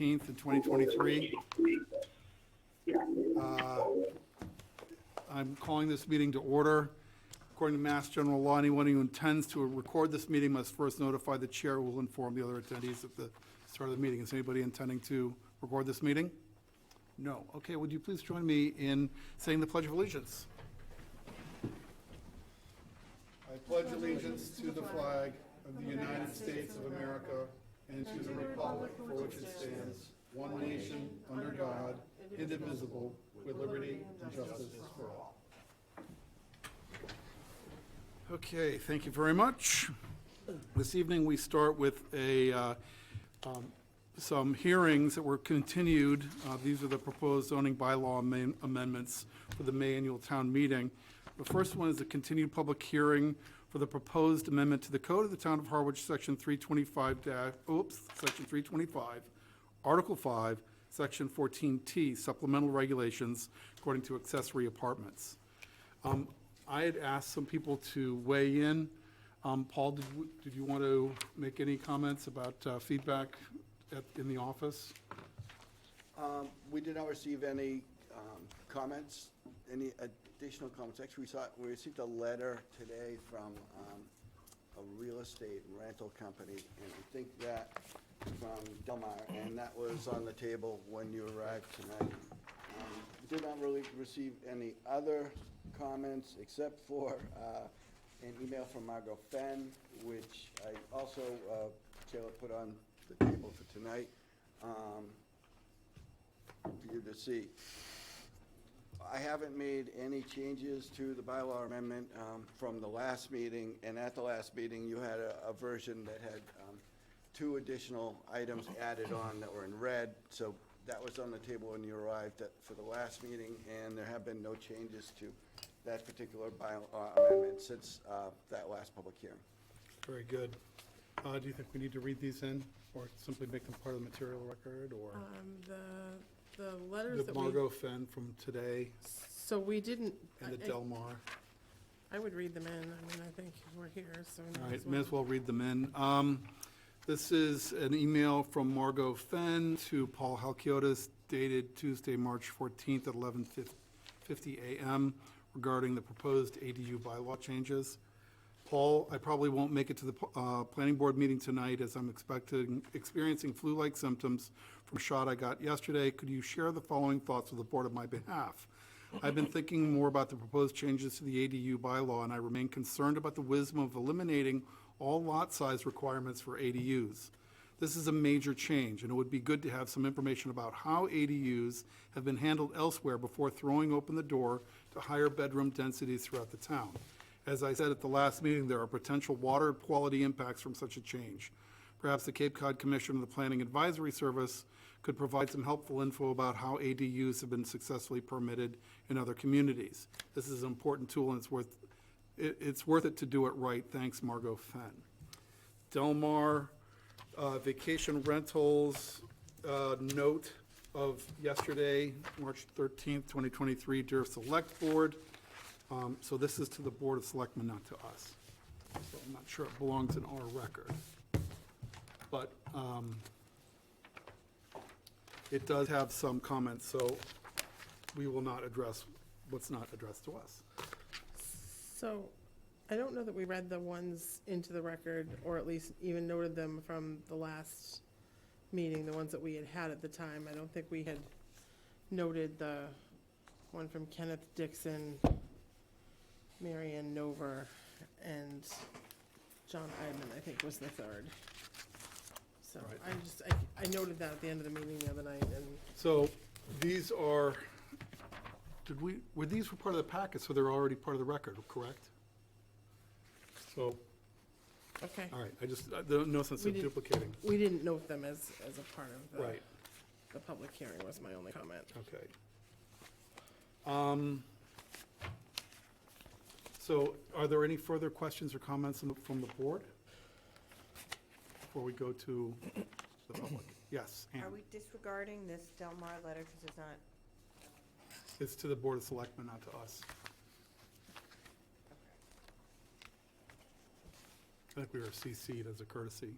14th, 2023. I'm calling this meeting to order. According to Mass General Law, anyone who intends to record this meeting must first notify the chair, who will inform the other attendees at the start of the meeting. Is anybody intending to record this meeting? No. Okay, would you please join me in saying the Pledge of Allegiance? I pledge allegiance to the flag of the United States of America and to the republic for which it stands, one nation, under God, indivisible, with liberty and justice for all. Okay, thank you very much. This evening we start with some hearings that were continued. These are the proposed zoning bylaw amendments for the May annual town meeting. The first one is a continued public hearing for the proposed amendment to the Code of the Town of Harwich, Section 325, Article 5, Section 14T, Supplemental Regulations according to accessory apartments. I had asked some people to weigh in. Paul, did you want to make any comments about feedback in the office? We did not receive any comments, any additional comments. Actually, we received a letter today from a real estate rental company, and I think that from Delmar, and that was on the table when you arrived tonight. We did not really receive any other comments except for an email from Margot Fenn, which I also, Taylor, put on the table for tonight for you to see. I haven't made any changes to the bylaw amendment from the last meeting, and at the last meeting you had a version that had two additional items added on that were in red, so that was on the table when you arrived for the last meeting, and there have been no changes to that particular bylaw amendment since that last public hearing. Very good. Do you think we need to read these in, or simply make them part of the material record, or? The letters The that Margot Fenn from today so we didn't, and the Delmar. I would read them in. I mean, I think we're here, so. All right, may as well read them in. This is an email from Margot Fenn to Paul Halkiotis dated Tuesday, March 14th at 11:50 a.m. regarding the proposed ADU bylaw changes. Paul, I probably won't make it to the planning board meeting tonight as I'm experiencing flu-like symptoms from a shot I got yesterday. Could you share the following thoughts with the board on my behalf? I've been thinking more about the proposed changes to the ADU bylaw, and I remain concerned about the wisdom of eliminating all lot size requirements for ADUs. This is a major change, and it would be good to have some information about how ADUs have been handled elsewhere before throwing open the door to higher bedroom densities throughout the town. As I said at the last meeting, there are potential water quality impacts from such a change. Perhaps the Cape Cod Commission and the Planning Advisory Service could provide some helpful info about how ADUs have been successfully permitted in other communities. This is an important tool, and it's worth it to do it right. Thanks, Margot Fenn. Delmar, vacation rentals, note of yesterday, March 13th, 2023, dear Select Board. So this is to the Board of Selectmen, not to us. So I'm not sure it belongs in our record. But it does have some comments, so we will not address what's not addressed to us. So I don't know that we read the ones into the record, or at least even noted them from the last meeting, the ones that we had at the time. I don't think we had noted the one from Kenneth Dixon, Marianne Nover, and John Eidman, I think, was the third. So Right. I noted that at the end of the meeting the other night, and So these are, were these part of the packet, so they're already part of the record, correct? So, okay. all right, there's no sense We of did- duplicating. We didn't note them as a part of Right, the public hearing was my only comment. okay. So are there any further questions or comments from the board? Before we go to the public? Yes, Ann. Are we disregarding this Delmar letter because it's not? It's to the Board of Selectmen, not to us. I think we were CC'd as a courtesy.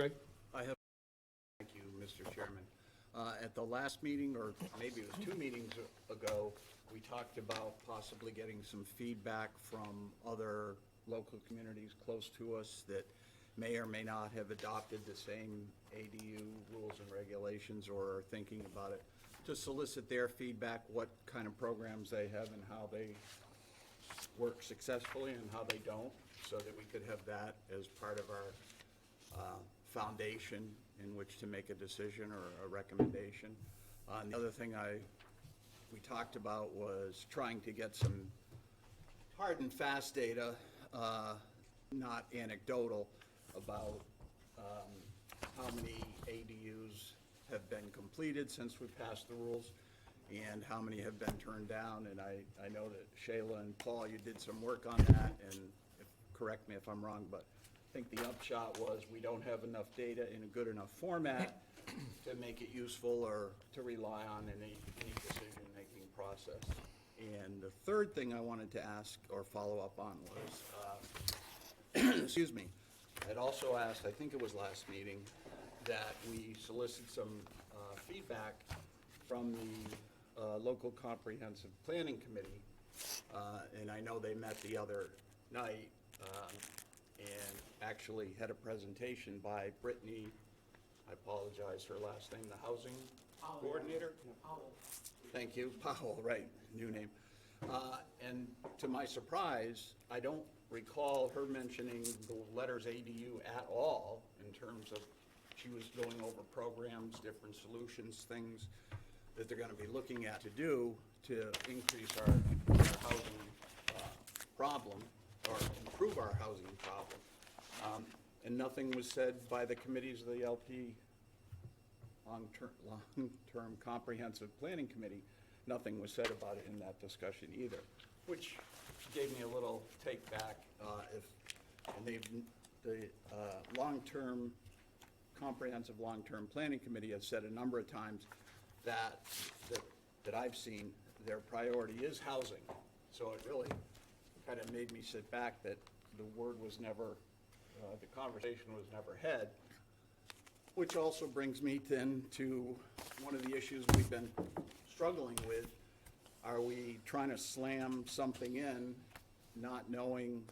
Greg? I have, thank you, Mr. Chairman. At the last meeting, or maybe it was 2 meetings ago, we talked about possibly getting some feedback from other local communities close to us that may or may not have adopted the same ADU rules and regulations or are thinking about it, to solicit their feedback, what kind of programs they have and how they work successfully and how they don't, so that we could have that as part of our foundation in which to make a decision or a recommendation. And the other thing we talked about was trying to get some hard and fast data, not anecdotal, about how many ADUs have been completed since we passed the rules and how many have been turned down. And I know that Shayla and Paul, you did some work on that, and correct me if I'm wrong, but I think the upshot was we don't have enough data in a good enough format to make it useful or to rely on in any decision-making process. And the third thing I wanted to ask or follow up on was, excuse me, I'd also asked, I think it was last meeting, that we solicit some feedback from the local comprehensive planning committee. And I know they met the other night and actually had a presentation by Brittany, I apologize, her last name, the housing coordinator? Powell. Thank you, Powell, right, new name. And to my surprise, I don't recall her mentioning the letters ADU at all in terms of, she was going over programs, different solutions, things that they're gonna be looking at to do to increase our housing problem, or improve our housing problem. And nothing was said by the committees of the LP Long-Term Comprehensive Planning Committee. Nothing was said about it in that discussion either, which gave me a little take back. The Comprehensive Long-Term Planning Committee has said a number of times that I've seen, their priority is housing. So it really kind of made me sit back that the word was never, the conversation was never had. Which also brings me then to one of the issues we've been struggling with. Are we trying to slam something in, not knowing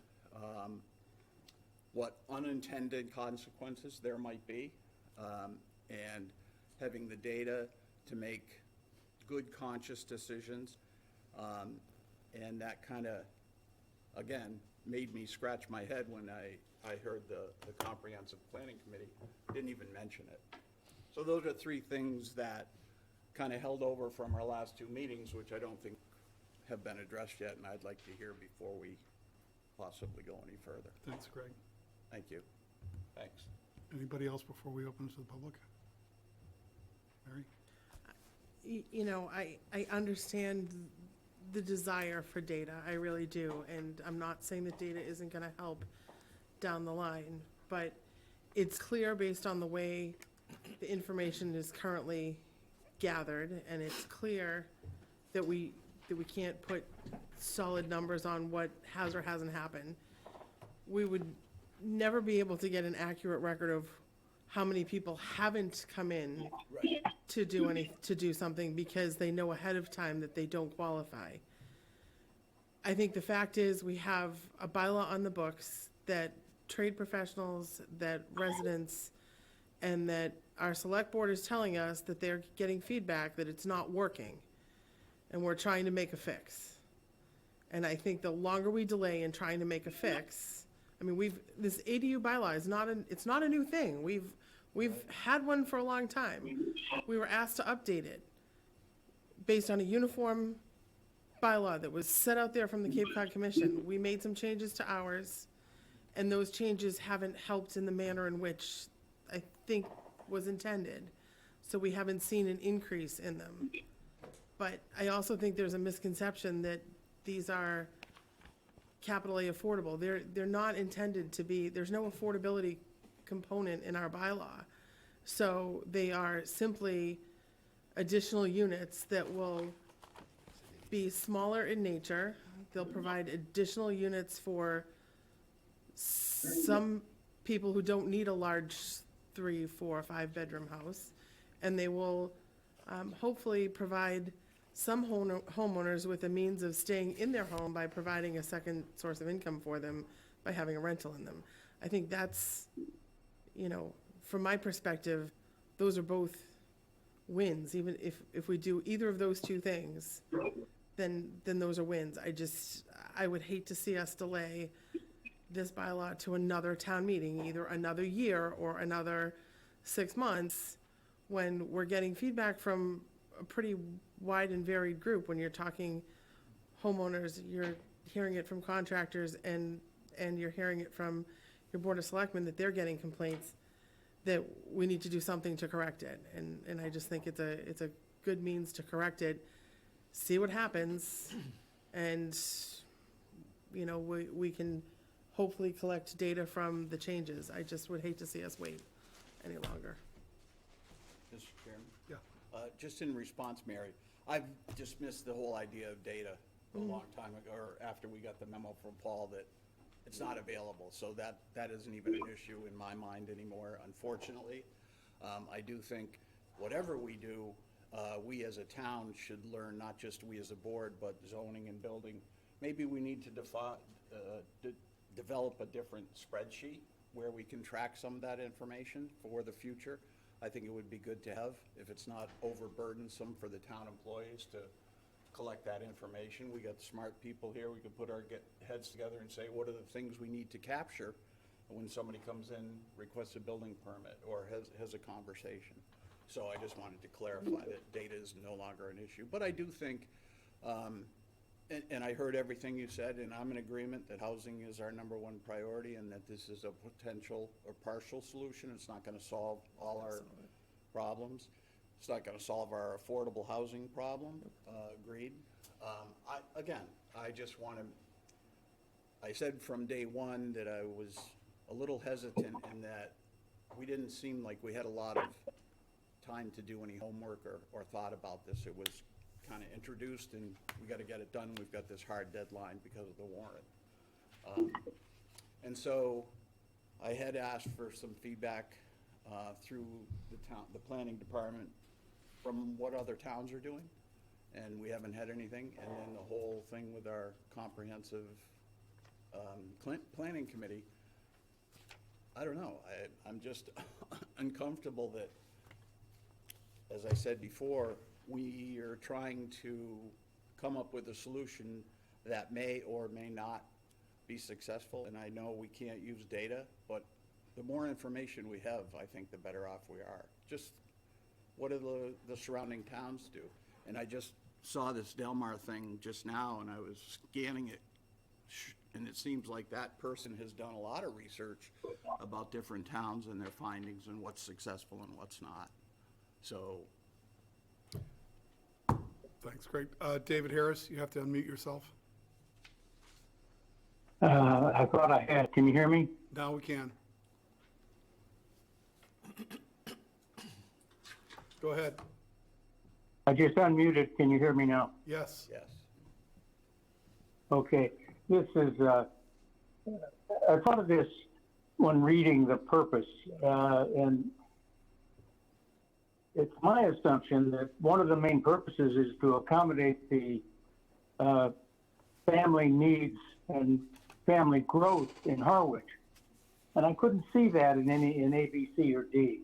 what unintended consequences there might be, and having the data to make good conscious decisions? And that kind of, again, made me scratch my head when I heard the Comprehensive Planning Committee didn't even mention it. So those are 3 things that kind of held over from our last 2 meetings, which I don't think have been addressed yet, and I'd like to hear before we possibly go any further. Thanks, Greg. Thank you. Thanks. Anybody else before we open to the public? Mary? You know, I understand the desire for data, I really do, and I'm not saying that data isn't gonna help down the line, but it's clear based on the way the information is currently gathered, and it's clear that we can't put solid numbers on what has or hasn't happened. We would never be able to get an accurate record of how many people haven't come in to do something because they know ahead of time that they don't qualify. I think the fact is we have a bylaw on the books that trade professionals, that residents, and that our select board is telling us that they're getting feedback that it's not working, and we're trying to make a fix. And I think the longer we delay in trying to make a fix, I mean, this ADU bylaw is it's not a new thing. We've had one for a long time. We were asked to update it based on a uniform bylaw that was set out there from the Cape Cod Commission. We made some changes to ours, and those changes haven't helped in the manner in which I think was intended. So we haven't seen an increase in them. But I also think there's a misconception that these are capital A affordable. They're not intended to be, there's no affordability component in our bylaw. So they are simply additional units that will be smaller in nature. They'll provide additional units for some people who don't need a large 3, 4, 5-bedroom house. And they will hopefully provide some homeowners with a means of staying in their home by providing a second source of income for them by having a rental in them. I think that's, from my perspective, those are both wins. Even if we do either of those two things, then those are wins. I would hate to see us delay this bylaw to another town meeting, either another year or another 6 months, when we're getting feedback from a pretty wide and varied group. When you're talking homeowners, you're hearing it from contractors, and you're hearing it from your Board of Selectmen that they're getting complaints that we need to do something to correct it. And I just think it's a good means to correct it, see what happens, and, we can hopefully collect data from the changes. I just would hate to see us wait any longer. Mr. Chairman? Yeah. Just in response, Mary, I've dismissed the whole idea of data a long time ago, or after we got the memo from Paul that it's not available. So that isn't even an issue in my mind anymore, unfortunately. I do think whatever we do, we as a town should learn, not just we as a board, but zoning and building. Maybe we need to develop a different spreadsheet where we can track some of that information for the future. I think it would be good to have, if it's not overburdensome for the town employees to collect that information. We got smart people here. We could put our heads together and say, what are the things we need to capture when somebody comes in, requests a building permit, or has a conversation. So I just wanted to clarify that data is no longer an issue. But I do think, and I heard everything you said, and I'm in agreement that housing is our number one priority, and that this is a potential or partial solution. It's not gonna solve all our problems. It's not gonna solve our affordable housing problem, agreed. I just wanna, I said from day one that I was a little hesitant in that we didn't seem like we had a lot of time to do any homework or thought about this. It was kind of introduced and we got to get it done. We've got this hard deadline because of the warrant. And so I had asked for some feedback through the planning department from what other towns are doing, and we haven't had anything. And then the whole thing with our comprehensive planning committee, I don't know, I'm just uncomfortable that, as I said before, we are trying to come up with a solution that may or may not be successful. And I know we can't use data, but the more information we have, I think the better off we are. Just what do the surrounding towns do? And I just saw this Delmar thing just now, and I was scanning it, and it seems like that person has done a lot of research about different towns and their findings and what's successful and what's not. So. Thanks, Greg. David Harris, you have to unmute yourself. I thought I had. Can you hear me? Now we can. Go ahead. I just unmuted. Can you hear me now? Yes. Yes. Okay. This is, I thought of this when reading the purpose, and it's my assumption that one of the main purposes is to accommodate the family needs and family growth in Harwich. And I couldn't see that in A, B, C, or D.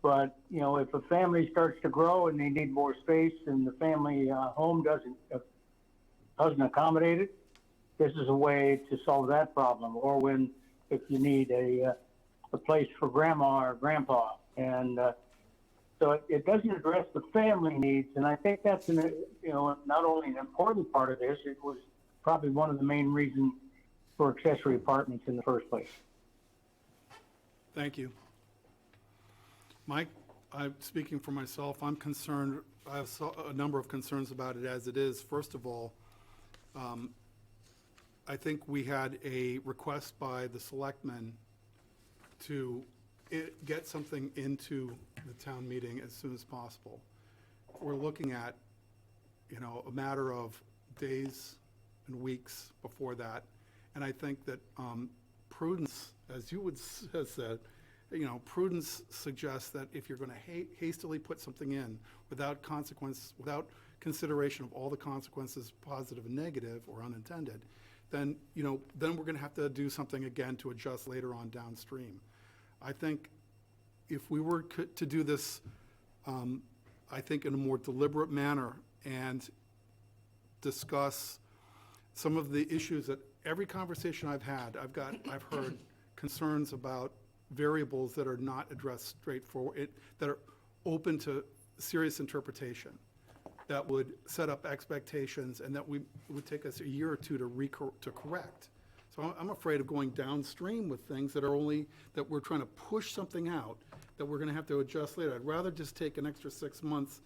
But, if a family starts to grow and they need more space and the family home doesn't accommodate it, this is a way to solve that problem. Or if you need a place for grandma or grandpa. And so it doesn't address the family needs. And I think that's, not only an important part of this, it was probably one of the main reasons for accessory apartments in the first place. Thank you. Mike, I'm speaking for myself. I'm concerned. I have a number of concerns about it as it is. First of all, I think we had a request by the selectmen to get something into the town meeting as soon as possible. We're looking at, a matter of days and weeks before that. And I think that prudence, as you have said, prudence suggests that if you're going to hastily put something in without consequence, without consideration of all the consequences, positive and negative or unintended, then, then we're going to have to do something again to adjust later on downstream. I think if we were to do this, I think in a more deliberate manner and discuss some of the issues that every conversation I've had, I've heard concerns about variables that are not addressed straightforward, that are open to serious interpretation, that would set up expectations and that would take us a year or two to correct. So I'm afraid of going downstream with things that we're trying to push something out that we're going to have to adjust later. I'd rather just take an extra 6 months,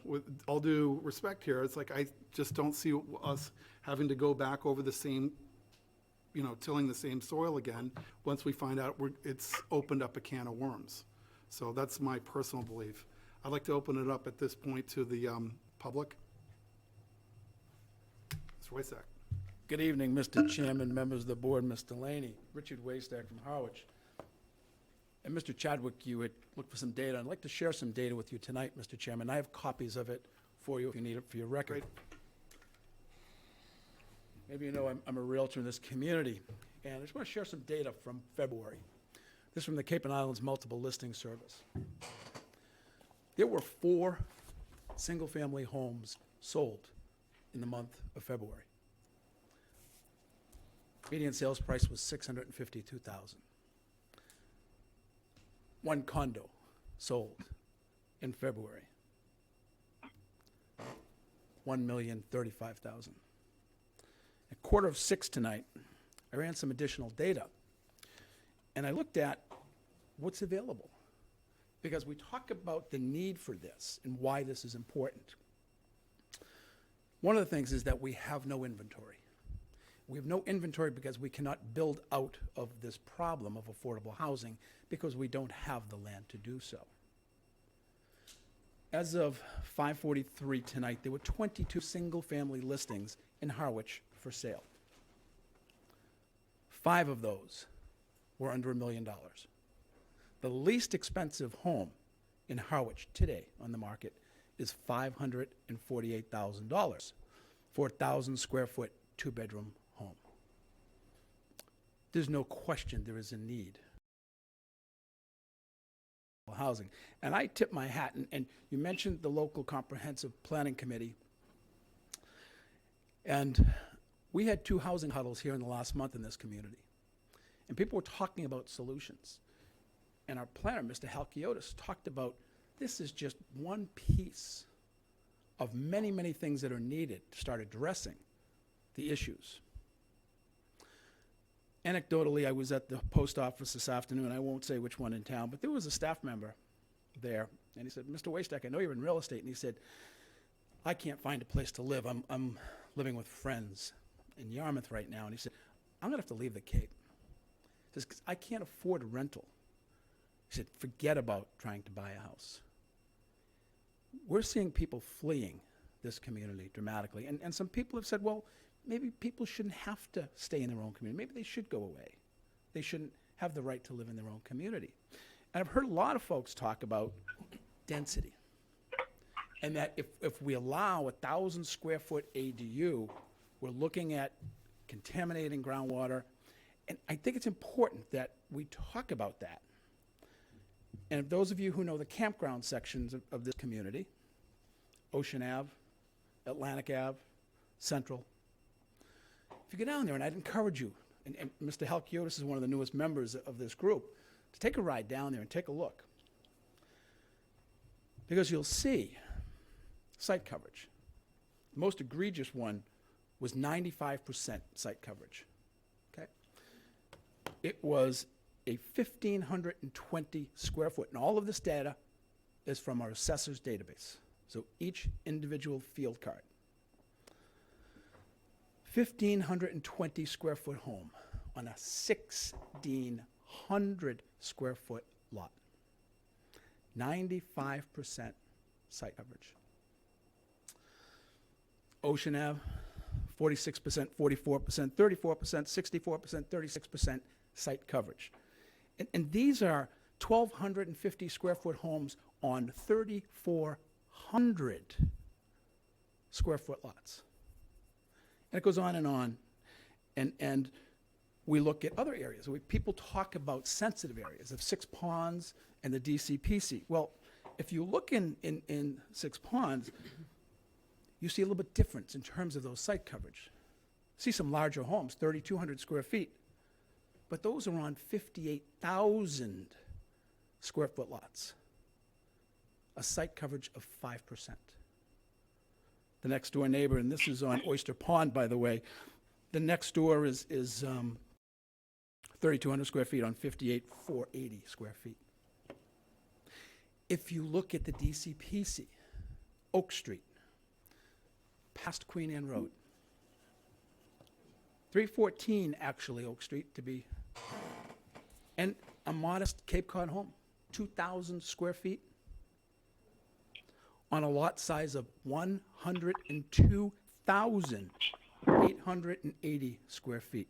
with all due respect here. It's like I just don't see us having to go back over the same, tilling the same soil again once we find out it's opened up a can of worms. So that's my personal belief. I'd like to open it up at this point to the public. Mr. Wysack. Good evening, Mr. Chairman, members of the board, Mr. Delaney. Richard Waystack from Harwich. And Mr. Chadwick, you had looked for some data. I'd like to share some data with you tonight, Mr. Chairman. I have copies of it for you if you need it for your record. Great. Maybe you know I'm a realtor in this community, and I just want to share some data from February. This is from the Cape and Islands Multiple Listing Service. There were 4 single-family homes sold in the month of February. Median sales price was $652,000. 1 condo sold in February, $1,035,000. At 5:45 tonight, I ran some additional data, and I looked at what's available, because we talk about the need for this and why this is important. One of the things is that we have no inventory. We have no inventory because we cannot build out of this problem of affordable housing because we don't have the land to do so. As of 5:43 tonight, there were 22 single-family listings in Harwich for sale. 5 of those were under $1 million. The least expensive home in Harwich today on the market is $548,000 for a 1,000 square foot 2-bedroom home. There's no question there is a need for housing. And I tip my hat, and you mentioned the local comprehensive planning committee, and we had 2 housing huddles here in the last month in this community, and people were talking about solutions. And our planner, Mr. Halkiotis, talked about this is just one piece of many, many things that are needed to start addressing the issues. Anecdotally, I was at the post office this afternoon. I won't say which one in town, but there was a staff member there, and he said, "Mr. Waystack, I know you're in real estate." And he said, "I can't find a place to live. I'm living with friends in Yarmouth right now." And he said, "I'm going to have to leave the Cape." He says, "'Cause I can't afford a rental." He said, "Forget about trying to buy a house." We're seeing people fleeing this community dramatically. And some people have said, well, maybe people shouldn't have to stay in their own community. Maybe they should go away. They shouldn't have the right to live in their own community. And I've heard a lot of folks talk about density. And that if we allow 1,000 square foot ADU, we're looking at contaminating groundwater. And I think it's important that we talk about that. And if those of you who know the campground sections of this community, Ocean Ave, Atlantic Ave, Central, if you go down there, and I'd encourage you, and Mr. Halkiotis is one of the newest members of this group, to take a ride down there and take a look. Because you'll see site coverage. The most egregious one was 95% site coverage, okay? It was a 1,520 square foot, and all of this data is from our assessor's database, so each individual field card. 1,520 square foot home on a 1,600 square foot lot. 95% site coverage. Ocean Ave, 46%, 44%, 34%, 64%, 36% site coverage. And these are 1,250 square foot homes on 3,400 square foot lots. And it goes on and on. And we look at other areas. People talk about sensitive areas of Six Ponds and the DCPC. Well, if you look in Six Ponds, you see a little bit difference in terms of those site coverage. See some larger homes, 3,200 square feet, but those are on 58,000 square foot lots, a site coverage of 5%. The next door neighbor, and this is on Oyster Pond, by the way, the next door is 3,200 square feet on 58,480 square feet. If you look at the DCPC, Oak Street, past Queen Anne Road, 314 actually Oak Street to be, and a modest Cape Cod home, 2,000 square feet on a lot size of 102,880 square feet,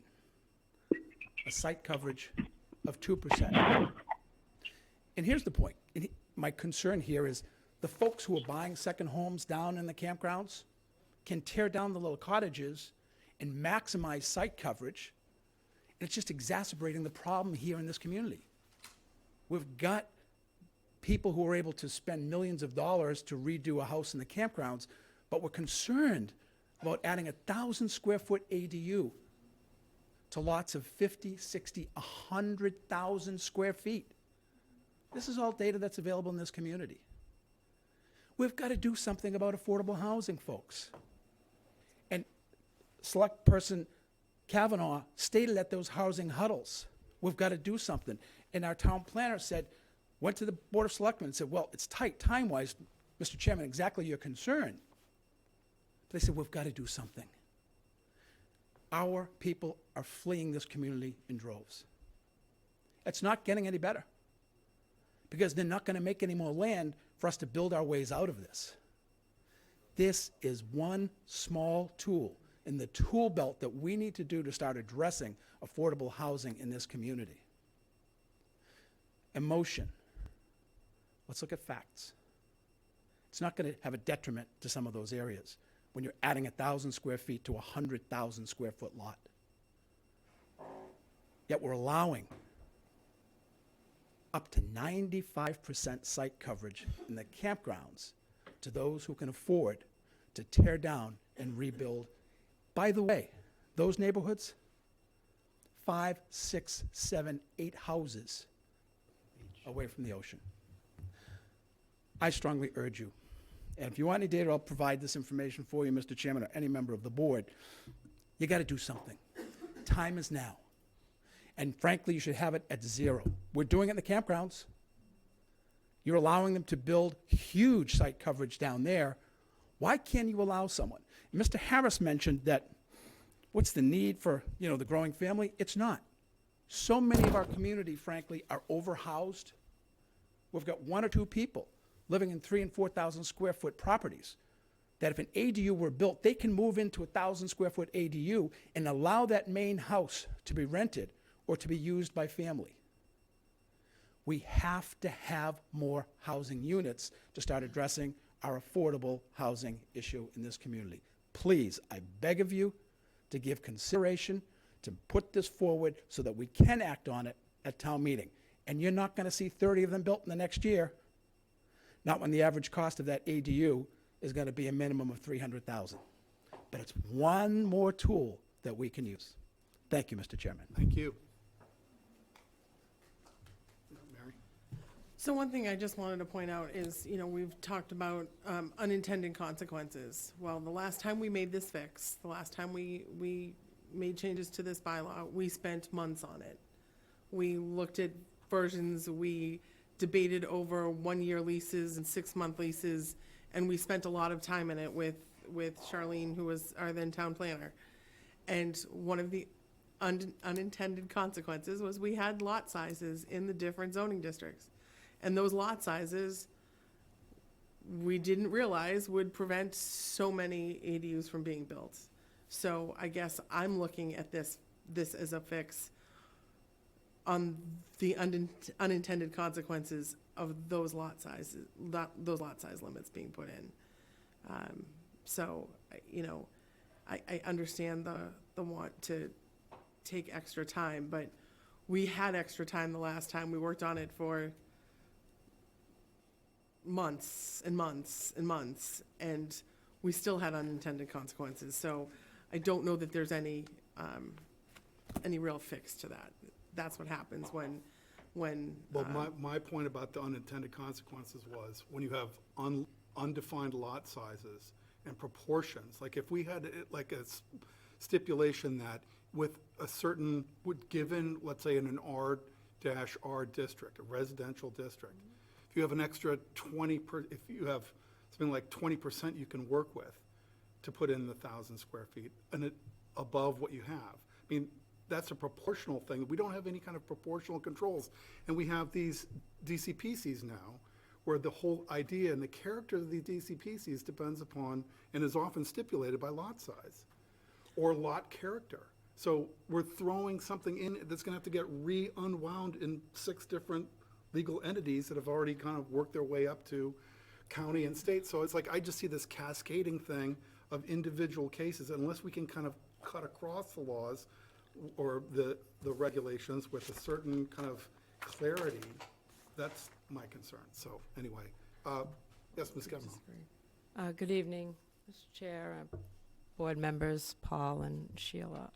a site coverage of 2%. And here's the point. My concern here is the folks who are buying second homes down in the campgrounds can tear down the little cottages and maximize site coverage, and it's just exacerbating the problem here in this community. We've got people who are able to spend millions of dollars to redo a house in the campgrounds, but we're concerned about adding 1,000 square foot ADU to lots of 50, 60, 100,000 square feet. This is all data that's available in this community. We've got to do something about affordable housing, folks. And Select Person Kavanaugh stated at those housing huddles, we've got to do something. And our town planner went to the Board of Selectmen and said, well, it's tight time-wise, Mr. Chairman, exactly your concern. But they said, we've got to do something. Our people are fleeing this community in droves. It's not getting any better because they're not going to make any more land for us to build our ways out of this. This is one small tool in the tool belt that we need to do to start addressing affordable housing in this community. Emotion. Let's look at facts. It's not going to have a detriment to some of those areas when you're adding 1,000 square feet to a 100,000 square foot lot. Yet we're allowing up to 95% site coverage in the campgrounds to those who can afford to tear down and rebuild. By the way, those neighborhoods, 5, 6, 7, 8 houses away from the ocean. I strongly urge you, and if you want any data, I'll provide this information for you, Mr. Chairman, or any member of the board. You got to do something. Time is now. And frankly, you should have it at 0. We're doing it in the campgrounds. You're allowing them to build huge site coverage down there. Why can't you allow someone? Mr. Harris mentioned that what's the need for, the growing family? It's not. So many of our community, frankly, are overhoused. We've got 1 or 2 people living in 3,000 and 4,000 square foot properties that if an ADU were built, they can move into 1,000 square foot ADU and allow that main house to be rented or to be used by family. We have to have more housing units to start addressing our affordable housing issue in this community. Please, I beg of you to give consideration to put this forward so that we can act on it at town meeting. And you're not going to see 30 of them built in the next year, not when the average cost of that ADU is going to be a minimum of $300,000. But it's one more tool that we can use. Thank you, Mr. Chairman. Thank you. Mary? So one thing I just wanted to point out is, we've talked about unintended consequences. Well, the last time we made this fix, the last time we made changes to this bylaw, we spent months on it. We looked at versions, we debated over 1-year leases and 6-month leases, and we spent a lot of time in it with Charlene, who was our then town planner. And one of the unintended consequences was we had lot sizes in the different zoning districts. And those lot sizes, we didn't realize would prevent so many ADUs from being built. So I guess I'm looking at this as a fix on the unintended consequences of those lot sizes, those lot size limits being put in. So, you know, I understand the want to take extra time, but we had extra time the last time. We worked on it for months and months and months, and we still had unintended consequences. So I don't know that there's any real fix to that. That's what happens when. Well, my point about the unintended consequences was when you have undefined lot sizes and proportions, like if we had like a stipulation that with a certain, given, let's say in an R-R district, a residential district, if you have an extra if you have something like 20% you can work with to put in the 1,000 square feet and above what you have. I mean, that's a proportional thing. We don't have any kind of proportional controls. And we have these DCPCs now where the whole idea and the character of the DCPCs depends upon and is often stipulated by lot size or lot character. So we're throwing something in that's gonna have to get unwound in 6 different legal entities that have already kind of worked their way up to county and state. So it's like, I just see this cascading thing of individual cases, unless we can kind of cut across the laws or the regulations with a certain kind of clarity. That's my concern. So anyway, yes, Ms. Gavin. Good evening, Mr. Chair, board members, Paul and Sheila.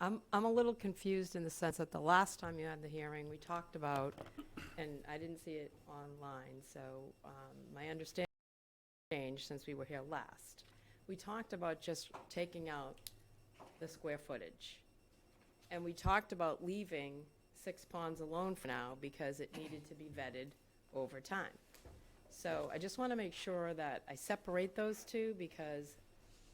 I'm a little confused in the sense that the last time you had the hearing, we talked about, and I didn't see it online, so my understanding changed since we were here last. We talked about just taking out the square footage. And we talked about leaving 6 ponds alone for now because it needed to be vetted over time. So I just want to make sure that I separate those two, because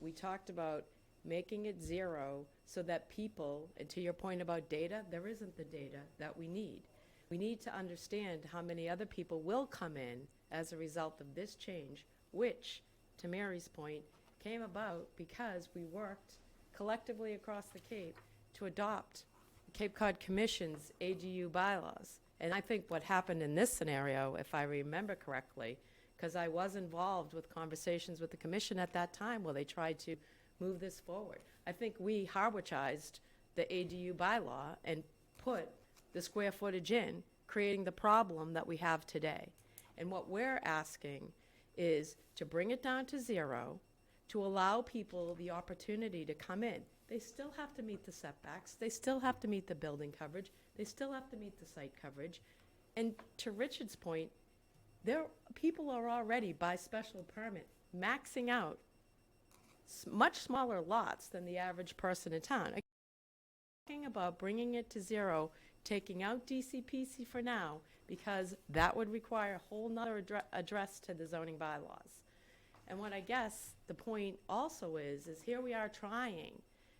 we talked about making it 0 so that people, and to your point about data, there isn't the data that we need. We need to understand how many other people will come in as a result of this change, which, to Mary's point, came about because we worked collectively across the Cape to adopt the Cape Cod Commission's ADU bylaws. And I think what happened in this scenario, if I remember correctly, because I was involved with conversations with the commission at that time where they tried to move this forward. I think we Harwichized the ADU bylaw and put the square footage in, creating the problem that we have today. And what we're asking is to bring it down to 0, to allow people the opportunity to come in. They still have to meet the setbacks. They still have to meet the building coverage. They still have to meet the site coverage. And to Richard's point, people are already, by special permit, maxing out much smaller lots than the average person in town. Talking about bringing it to 0, taking out DCPC for now, because that would require a whole nother address to the zoning bylaws. And what I guess the point also is here we are trying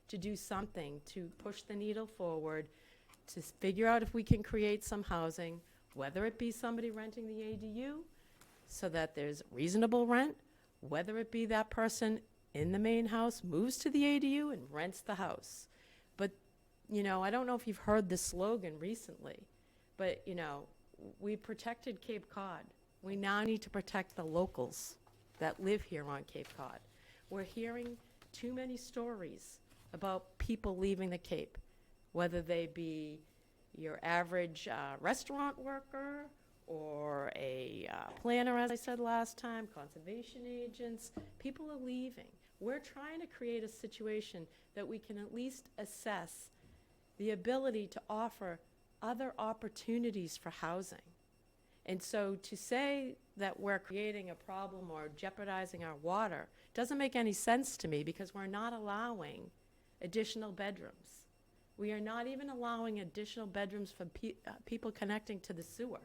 to do something to push the needle forward, to figure out if we can create some housing, whether it be somebody renting the ADU so that there's reasonable rent, whether it be that person in the main house moves to the ADU and rents the house. But, you know, I don't know if you've heard this slogan recently, but, you know, we protected Cape Cod. We now need to protect the locals that live here on Cape Cod. We're hearing too many stories about people leaving the Cape, whether they be your average restaurant worker or a planner, as I said last time, conservation agents. People are leaving. We're trying to create a situation that we can at least assess the ability to offer other opportunities for housing. And so to say that we're creating a problem or jeopardizing our water doesn't make any sense to me, because we're not allowing additional bedrooms. We are not even allowing additional bedrooms for people connecting to the sewer.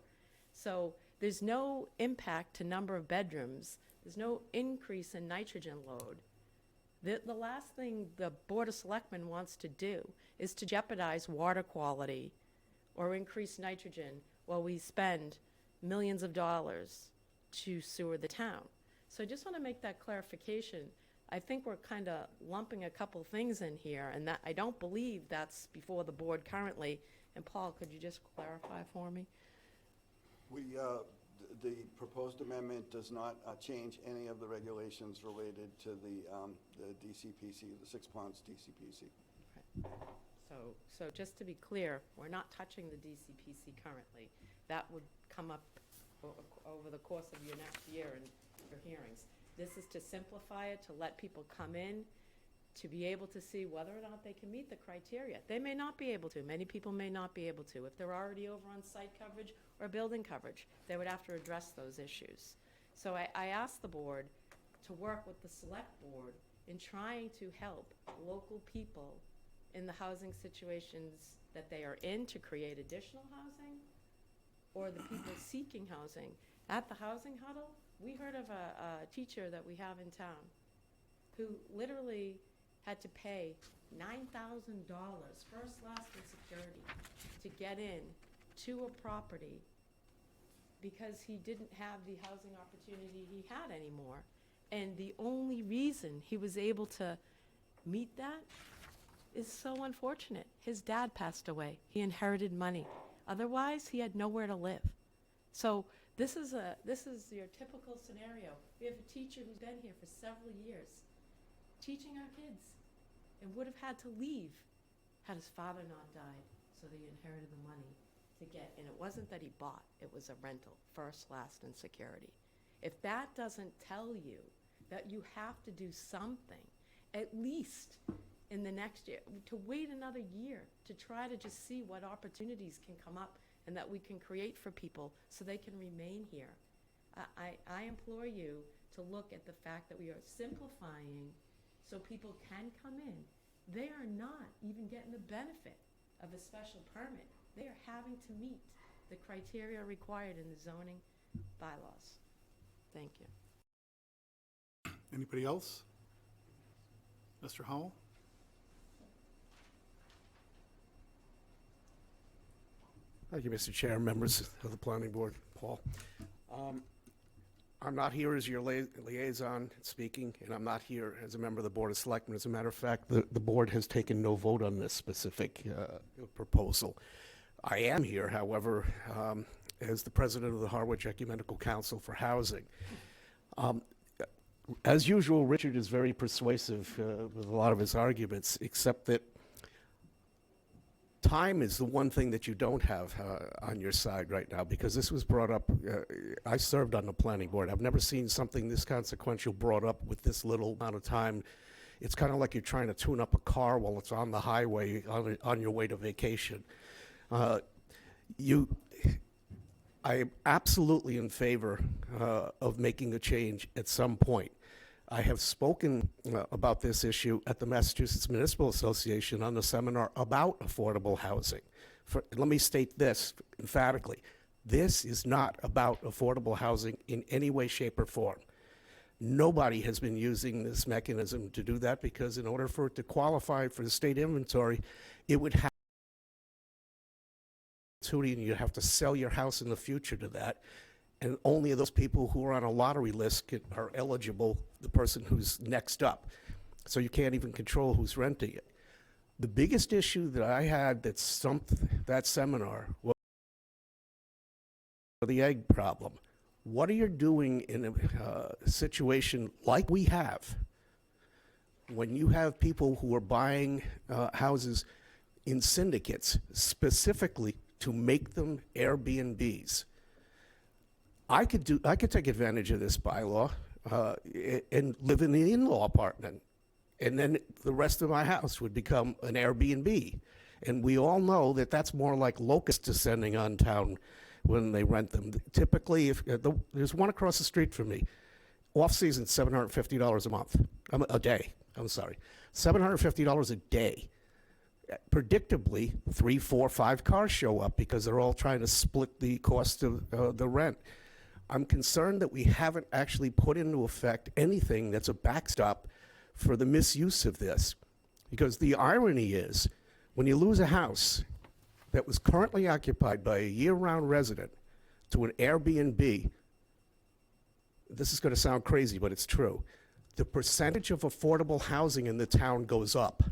So there's no impact to number of bedrooms. There's no increase in nitrogen load. The last thing the Board of Selectmen wants to do is to jeopardize water quality or increase nitrogen while we spend millions of dollars to sewer the town. So I just want to make that clarification. I think we're kind of lumping a couple things in here, and that I don't believe that's before the board currently, And Paul, could you just clarify for me? The proposed amendment does not change any of the regulations related to the DCPC, the Six Ponds DCPC. So just to be clear, we're not touching the DCPC currently. That would come up over the course of your next year in your hearings. This is to simplify it, to let people come in, to be able to see whether or not they can meet the criteria. They may not be able to. Many people may not be able to. If they're already over on site coverage or building coverage, they would have to address those issues. So I asked the board to work with the select board in trying to help local people in the housing situations that they are in to create additional housing, or the people seeking housing. At the housing huddle, we heard of a teacher that we have in town who literally had to pay $9,000, first, last, and security, to get in to a property because he didn't have the housing opportunity he had anymore. And the only reason he was able to meet that is so unfortunate. His dad passed away. He inherited money. Otherwise, he had nowhere to live. So this is your typical scenario. We have a teacher who's been here for several years teaching our kids and would have had to leave had his father not died. So they inherited the money to get, and it wasn't that he bought, it was a rental, first, last, and security. If that doesn't tell you that you have to do something, at least in the next year, to wait another year to try to just see what opportunities can come up and that we can create for people so they can remain here. I implore you to look at the fact that we are simplifying so people can come in. They are not even getting the benefit of a special permit. They are having to meet the criteria required in the zoning bylaws. Thank you. Anybody else? Mr. Howell? Thank you, Mr. Chair, members of the Planning Board, Paul. I'm not here as your liaison speaking, and I'm not here as a member of the Board of Selectmen. As a matter of fact, the board has taken no vote on this specific proposal. I am here, however, as the president of the Harwich Ecumenical Council for Housing. As usual, Richard is very persuasive with a lot of his arguments, except that time is the one thing that you don't have on your side right now, because this was brought up. I served on the planning board. I've never seen something this consequential brought up with this little amount of time. It's kind of like you're trying to tune up a car while it's on the highway on your way to vacation. I am absolutely in favor of making a change at some point. I have spoken about this issue at the Massachusetts Municipal Association on the seminar about affordable housing. Let me state this emphatically. This is not about affordable housing in any way, shape, or form. Nobody has been using this mechanism to do that, because in order for it to qualify for the state inventory, it would have and you'd have to sell your house in the future to that. And only those people who are on a lottery list are eligible, the person who's next up. So you can't even control who's renting it. The biggest issue that I had that stumped that seminar was the egg problem. What are you doing in a situation like we have, when you have people who are buying houses in syndicates specifically to make them Airbnbs? I could take advantage of this bylaw and live in the in-law apartment, and then the rest of my house would become an Airbnb. And we all know that that's more like locusts descending on town when they rent them. Typically, if there's one across the street from me, off-season, $750 a month, a day. I'm sorry, $750 a day. Predictably, 3, 4, 5 cars show up because they're all trying to split the cost of the rent. I'm concerned that we haven't actually put into effect anything that's a backstop for the misuse of this. Because the irony is, when you lose a house that was currently occupied by a year-round resident to an Airbnb, this is going to sound crazy, but it's true, the percentage of affordable housing in the town goes up.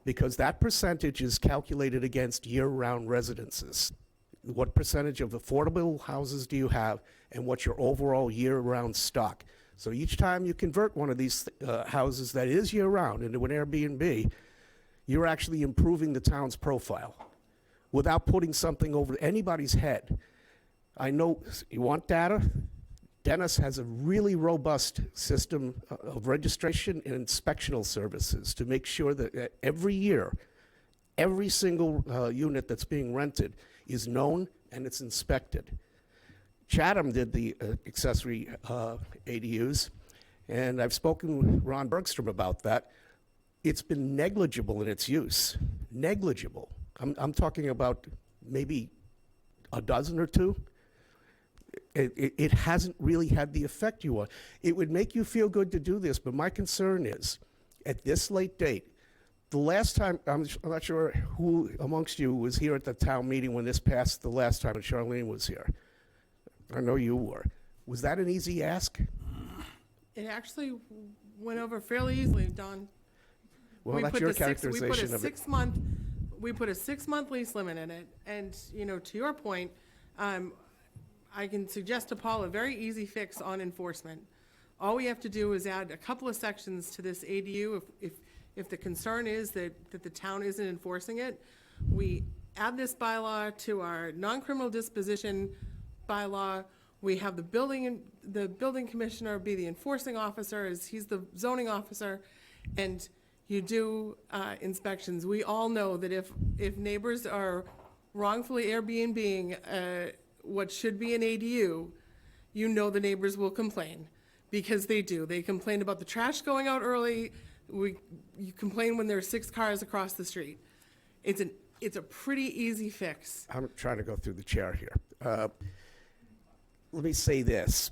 because that percentage is calculated against year-round residences. What percentage of affordable houses do you have, and what's your overall year-round stock? So each time you convert one of these houses that is year-round into an Airbnb, you're actually improving the town's profile without putting something over anybody's head. I know you want data. Dennis has a really robust system of registration and inspectional services to make sure that every year, every single unit that's being rented is known and it's inspected. Chatham did the accessory ADUs, and I've spoken with Ron Bergstrom about that. It's been negligible in its use. Negligible. I'm talking about maybe a dozen or two. It hasn't really had the effect you want. It would make you feel good to do this, but my concern is, at this late date, the last time, I'm not sure who amongst you was here at the town meeting when this passed the last time, and Charlene was here. I know you were. Was that an easy ask? It actually went over fairly easily, Don. Well, We that's put your the six- characterization of it. We put a 6-month lease limit in it, and, you know, to your point, I can suggest to Paul a very easy fix on enforcement. All we have to do is add a couple of sections to this ADU. If the concern is that the town isn't enforcing it, we add this bylaw to our non-criminal disposition bylaw. We have the building commissioner be the enforcing officer, as he's the zoning officer, and you do inspections. We all know that if neighbors are wrongfully Airbnb-ing what should be an ADU, you know the neighbors will complain, because they do. They complain about the trash going out early. You complain when there are 6 cars across the street. It's a pretty easy fix. I'm trying to go through the chair here. Let me say this.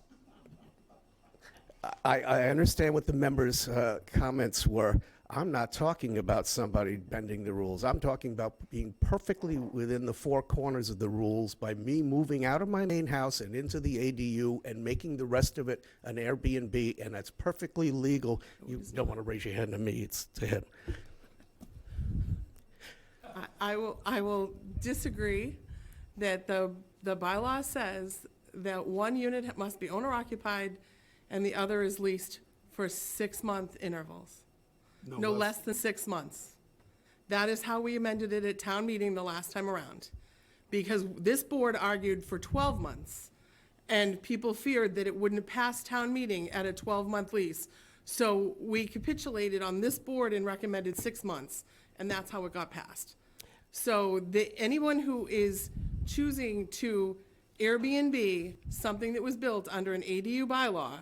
I understand what the members' comments were. I'm not talking about somebody bending the rules. I'm talking about being perfectly within the 4 corners of the rules by me moving out of my main house and into the ADU and making the rest of it an Airbnb, and that's perfectly legal. You don't want to raise your hand to me, it's to him. I will disagree that the bylaw says that one unit must be owner-occupied and the other is leased for 6-month intervals. No less than 6 months. That is how we amended it at town meeting the last time around. Because this board argued for 12 months, and people feared that it wouldn't pass town meeting at a 12-month lease. So we capitulated on this board and recommended 6 months, and that's how it got passed. So anyone who is choosing to Airbnb something that was built under an ADU bylaw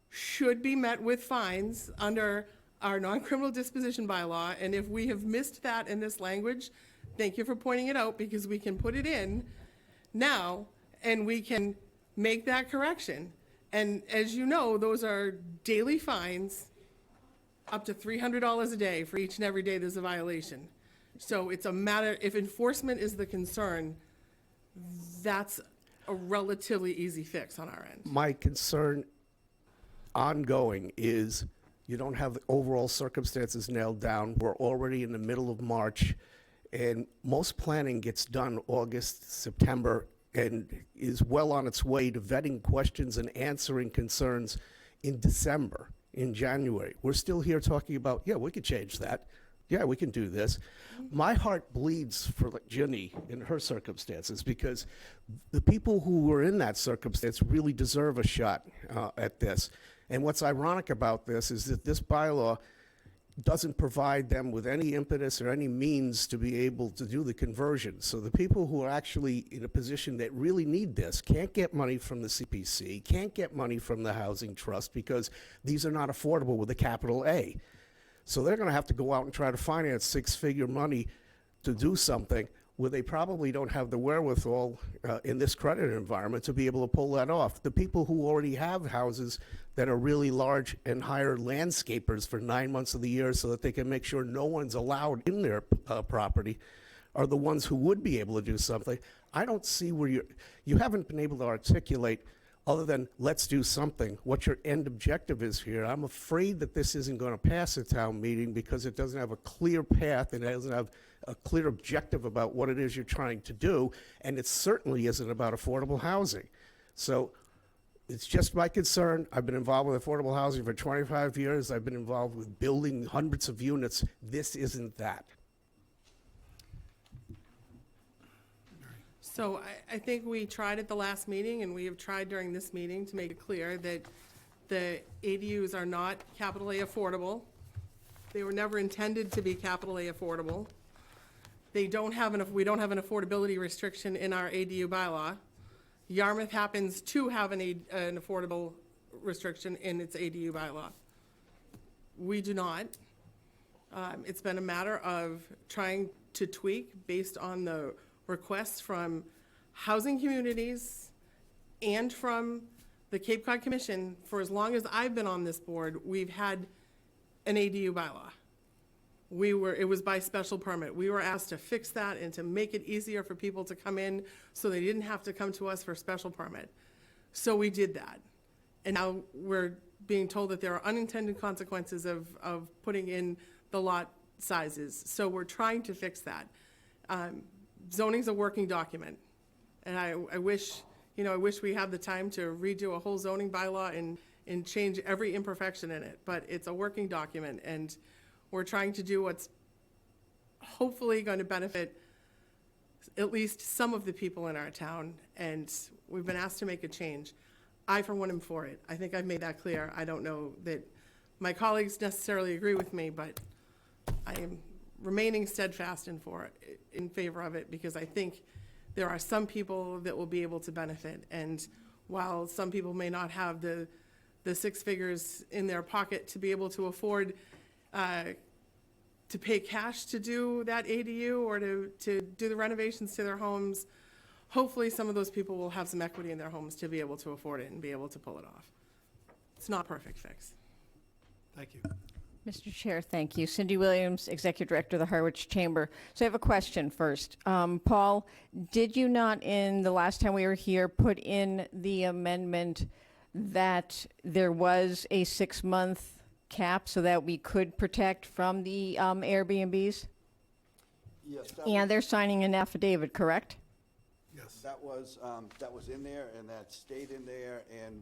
should be met with fines under our non-criminal disposition bylaw, and if we have missed that in this language, thank you for pointing it out, because we can put it in now, and we can make that correction. And as you know, those are daily fines, up to $300 a day for each and every day there's a violation. So it's a matter, if enforcement is the concern, that's a relatively easy fix on our end. My concern ongoing is you don't have the overall circumstances nailed down. We're already in the middle of March, and most planning gets done August, September, and is well on its way to vetting questions and answering concerns in December, in January. We're still here talking about, yeah, we could change that. Yeah, we can do this. My heart bleeds for Ginny in her circumstances, because the people who were in that circumstance really deserve a shot at this. And what's ironic about this is that this bylaw doesn't provide them with any impetus or any means to be able to do the conversion. So the people who are actually in a position that really need this can't get money from the CPC, can't get money from the Housing Trust, because these are not affordable with a capital A. So they're going to have to go out and try to finance 6-figure money to do something where they probably don't have the wherewithal in this credit environment to be able to pull that off. The people who already have houses that are really large and hire landscapers for 9 months of the year so that they can make sure no one's allowed in their property are the ones who would be able to do something. I don't see where you haven't been able to articulate other than let's do something, what your end objective is here. I'm afraid that this isn't going to pass a town meeting because it doesn't have a clear path and it doesn't have a clear objective about what it is you're trying to do, and it certainly isn't about affordable housing. So it's just my concern. I've been involved with affordable housing for 25 years. I've been involved with building hundreds of units. This isn't that. So I think we tried at the last meeting, and we have tried during this meeting to make it clear that the ADUs are not capital A affordable. They were never intended to be capital A affordable. We don't have an affordability restriction in our ADU bylaw. Yarmouth happens to have an affordable restriction in its ADU bylaw. We do not. It's been a matter of trying to tweak based on the requests from housing communities and from the Cape Cod Commission. For as long as I've been on this board, we've had an ADU bylaw. It was by special permit. We were asked to fix that and to make it easier for people to come in so they didn't have to come to us for special permit. So we did that. And now we're being told that there are unintended consequences of putting in the lot sizes. So we're trying to fix that. Zoning's a working document. And I wish we had the time to redo a whole zoning bylaw and change every imperfection in it. But it's a working document, and we're trying to do what's hopefully going to benefit at least some of the people in our town, and we've been asked to make a change. I, for one, am for it. I think I've made that clear. I don't know that my colleagues necessarily agree with me, but I am remaining steadfast in favor of it, because I think there are some people that will be able to benefit, and while some people may not have the six figures in their pocket to be able to afford to pay cash to do that ADU or to do the renovations to their homes, hopefully some of those people will have some equity in their homes to be able to afford it and be able to pull it off. It's not a perfect fix. Thank you. Mr. Chair, thank you. Cindy Williams, Executive Director of the Harwich Chamber. So I have a question first. Paul, did you not, in the last time we were here, put in the amendment that there was a 6-month cap so that we could protect from the Airbnbs? Yes, And they're signing an affidavit, correct? Yes. that was in there, and that stayed in there, and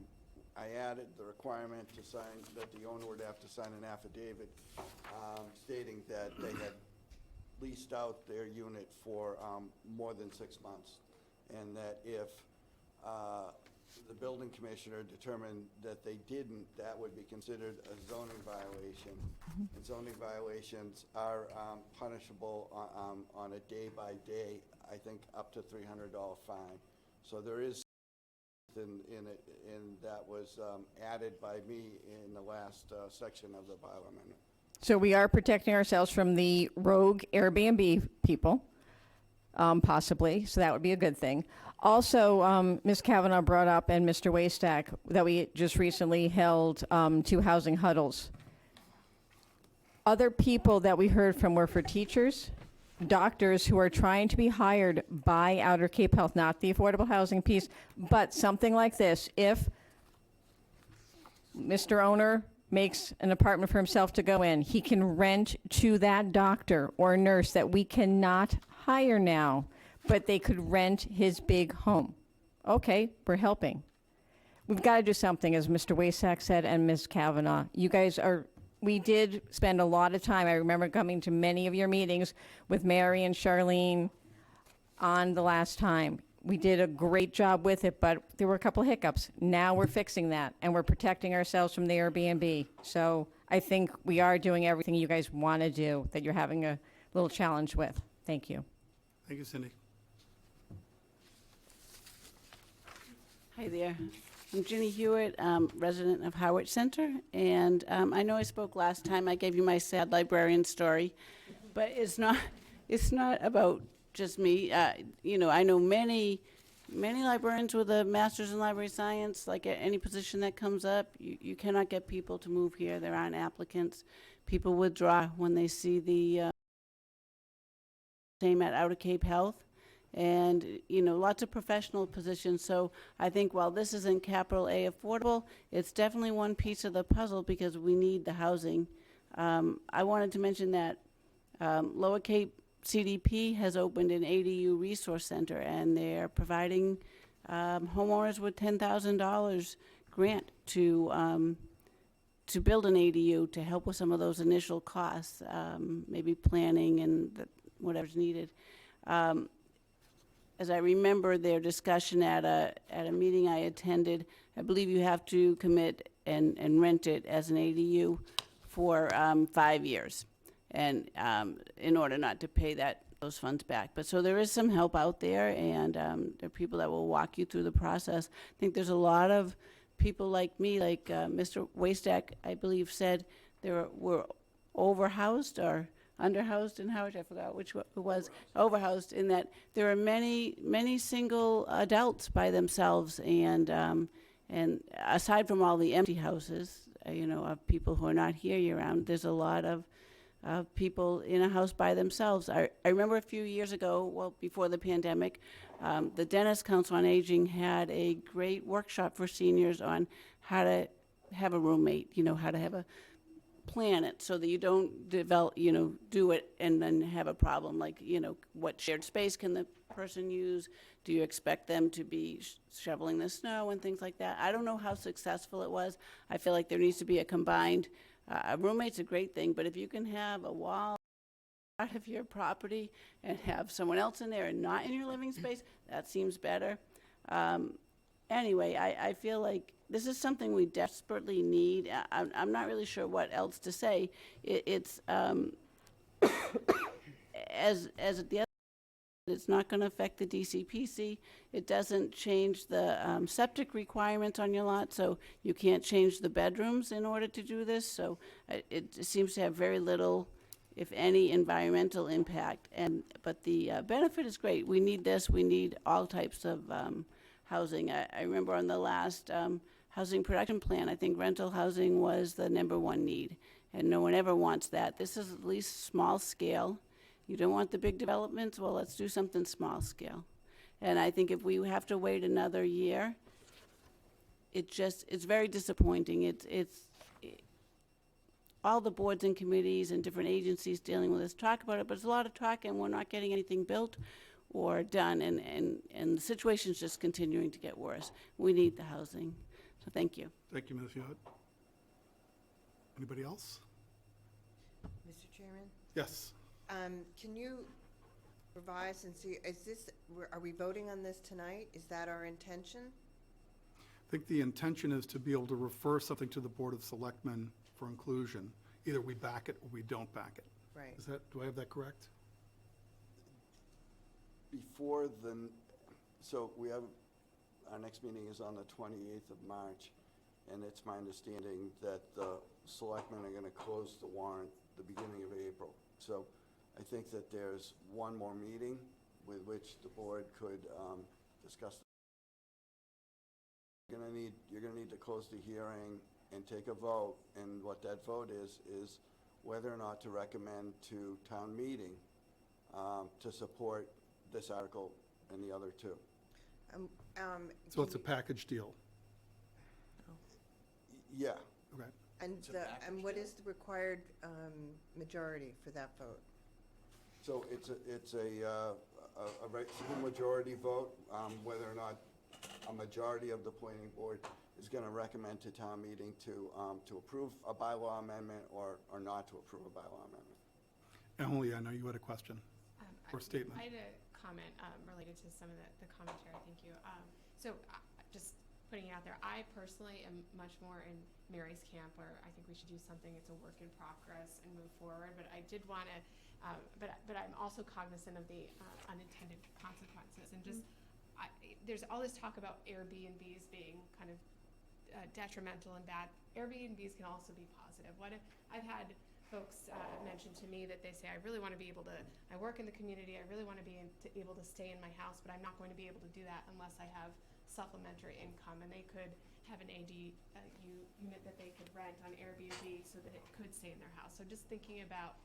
I added the requirement to sign, that the owner would have to sign an affidavit stating that they had leased out their unit for more than 6 months, and that if the building commissioner determined that they didn't, that would be considered a zoning violation. And zoning violations are punishable on a day-by-day, I think, up to $300 fine. So there is in it, and that was added by me in the last section of the bylaw amendment. So we are protecting ourselves from the rogue Airbnb people, possibly, so that would be a good thing. Also, Ms. Kavanaugh brought up, and Mr. Waystack, that we just recently held 2 housing huddles. Other people that we heard from were for teachers, doctors who are trying to be hired by Outer Cape Health, not the affordable housing piece, but something like this. If Mr. Owner makes an apartment for himself to go in, he can rent to that doctor or nurse that we cannot hire now, but they could rent his big home. Okay, we're helping. We've got to do something, as Mr. Wasak said and Ms. Kavanaugh. You guys we did spend a lot of time. I remember coming to many of your meetings with Mary and Charlene on the last time. We did a great job with it, but there were a couple hiccups. Now we're fixing that, and we're protecting ourselves from the Airbnb. So I think we are doing everything you guys want to do, that you're having a little challenge with. Thank you. Thank you, Cindy. Hi there. I'm Ginny Hewitt, resident of Harwich Center, and I know I spoke last time. I gave you my sad librarian story, but it's not about just me. You know, I know many librarians with a master's in library science. Like at any position that comes up, you cannot get people to move here. There aren't applicants. People withdraw when they see the same at Outer Cape Health. and, you know, lots of professional positions. So I think while this isn't capital A affordable, it's definitely one piece of the puzzle because we need the housing. I wanted to mention that Lower Cape CDP has opened an ADU resource center, and they're providing homeowners with $10,000 grant to build an ADU to help with some of those initial costs, maybe planning and whatever's needed. As I remember their discussion at a meeting I attended, I believe you have to commit and rent it as an ADU for 5 years, and in order not to pay those funds back. But so there is some help out there, and there are people that will walk you through the process. I think there's a lot of people like me, like Mr. Waystack, I believe, said were overhoused or underhoused in Howard, I forgot which one it was, overhoused, in that there are many single adults by themselves, and aside from all the empty houses, you know, of people who are not here year-round, there's a lot of people in a house by themselves. I remember a few years ago, well, before the pandemic, the Dennis Council on Aging had a great workshop for seniors on how to have a roommate, you know, how to have a plan it so that you don't develop, you know, do it and then have a problem. Like, you know, what shared space can the person use? Do you expect them to be shoveling the snow and things like that? I don't know how successful it was. I feel like there needs to be a combined, a roommate's a great thing, but if you can have a wall out of your property and have someone else in there and not in your living space, that seems better. Anyway, I feel like this is something we desperately need. I'm not really sure what else to say. It's as the other, it's not going to affect the DCPC. It doesn't change the septic requirements on your lot, so you can't change the bedrooms in order to do this. So it seems to have very little, if any, environmental impact. But the benefit is great. We need this. We need all types of housing. I remember on the last housing production plan, I think rental housing was the #1 need, and no one ever wants that. This is at least small scale. You don't want the big developments? Well, let's do something small scale. And I think if we have to wait another year, it's very disappointing. All the boards and committees and different agencies dealing with this talk about it, but it's a lot of talk, and we're not getting anything built or done, and the situation's just continuing to get worse. We need the housing. So thank you. Thank you, Ms. Hewitt. Anybody else? Mr. Chairman, Yes. can you revise and see, are we voting on this tonight? Is that our intention? I think the intention is to be able to refer something to the Board of Selectmen for inclusion. Either we back it or we don't back it. Right. Do I have that correct? So we have, our next meeting is on the 28th of March, and it's my understanding that the selectmen are gonna close the warrant the beginning of April. So I think that there's one more meeting with which the board could discuss. You're gonna need to close the hearing and take a vote, and what that vote is whether or not to recommend to town meeting to support this article and the other two. So it's a package deal. Yeah. Okay. And what is the required majority for that vote? So it's a simple majority vote, whether or not a majority of the planning board is going to recommend to town meeting to approve a bylaw amendment or not to approve a bylaw amendment. Emily, I know you had a question or statement. I had a comment related to some of the commentary. Thank you. Just putting it out there, I personally am much more in Mary's camp, where I think we should do something. It's a work in progress and move forward. But I did want to, but I'm also cognizant of the unintended consequences. And just, there's all this talk about Airbnbs being kind of detrimental and bad. Airbnbs can also be positive. What if I've had folks mention to me that they say, I really want to be able to, I work in the community, I really want to be able to stay in my house, but I'm not going to be able to do that unless I have supplementary income. And they could have an ADU unit that they could rent on Airbnb so that it could stay in their house. So just thinking about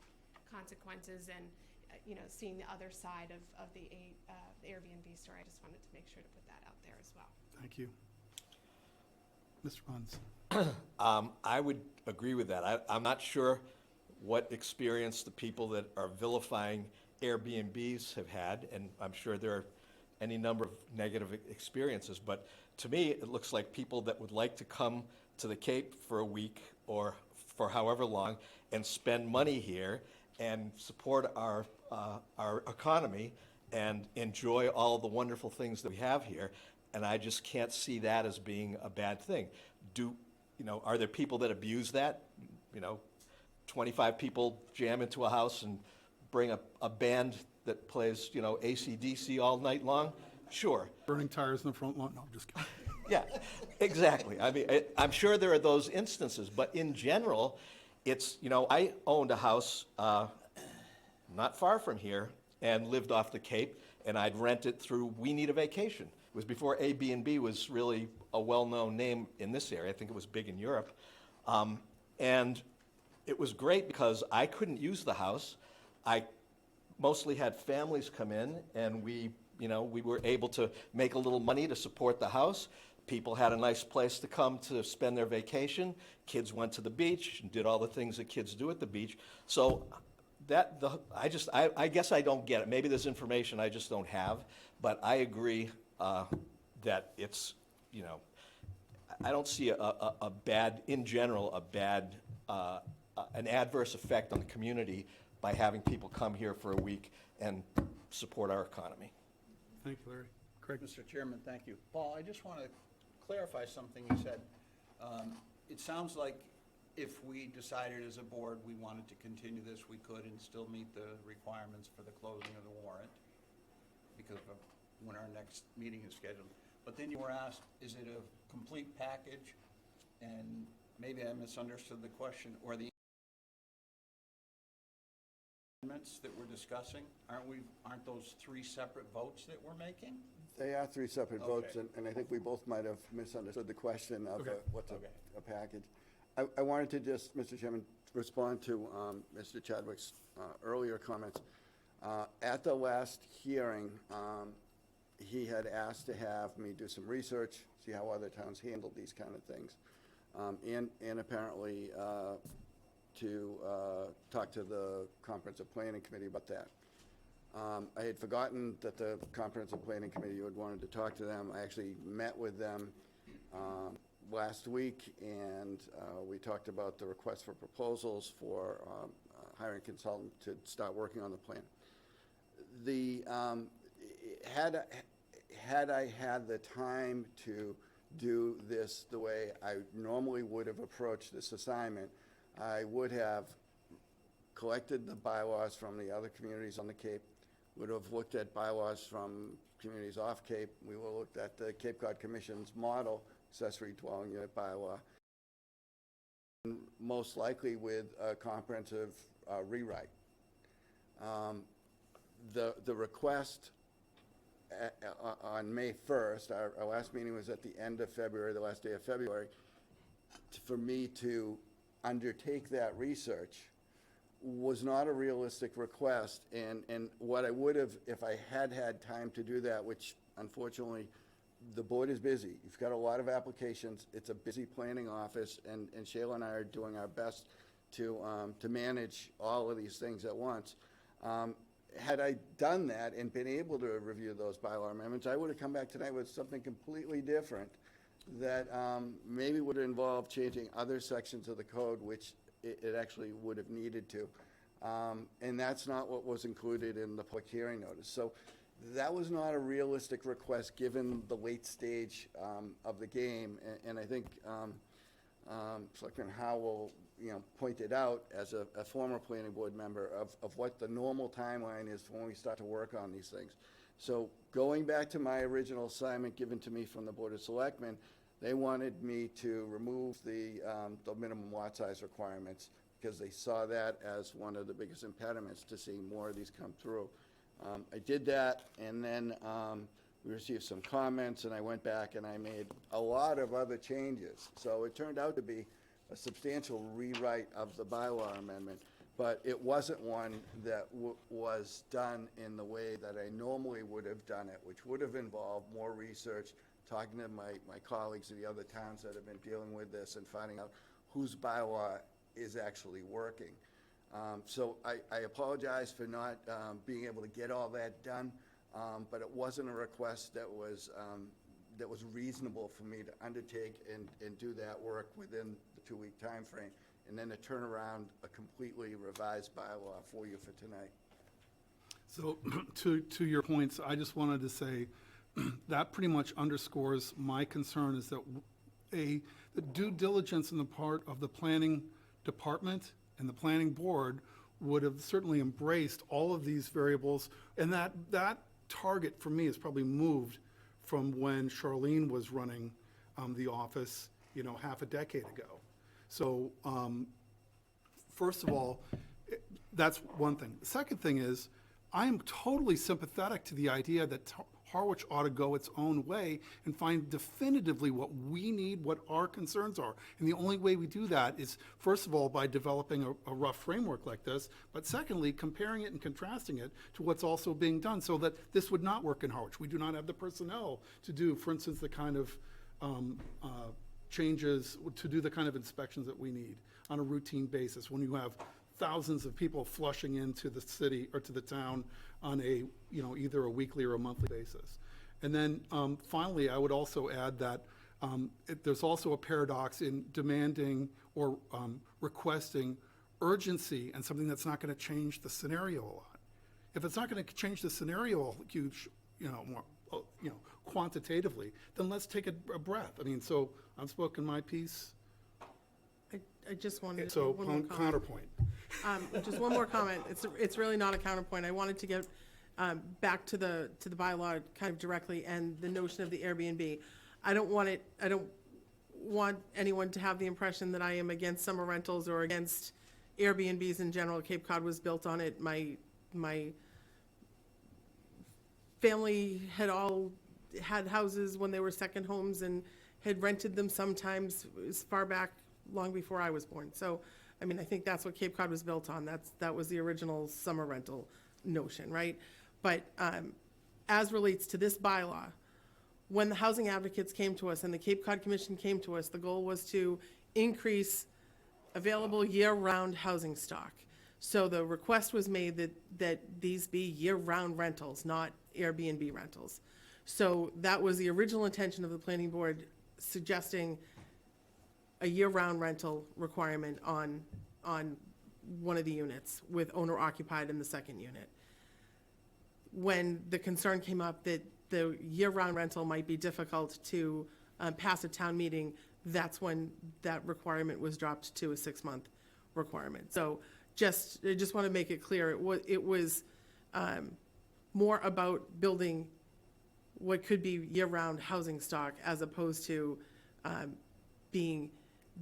consequences, and seeing the other side of the Airbnb story. I just wanted to make sure to put that out there as well. Thank you. Mr. Bunz? I would agree with that. I'm not sure what experience the people that are vilifying Airbnbs have had, and I'm sure there are any number of negative experiences, but to me, it looks like people that would like to come to the Cape for a week or for however long and spend money here and support our economy and enjoy all the wonderful things that we have here, and I just can't see that as being a bad thing. Are there people that abuse that? 25 people jam into a house and bring a band that plays, AC/DC all night long? Sure. Burning tires in the front lawn? No, I'm just kidding. Yeah, exactly. I mean, I'm sure there are those instances, but in general, it's, I owned a house not far from here and lived off the Cape, and I'd rent it through We Need a Vacation. It was before Airbnb was really a well-known name in this area. I think it was big in Europe. And it was great because I couldn't use the house. I mostly had families come in, and we were able to make a little money to support the house. People had a nice place to come to spend their vacation. Kids went to the beach and did all the things that kids do at the beach. So I guess I don't get it. Maybe there's information I just don't have, but I agree that it's, I don't see a bad, in general, an adverse effect on the community by having people come here for a week and support our economy. Thank you, Larry. Craig? Mr. Chairman, thank you. Paul, I just want to clarify something you said. It sounds like if we decided as a board we wanted to continue this, we could and still meet the requirements for the closing of the warrant because of when our next meeting is scheduled. But then you were asked, is it a complete package? And maybe I misunderstood the question, or the amendments that we're discussing, aren't those three separate votes that we're making? They are three separate votes, Okay. and I think we both might have misunderstood the question of Okay. what's Okay. a package. I wanted to just, Mr. Chairman, respond to Mr. Chadwick's earlier comments. At the last hearing, he had asked to have me do some research, see how other towns handled these kind of things, and apparently to talk to the Comprehensive Planning Committee about that. I had forgotten that the Comprehensive Planning Committee had wanted to talk to them. I actually met with them last week, and we talked about the request for proposals for hiring a consultant to start working on the plan. Had I had the time to do this the way I normally would have approached this assignment, I would have collected the bylaws from the other communities on the Cape, would have looked at bylaws from communities off Cape. We would have looked at the Cape Cod Commission's model accessory dwelling unit bylaw, and most likely with a comprehensive rewrite. The request on May 1st, our last meeting was at the end of February, the last day of February, for me to undertake that research was not a realistic request, and what I would have, if I had had time to do that, which unfortunately the board is busy. You've got a lot of applications. It's a busy planning office, and Shayla and I are doing our best to manage all of these things at once. Had I done that and been able to review those bylaw amendments, I would have come back tonight with something completely different that maybe would have involved changing other sections of the code, which it actually would have needed to. And that's not what was included in the public hearing notice. So that was not a realistic request given the late stage of the game. And I think Selectman Howell, pointed out as a former planning board member of what the normal timeline is when we start to work on these things. So going back to my original assignment given to me from the Board of Selectmen, they wanted me to remove the minimum lot size requirements because they saw that as one of the biggest impediments to seeing more of these come through. I did that, and then we received some comments, and I went back and I made a lot of other changes. So it turned out to be a substantial rewrite of the bylaw amendment. but it wasn't one that was done in the way that I normally would have done it, which would have involved more research, talking to my colleagues in the other towns that have been dealing with this and finding out whose bylaw is actually working. So I apologize for not being able to get all that done, but it wasn't a request that was reasonable for me to undertake and do that work within the 2-week time frame, and then to turn around a completely revised bylaw for you for tonight. So to your points, I just wanted to say that pretty much underscores my concern is that the due diligence on the part of the planning department and the planning board would have certainly embraced all of these variables, and that target for me is probably moved from when Charlene was running the office, half a decade ago. So first of all, that's one thing. The second thing is, I am totally sympathetic to the idea that Harwich ought to go its own way and find definitively what we need, what our concerns are. And the only way we do that is, first of all, by developing a rough framework like this, but secondly, comparing it and contrasting it to what's also being done, so that this would not work in Harwich. We do not have the personnel to do, for instance, the kind of changes, to do the kind of inspections that we need on a routine basis when you have thousands of people flushing into the city or to the town on a, either a weekly or a monthly basis. And then finally, I would also add that there's also a paradox in demanding or requesting urgency and something that's not going to change the scenario a lot. If it's not going to change the scenario huge, more, quantitatively, then let's take a breath. I mean, so I've spoken my piece. I just wanted to. So one more comment. counterpoint. Just one more comment. It's really not a counterpoint. I wanted to get back to the bylaw kind of directly and the notion of the Airbnb. I don't want anyone to have the impression that I am against summer rentals or against Airbnbs in general. Cape Cod was built on it. My family had all had houses when they were second homes and had rented them sometimes as far back long before I was born. So, I mean, I think that's what Cape Cod was built on. That was the original summer rental notion, right? But as relates to this bylaw, when the housing advocates came to us and the Cape Cod Commission came to us, the goal was to increase available year-round housing stock. So the request was made that these be year-round rentals, not Airbnb rentals. So that was the original intention of the planning board, suggesting a year-round rental requirement on one of the units with owner occupied in the second unit. When the concern came up that the year-round rental might be difficult to pass a town meeting, that's when that requirement was dropped to a 6-month requirement. So I just want to make it clear, it was more about building what could be year-round housing stock as opposed to being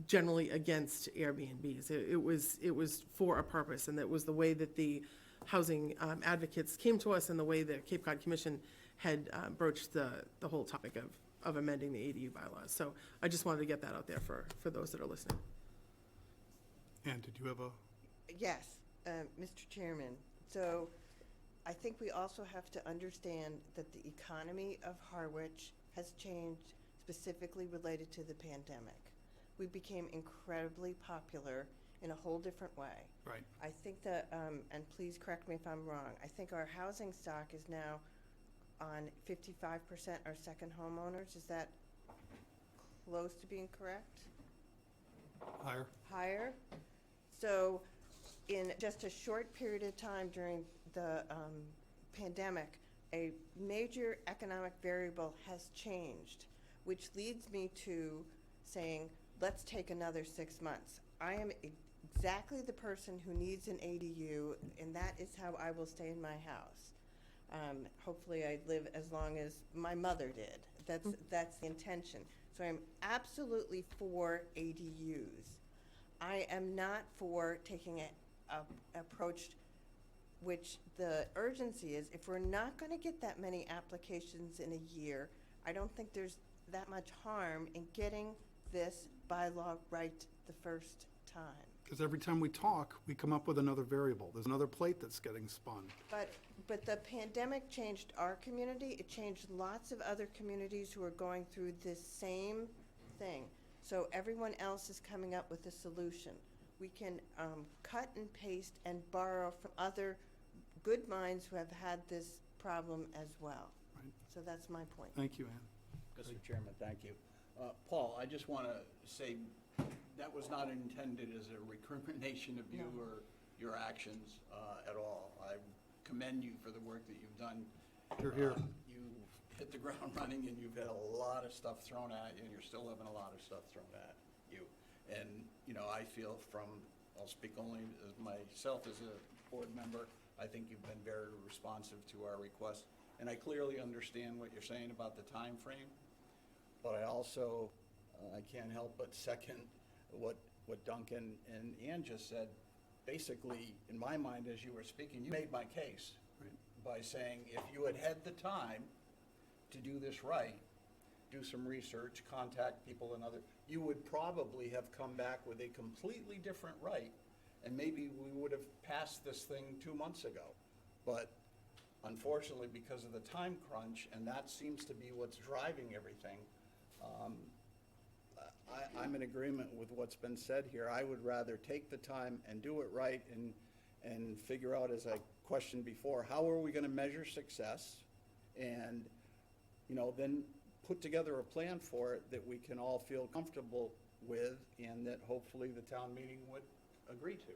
generally against Airbnbs. It was for a purpose, and that was the way that the housing advocates came to us and the way the Cape Cod Commission had broached the whole topic of amending the ADU bylaws. So I just wanted to get that out there for those that are listening. Ann, did you have a? Yes, Mr. Chairman. So I think we also have to understand that the economy of Harwich has changed, specifically related to the pandemic. We became incredibly popular in a whole different way. Right. I think that, and please correct me if I'm wrong, I think our housing stock is now on 55% are second homeowners. Is that close to being correct? Higher. Higher? So in just a short period of time during the pandemic, a major economic variable has changed, which leads me to saying, let's take another 6 months. I am exactly the person who needs an ADU, and that is how I will stay in my house. Hopefully I live as long as my mother did. That's the intention. So I'm absolutely for ADUs. I am not for taking an approach which the urgency is, if we're not going to get that many applications in a year, I don't think there's that much harm in getting this bylaw right the first time. Because every time we talk, we come up with another variable. There's another plate that's getting spun. But the pandemic changed our community, it changed lots of other communities who are going through this same thing. So everyone else is coming up with a solution. We can cut and paste and borrow from other good minds who have had this problem as well. Right. So that's my point. Thank you, Ann. Mr. Chairman, thank you. Paul, I just want to say that was not intended as a recrimination of you or your actions at all. I commend you for the work that you've done. You're here. You've hit the ground running, and you've had a lot of stuff thrown at you, and you're still having a lot of stuff thrown at you. And, you know, I feel I'll speak only as myself as a board member, I think you've been very responsive to our requests. And I clearly understand what you're saying about the time frame, but I also, I can't help but second what Duncan and Ann just said. Basically, in my mind, as you were speaking, you made my case by saying if you had had the time to do this right, do some research, contact people and other, you would probably have come back with a completely different right, and maybe we would have passed this thing 2 months ago. But unfortunately, because of the time crunch, and that seems to be what's driving everything, I'm in agreement with what's been said here. I would rather take the time and do it right and figure out, as I questioned before, how are we going to measure success, and, you know, then put together a plan for it that we can all feel comfortable with and that hopefully the town meeting would agree to.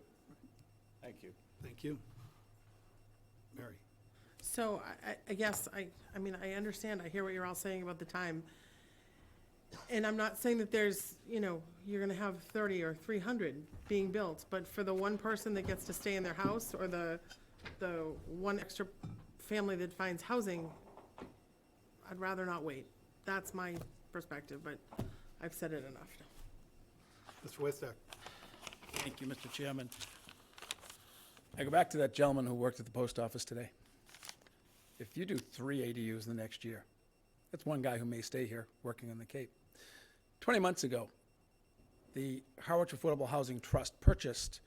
Thank you. Thank you. Mary? So I guess, I mean, I understand, I hear what you're all saying about the time. And I'm not saying that there's, you know, you're gonna have 30 or 300 being built, but for the one person that gets to stay in their house, or the one extra family that finds housing, I'd rather not wait. That's my perspective, but I've said it enough. Mr. Westak? Thank you, Mr. Chairman. I go back to that gentleman who worked at the post office today. If you do 3 ADUs the next year, that's one guy who may stay here working on the Cape. 20 months ago, the Harwich Affordable Housing Trust purchased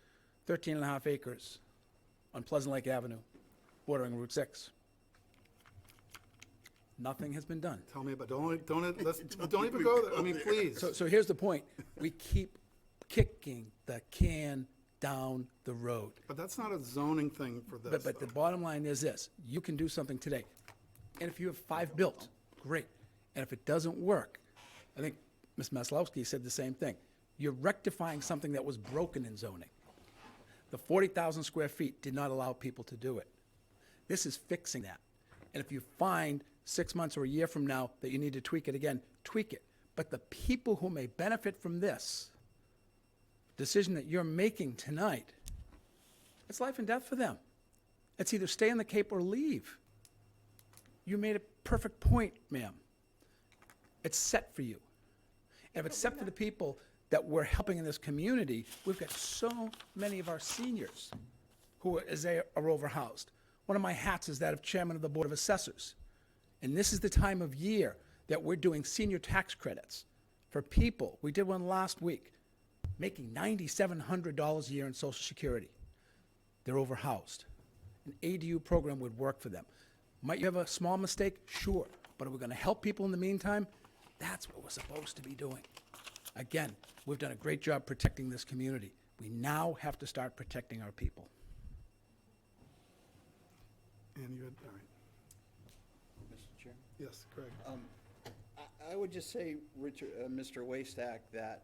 13 and a half acres on Pleasant Lake Avenue, bordering Route 6. Nothing has been done. Tell me about, don't even go there. I mean, please. So here's the point. We keep kicking the can down the road. But that's not a zoning thing for this. But the though. bottom line is this, you can do something today. And if you have 5 built, great. And if it doesn't work, I think Ms. Maslowski said the same thing. You're rectifying something that was broken in zoning. The 40,000 square feet did not allow people to do it. This is fixing that. And if you find 6 months or a year from now that you need to tweak it again, tweak it. But the people who may benefit from this decision that you're making tonight, it's life and death for them. It's either stay in the Cape or leave. You made a perfect point, ma'am. It's set for you. And if it's set for the people that we're helping in this community, we've got so many of our seniors who are overhoused. One of my hats is that of chairman of the Board of Assessors. And this is the time of year that we're doing senior tax credits for people. We did one last week, making $9,700 a year in Social Security. They're overhoused. An ADU program would work for them. Might you have a small mistake? Sure. But are we going to help people in the meantime? That's what we're supposed to be doing. Again, we've done a great job protecting this community. We now have to start protecting our people. And you had, all right. Mr. Chairman? Yes, Craig. I would just say, Richard, Mr. Waystack, that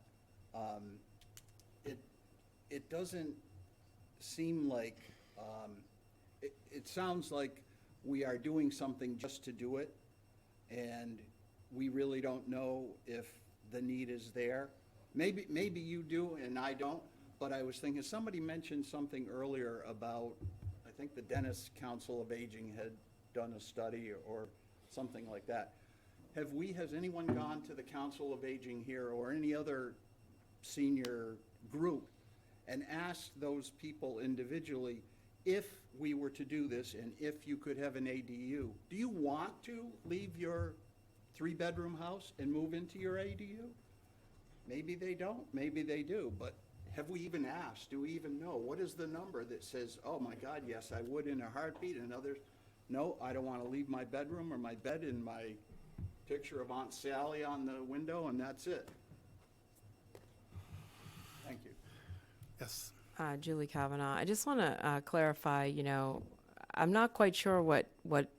it doesn't seem like, it sounds like we are doing something just to do it, and we really don't know if the need is there. Maybe you do and I don't, but I was thinking, somebody mentioned something earlier about, I think the Dennis Council of Aging had done a study or something like that. Has anyone gone to the Council of Aging here or any other senior group and asked those people individually, if we were to do this and if you could have an ADU, do you want to leave your 3-bedroom house and move into your ADU? Maybe they don't, maybe they do, but have we even asked? Do we even know? What is the number that says, oh my God, yes, I would in a heartbeat, and others, no, I don't want to leave my bedroom or my bed in my picture of Aunt Sally on the window, and that's it. Thank you. Yes. Julie Kavanaugh, I just want to clarify, I'm not quite sure what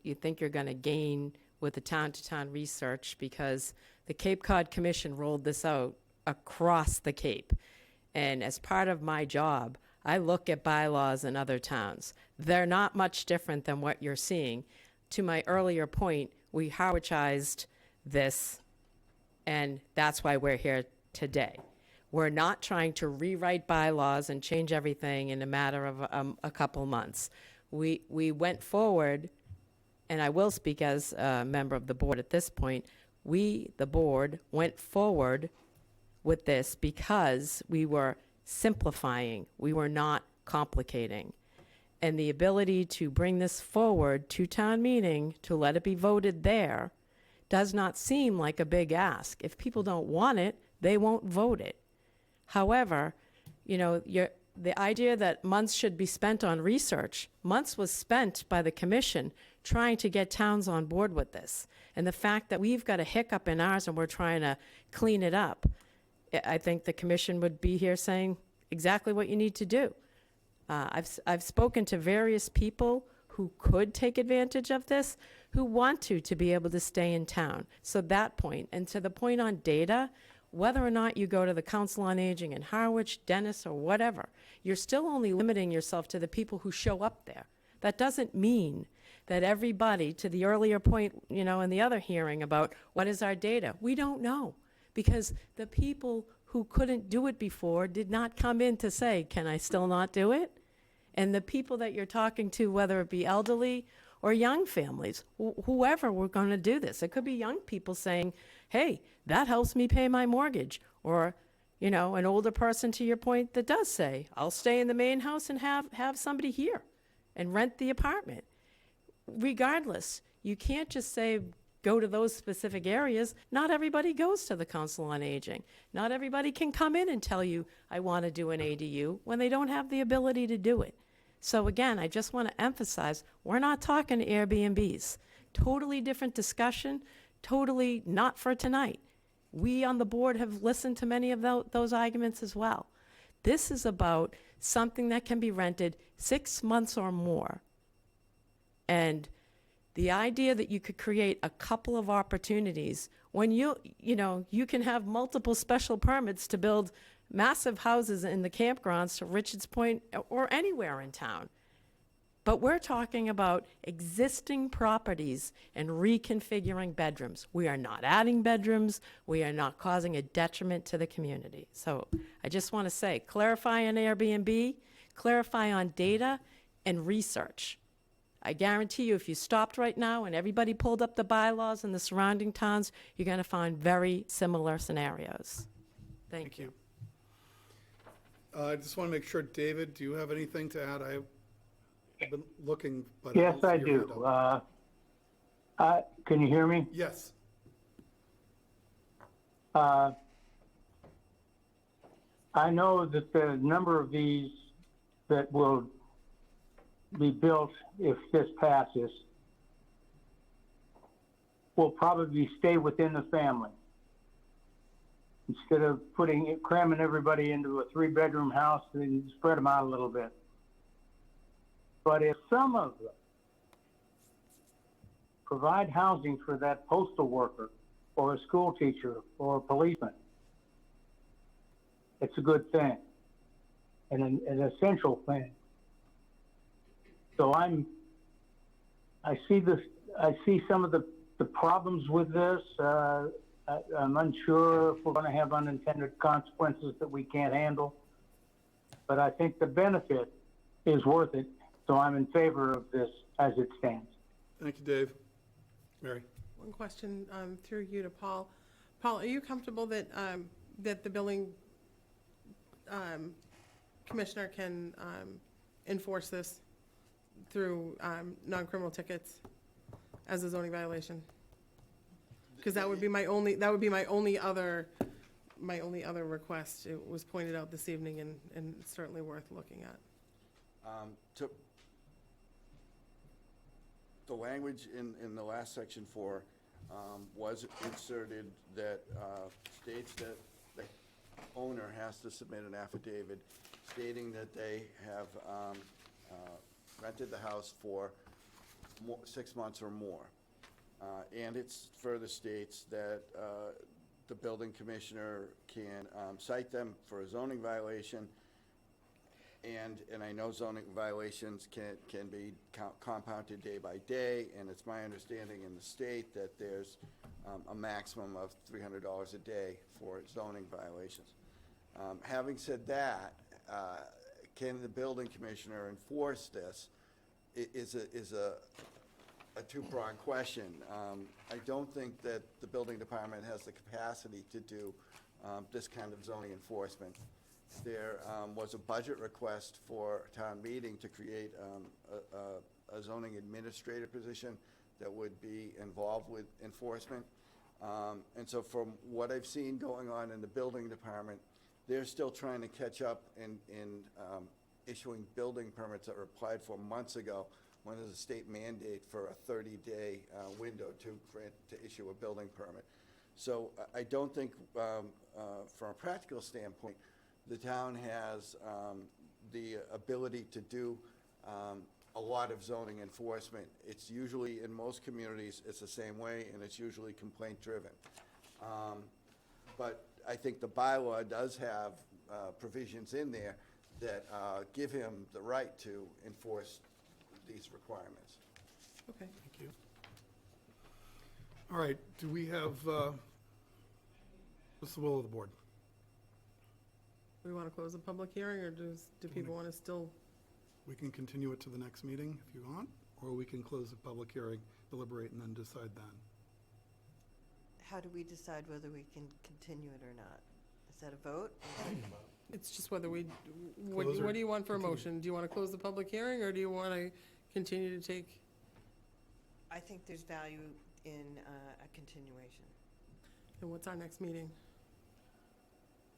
you think you're going to gain with the town-to-town research, because the Cape Cod Commission rolled this out across the Cape. And as part of my job, I look at bylaws in other towns. They're not much different than what you're seeing. To my earlier point, we Harwichized this, and that's why we're here today. We're not trying to rewrite bylaws and change everything in a matter of a couple months. We went forward, and I will speak as a member of the board at this point. We, the board, went forward with this because we were simplifying. We were not complicating. And the ability to bring this forward to town meeting, to let it be voted there, does not seem like a big ask. If people don't want it, they won't vote it. However, the idea that months should be spent on research, months was spent by the commission trying to get towns on board with this. And the fact that we've got a hiccup in ours and we're trying to clean it up, I think the commission would be here saying exactly what you need to do. I've spoken to various people who could take advantage of this, who want to be able to stay in town. So that point, and to the point on data, whether or not you go to the Council on Aging in Harwich, Dennis, or whatever, you're still only limiting yourself to the people who show up there. That doesn't mean that everybody, to the earlier point, in the other hearing about what is our data, we don't know. Because the people who couldn't do it before did not come in to say, can I still not do it? And the people that you're talking to, whether it be elderly or young families, whoever we're going to do this. It could be young people saying, hey, that helps me pay my mortgage. Or, an older person, to your point, that does say, I'll stay in the main house and have somebody here and rent the apartment. Regardless, you can't just say, go to those specific areas. Not everybody goes to the Council on Aging. Not everybody can come in and tell you, I want to do an ADU, when they don't have the ability to do it. So again, I just want to emphasize, we're not talking Airbnbs. Totally different discussion, totally not for tonight. We on the board have listened to many of those arguments as well. This is about something that can be rented 6 months or more. And the idea that you could create a couple of opportunities when you can have multiple special permits to build massive houses in the campgrounds, to Richard's point, or anywhere in town. But we're talking about existing properties and reconfiguring bedrooms. We are not adding bedrooms. We are not causing a detriment to the community. So I just want to say, clarify on Airbnb, clarify on data, and research. I guarantee you, if you stopped right now and everybody pulled up the bylaws in the surrounding towns, you're going to find very similar scenarios. Thank you. I just want to make sure, David, do you have anything to add? I've been looking, but Yes, don't I see your do. hand up. Can you hear me? Yes. I know that the number of these that will be built, if this passes, will probably stay within the family. Instead of cramming everybody into a 3-bedroom house, and spread them out a little bit. But if some of them provide housing for that postal worker or a school teacher or a policeman, it's a good thing and an essential thing. So I see some of the problems with this. I'm unsure if we're going to have unintended consequences that we can't handle, but I think the benefit is worth it. So I'm in favor of this as it stands. Thank you, Dave. Mary? One question through you to Paul. Paul, are you comfortable that that the building commissioner can enforce this through non-criminal tickets as a zoning violation? Because that would be my only other my only other request. It was pointed out this evening and certainly worth looking at. To, the language in the last section 4 was inserted that states that the owner has to submit an affidavit stating that they have rented the house for 6 months or more. And it further states that the building commissioner can cite them for a zoning violation. And I know zoning violations can be compounded day by day, and it's my understanding in the state that there's a maximum of $300 a day for zoning violations. Having said that, can the building commissioner enforce this? Is a two-pronged question. I don't think that the building department has the capacity to do this kind of zoning enforcement. There was a budget request for town meeting to create a zoning administrator position that would be involved with enforcement. And so from what I've seen going on in the building department, they're still trying to catch up in issuing building permits that were applied for months ago, when there's a state mandate for a 30-day window to issue a building permit. So I don't think, from a practical standpoint, the town has the ability to do a lot of zoning enforcement. It's usually, in most communities, it's the same way, and it's usually complaint-driven. But I think the bylaw does have provisions in there that give him the right to enforce these requirements. Okay. Thank you. All right, do we have, what's the will of the board? We want to close the public hearing, or do people want to still? We can continue it to the next meeting if you want, or we can close the public hearing, deliberate, and then decide then. How do we decide whether we can continue it or not? Is that a vote? It's just whether we, what Close or do you want for a continue? motion? Do you want to close the public hearing, or do you want to continue to take? I think there's value in a continuation. And what's our next meeting?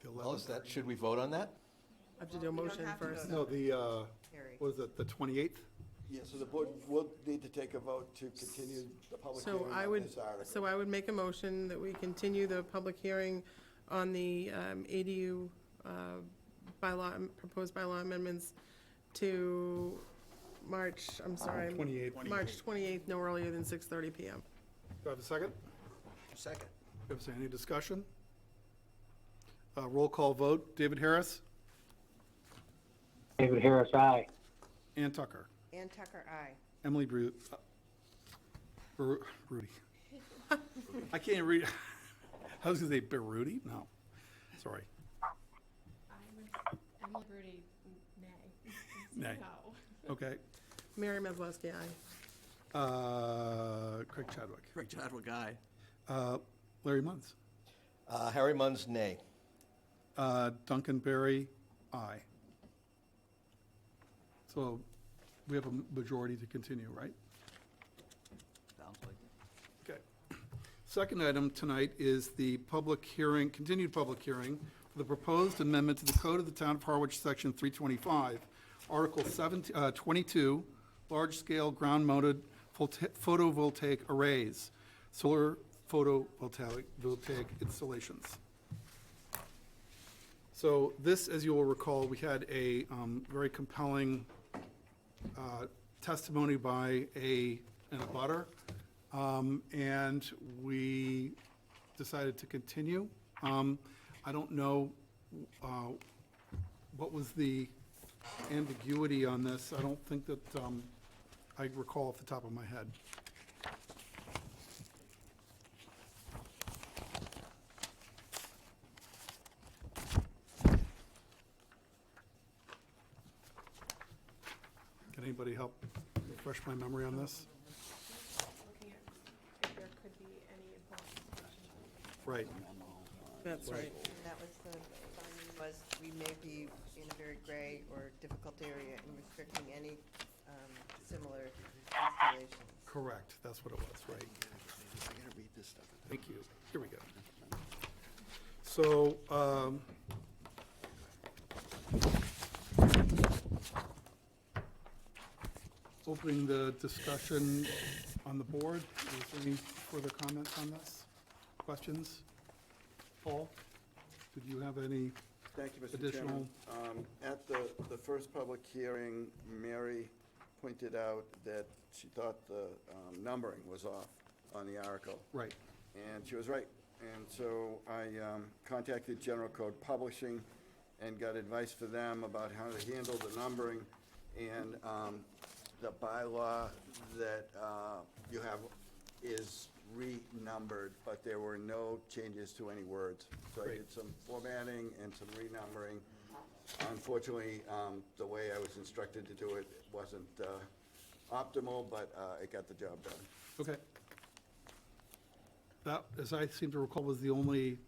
The Well, 11th? should we vote on that? I have to do a We don't motion have to first. vote. No, Harry. what is it, the 28th? Yeah, so the board will need to take a vote to continue the public So hearing I on would, this article. so I would make a motion that we continue the public hearing on the ADU proposed bylaw amendments to March, I'm sorry. 28th. March 28th, no earlier than 6:30 PM. Do I have a second? Second. Do I have any discussion? Roll call vote, David Harris, David Harris, aye. Ann Tucker, Ann Tucker, aye. Emily Rudy. I can't read, I was gonna say Rudy, no, sorry. Emily Brody, nay. Nay. No. Okay. Mary Maslowski, aye. Craig Chadwick. Craig Chadwick, aye. Larry Munz. Harry Munz, nay. Duncan Berry, aye. So we have a majority to continue, right? Sounds like it. Okay. Second item tonight is the public hearing, continued public hearing for the proposed amendment to the Code of the Town of Harwich, Section 325, Article 22, large-scale ground-mounted photovoltaic arrays, solar photovoltaic installations. So this, as you will recall, we had a very compelling testimony by an abutter, and we decided to continue. I don't know what was the ambiguity on this. I don't think that I recall off the top of my head. Can anybody help refresh my memory on this? Looking at if there could be any implementation. Right. That's right. And that was the finding, was we may be in a very gray or difficult area in restricting any similar installations. Correct, that's what it was, right. I gotta read this stuff. Thank you. Here we go. So, opening the discussion on the board, is there any further comments on this? Questions? Paul, did you have any? Thank you, Mr. Additional- Chairman. At the first public hearing, Mary pointed out that she thought the numbering was off on the article, Right. and she was right. And so I contacted General Code Publishing and got advice for them about how to handle the numbering. And the bylaw that you have is renumbered, but there were no changes to any words. So I Great. did some formatting and some renumbering. Unfortunately, the way I was instructed to do it wasn't optimal, but it got the job done. Okay. That, as I seem to recall, was the only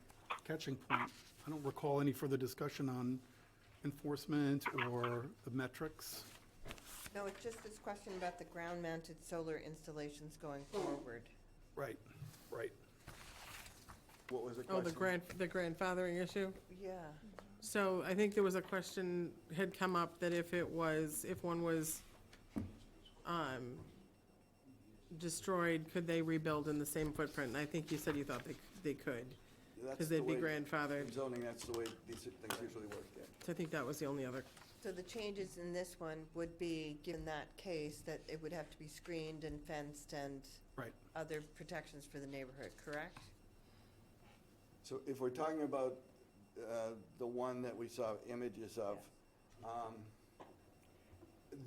catching point. I don't recall any further discussion on enforcement or the metrics. No, it's just this question about the ground-mounted solar installations going forward. Right, right. What was the Oh, question? the grandfathering issue? Yeah. So I think there was a question had come up that if one was destroyed, could they rebuild in the same footprint? And I think you said you thought they could, That's because the they'd be way- grandfathered. In zoning, that's the way these things usually work, yeah. So I think that was the only other, So the changes in this one would be, given that case, that it would have to be screened and fenced and Right. other protections for the neighborhood, correct? So if we're talking about the one that we saw images of,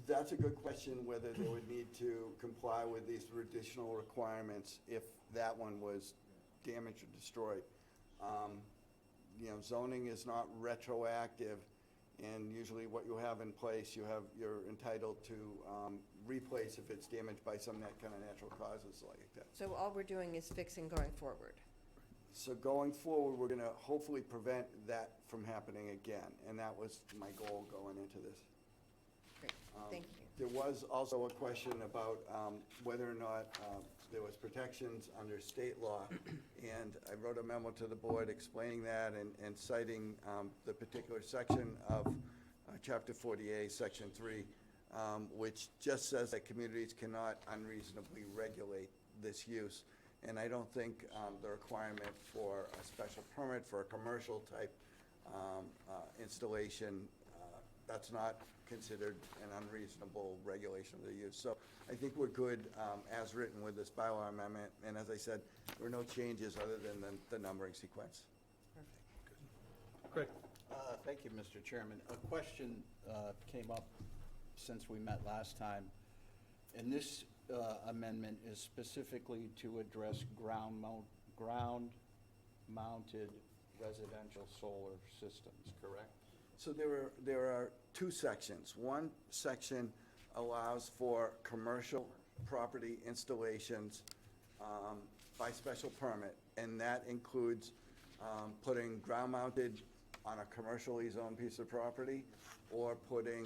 that's a good question, whether they would need to comply with these additional requirements if that one was damaged or destroyed. Zoning is not retroactive, and usually what you have in place, you're entitled to replace if it's damaged by some kind of natural causes like that. So all we're doing is fixing going forward. So going forward, we're gonna hopefully prevent that from happening again, and that was my goal going into this. Great, thank you. There was also a question about whether or not there was protections under state law, and I wrote a memo to the board explaining that and citing the particular section of Chapter 40A, Section 3, which just says that communities cannot unreasonably regulate this use. And I don't think the requirement for a special permit for a commercial type installation, that's not considered an unreasonable regulation of the use. So I think we're good as written with this bylaw amendment, and as I said, there were no changes other than the numbering sequence. Great. Thank you, Mr. Chairman. A question came up since we met last time, and this amendment is specifically to address ground-mounted residential solar systems, correct? So there are two sections. One section allows for commercial property installations by special permit, and that includes putting ground-mounted on a commercially zoned piece of property, or putting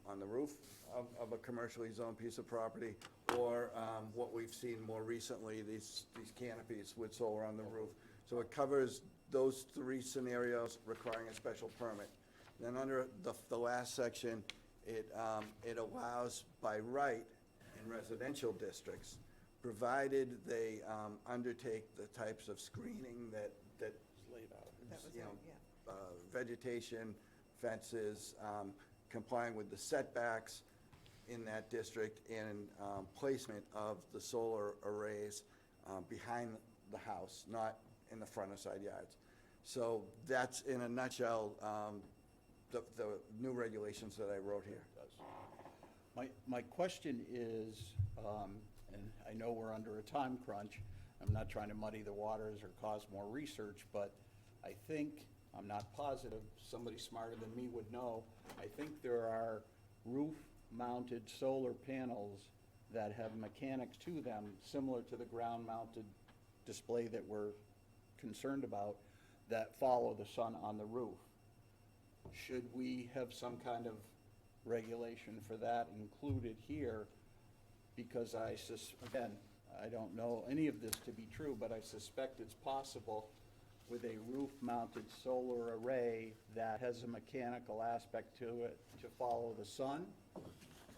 on the roof of a commercially zoned piece of property, or what we've seen more recently, these canopies with solar on the roof. So it covers those three scenarios requiring a special permit. Then under the last section, it allows by right in residential districts, provided they undertake the types of screening that Laid out. That was you it, know, yeah. vegetation, fences, complying with the setbacks in that district, and placement of the solar arrays behind the house, not in the front or side yards. So that's, in a nutshell, the new regulations that I wrote here. My question is, and I know we're under a time crunch, I'm not trying to muddy the waters or cause more research, but I think, I'm not positive, somebody smarter than me would know, I think there are roof-mounted solar panels that have mechanics to them, similar to the ground-mounted display that we're concerned about, that follow the sun on the roof. Should we have some kind of regulation for that included here? Because again, I don't know any of this to be true, but I suspect it's possible with a roof-mounted solar array that has a mechanical aspect to it to follow the sun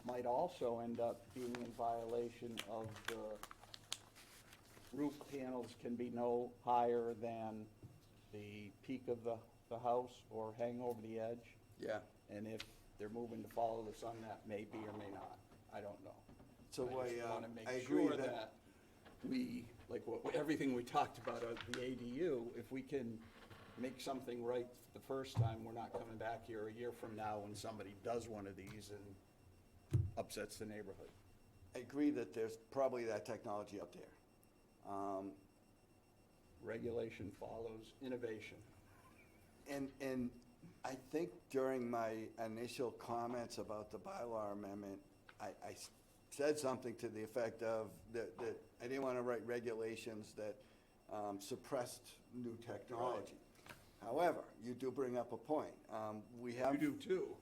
might also end up being in violation of the roof panels can be no higher than the peak of the house or hang over the edge. Yeah. And if they're moving to follow the sun, that may be or may not. I don't know. So I just want to I make agree sure that, that we, like everything we talked about at the ADU, if we can make something right the first time, we're not coming back here a year from now when somebody does one of these and upsets the neighborhood. I agree that there's probably that technology up there. Regulation follows innovation. And I think during my initial comments about the bylaw amendment, I said something to the effect of that I didn't want to write regulations that suppressed new technology. However, you do bring up a point. We have. You do too.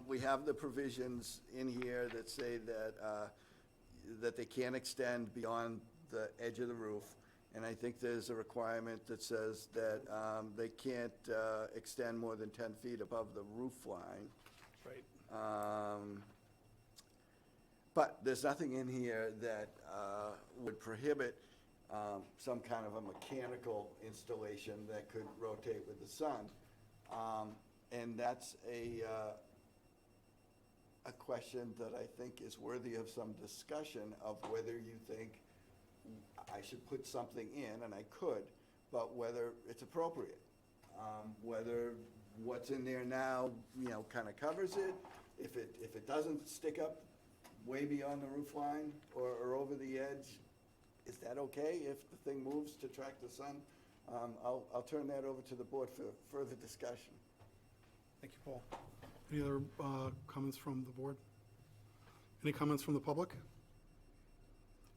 We have the provisions in here that say that they can't extend beyond the edge of the roof. And I think there's a requirement that says that they can't extend more than 10 feet above the roof line. Right. But there's nothing in here that would prohibit some kind of a mechanical installation that could rotate with the sun. And that's a question that I think is worthy of some discussion of whether you think I should put something in, and I could, but whether it's appropriate. Whether what's in there now, kind of covers it. If it doesn't stick up way beyond the roof line or over the edge, is that okay if the thing moves to track the sun? I'll turn that over to the board for further discussion. Thank you, Paul. Any other comments from the board? Any comments from the public?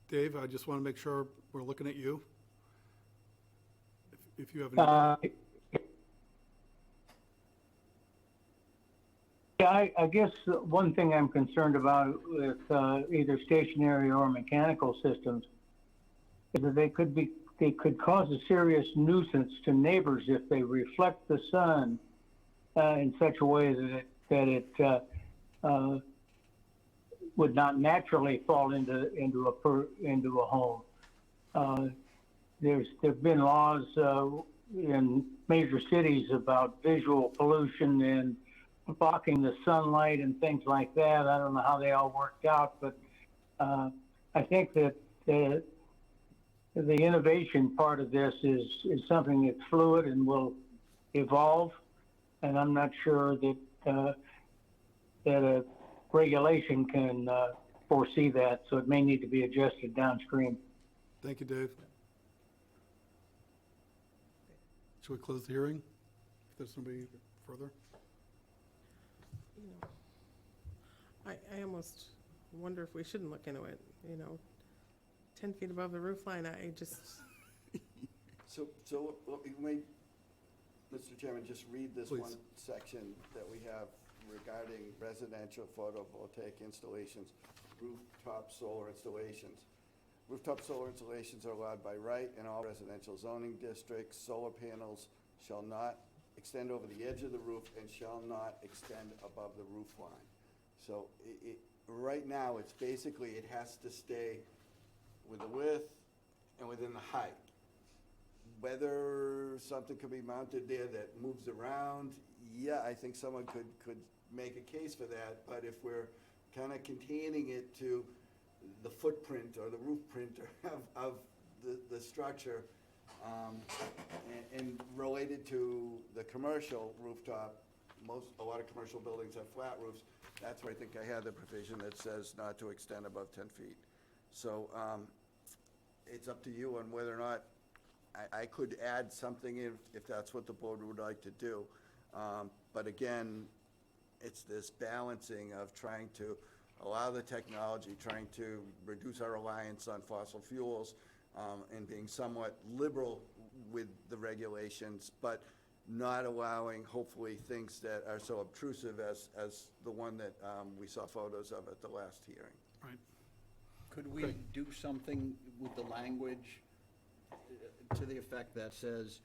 Dave, I just want to make sure we're looking at you. If you have any. Yeah, I guess one thing I'm concerned about with either stationary or mechanical systems is that they could cause a serious nuisance to neighbors if they reflect the sun in such a way that it would not naturally fall into a home. There've been laws in major cities about visual pollution and blocking the sunlight and things like that. I don't know how they all worked out, but I think that the innovation part of this is something that's fluid and will evolve, and I'm not sure that a regulation can foresee that, so it may need to be adjusted downstream. Thank you, Dave. Should we close the hearing? If there's somebody further? I almost wonder if we shouldn't look into it, 10 feet above the roof line, I just, So you may, Mr. Chairman, just read this Please. one section that we have regarding residential photovoltaic installations, rooftop solar installations. Rooftop solar installations are allowed by right in all residential zoning districts. Solar panels shall not extend over the edge of the roof and shall not extend above the roof line. So right now, it's basically, it has to stay with the width and within the height. Whether something could be mounted there that moves around, yeah, I think someone could make a case for that. But if we're kind of containing it to the footprint or the roof print of the structure, and related to the commercial rooftop, a lot of commercial buildings have flat roofs. That's where I think I had the provision that says not to extend above 10 feet. So it's up to you on whether or not I could add something if that's what the board would like to do. But again, it's this balancing of trying to allow the technology, trying to reduce our reliance on fossil fuels, and being somewhat liberal with the regulations, but not allowing, hopefully, things that are so obtrusive as the one that we saw photos of at the last hearing. Right. Could we Okay. do something with the language to the effect that says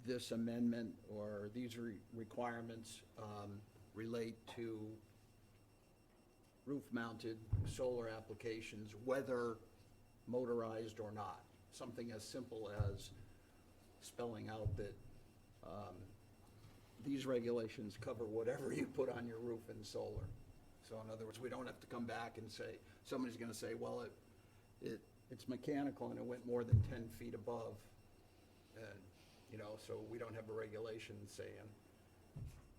this amendment or these requirements relate to roof-mounted solar applications, whether motorized or not. Something as simple as spelling out that these regulations cover whatever you put on your roof in solar. So in other words, we don't have to come back and say, somebody's gonna say, well, it's mechanical and it went more than 10 feet above. And, you know, so we don't have a regulation saying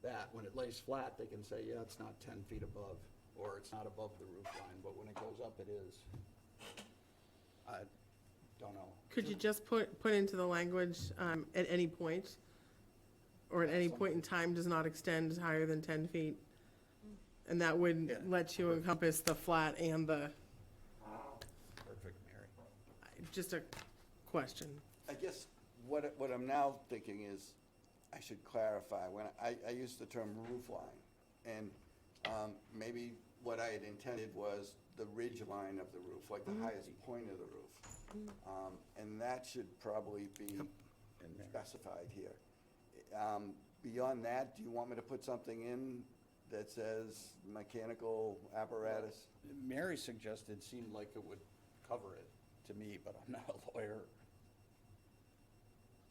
that. When it lays flat, they can say, yeah, it's not 10 feet above, or it's not above the roof line, but when it goes up, it is. I don't know. Could you just put into the language, at any point, or at any point in time does not extend higher than 10 feet? And that would Yeah. let you encompass the flat and the, Perfect, Mary. just a question. I guess what I'm now thinking is, I should clarify, when I used the term roof line, and maybe what I had intended was the ridge line of the roof, like the highest point of the roof. And that should probably be specified here. Beyond that, do you want me to put something in that says mechanical apparatus? Mary suggested seemed like it would cover it to me, but I'm not a lawyer.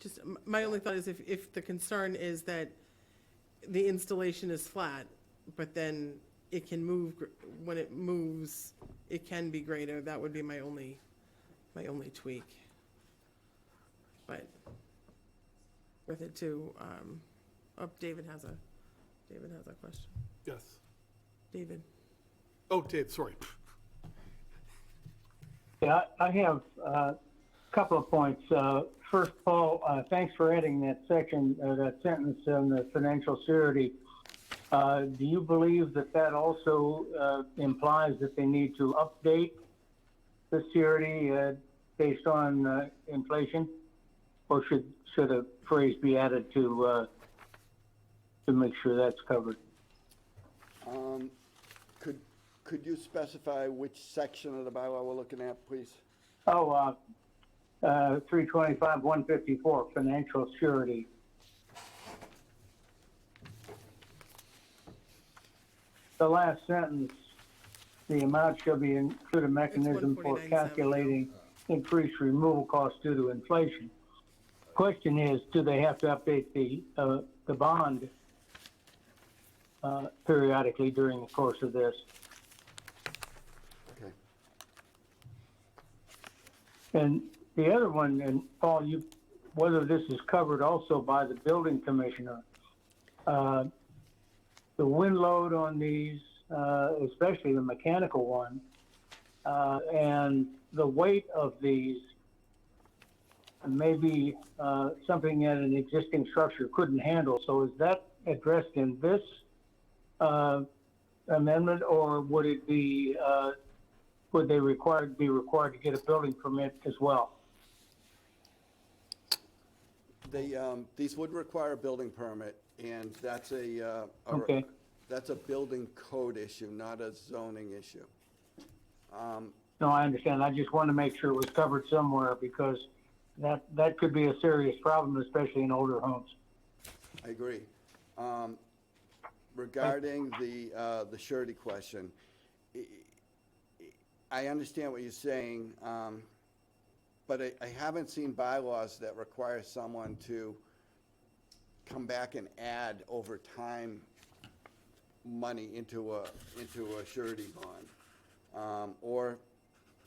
Just, my only thought is if the concern is that the installation is flat, but then it can move, when it moves, it can be greater, that would be my only tweak. But with it too, David has a question. Yes. David? Oh, Dave, sorry. Yeah, I have a couple of points. First, Paul, thanks for adding that section, that sentence on the financial surety. Do you believe that also implies that they need to update the surety based on inflation? Or should a phrase be added to make sure that's covered? Could you specify which section of the bylaw we're looking at, please? 325, 154, financial surety. The last sentence, the amount shall be include a mechanism for 149.7. calculating increased removal costs due to inflation. Question is, do they have to update the bond periodically during the course of this? Okay. And the other one, and Paul, whether this is covered also by the building commissioner, the wind load on these, especially the mechanical one, and the weight of these may be something that an existing structure couldn't handle. So is that addressed in this amendment, or would it be would they be required to get a building permit as well? These would require a building permit, and that's Okay. that's a building code issue, not a zoning issue. No, I understand. I just want to make sure it was covered somewhere, because that could be a serious problem, especially in older homes. I agree. Regarding the surety question, I understand what you're saying, but I haven't seen bylaws that require someone to come back and add over time money into a surety bond, or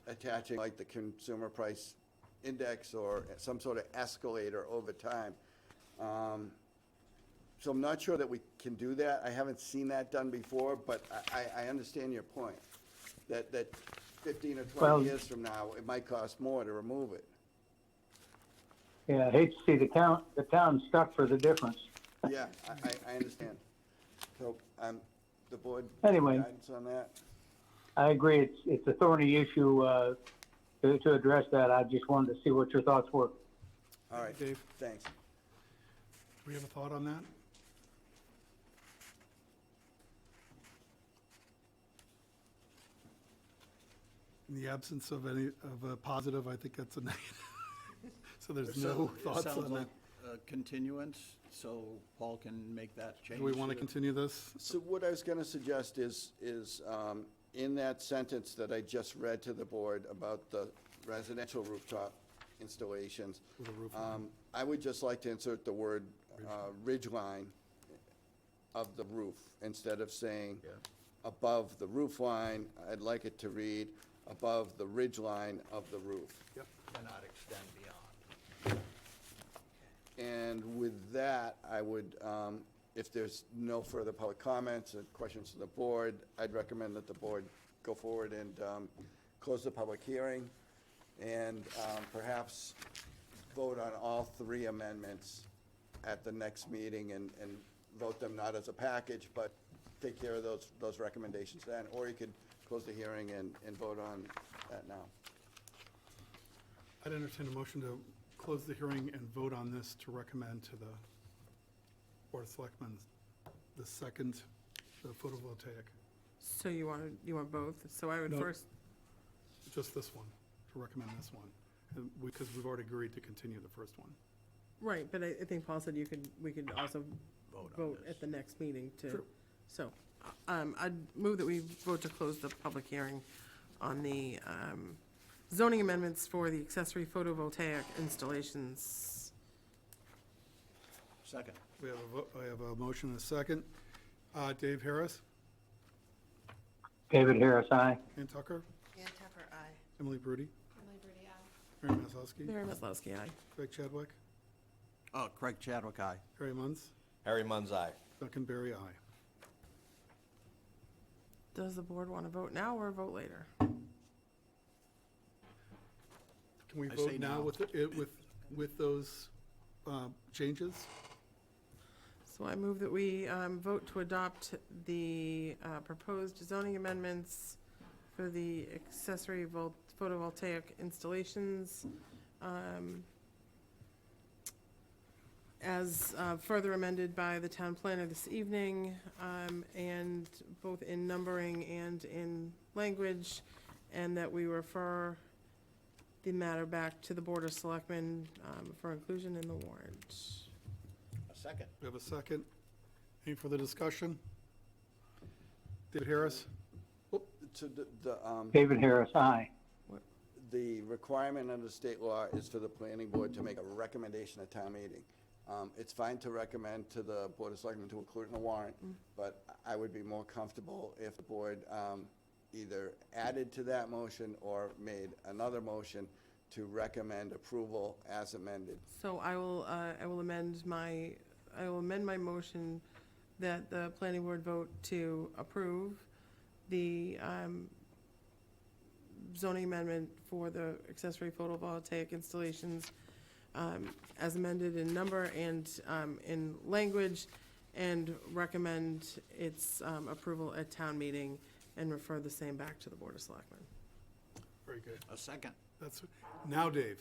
attaching like the consumer price index or some sort of escalator over time. So I'm not sure that we can do that. I haven't seen that done before, but I understand your point, that 15 or 20 Well- years from now, it might cost more to remove it. Yeah, I hate to see the town stuck for the difference. Yeah, I understand. So, the board, Anyway. guidance on that? I agree, it's a thorny issue to address that. I just wanted to see what your thoughts were. All right, Dave. thanks. Do we have a thought on that? In the absence of a positive, I think that's a negative. So there's no thoughts Sounds on like that? a continuance, so Paul can make that change. Do we want to the- continue this? So what I was gonna suggest is, in that sentence that I just read to the board about the residential rooftop installations, With a roof line. I would just like to insert the word, ridge line of the roof, instead of saying above the roof line, I'd like it to read above the ridge line of the roof. Yep. Cannot extend beyond. And with that, I would, if there's no further public comments or questions to the board, I'd recommend that the board go forward and close the public hearing and perhaps vote on all three amendments at the next meeting and vote them not as a package, but take care of those recommendations then. Or you could close the hearing and vote on that now. I'd entertain a motion to close the hearing and vote on this to recommend to the Board of Selectmen the second, the photovoltaic, So you want both? So I would No. first, just this one, to recommend this one. And because we've already agreed to continue the first one. right, but I think Paul said we could also Vote on vote this. at the next meeting to, True. so, I'd move that we vote to close the public hearing on the, zoning amendments for the accessory photovoltaic installations. Second. I have a motion and a second. Dave Harris, David Harris, aye. Ann Tucker, Ann Tucker, aye. Emily Brody, Emily Brady, aye. Mary Maslowski, Mary Maslowski, aye. Greg Chadwick, Oh, Craig Chadwick, aye. Harry Munz, Harry Munz, aye. Duncan Berry, aye. Does the board want to vote now or vote later? Can we I vote say now now. with those changes? So I move that we vote to adopt the proposed zoning amendments for the accessory photovoltaic installations as further amended by the town planner this evening, and both in numbering and in language, and that we refer the matter back to the Board of Selectmen for inclusion in the warrant. A second. We have a second. Any further discussion? David Harris? So David Harris, aye. the requirement under state law is for the planning board to make a recommendation at town meeting. It's fine to recommend to the Board of Selectmen to include it in the warrant, but I would be more comfortable if the board either added to that motion or made another motion to recommend approval as amended. So I will amend my motion that the planning board vote to approve the zoning amendment for the accessory photovoltaic installations as amended in number and in language, and recommend its approval at town meeting and refer the same back to the Board of Selectmen. Very good. A second. That's, now Dave.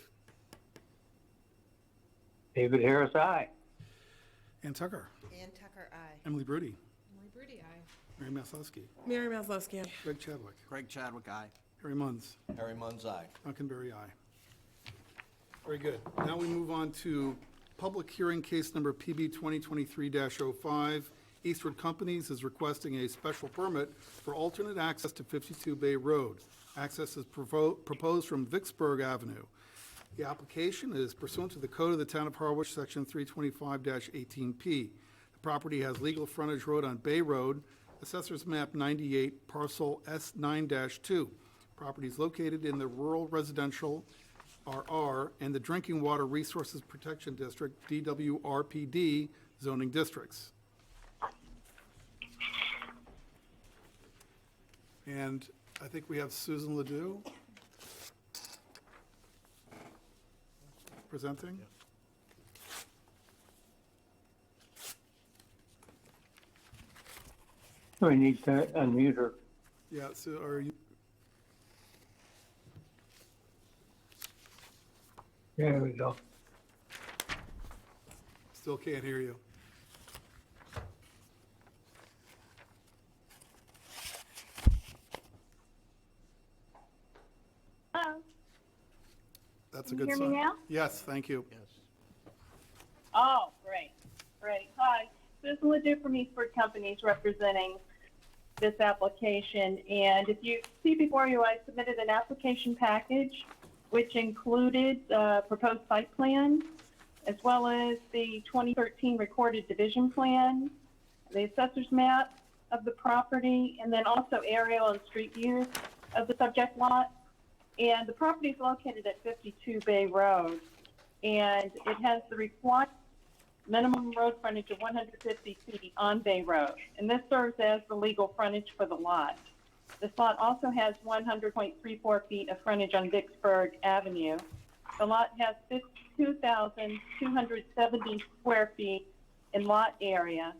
David Harris, aye. Ann Tucker, Ann Tucker, aye. Emily Brody, Emily Brady, aye. Mary Maslowski, Mary Maslowski, aye. Greg Chadwick, Craig Chadwick, aye. Harry Munz, Harry Munz, aye. Duncan Berry, aye. Very good. Now we move on to public hearing case number PB 2023-05. Eastwood Companies is requesting a special permit for alternate access to 52 Bay Road. Access is proposed from Vicksburg Avenue. The application is pursuant to the Code of the Town of Harwich, Section 325-18P. The property has legal frontage road on Bay Road, Assessor's Map 98, Parcel S9-2. Property is located in the Rural Residential RR and the Drinking Water Resources Protection District, DWRPD, zoning districts. And I think we have Susan Ledoux presenting. We need to unmute her. Yeah, so are you, There we go. still can't hear you. That's a Can you good hear sign. me now? Yes, thank you. Yes. Oh, great, great. Hi, this is Ledoux from Eastford Companies representing this application. And if you see before you, I submitted an application package which included proposed site plan, as well as the 2013 recorded division plan, the assessor's map of the property, and then also aerial and street views of the subject lot. And the property is located at 52 Bay Road, and it has the required minimum road frontage of 150 feet on Bay Road, and this serves as the legal frontage for the lot. This lot also has 100.34 feet of frontage on Vicksburg Avenue. The lot has 52,270 square feet in lot area,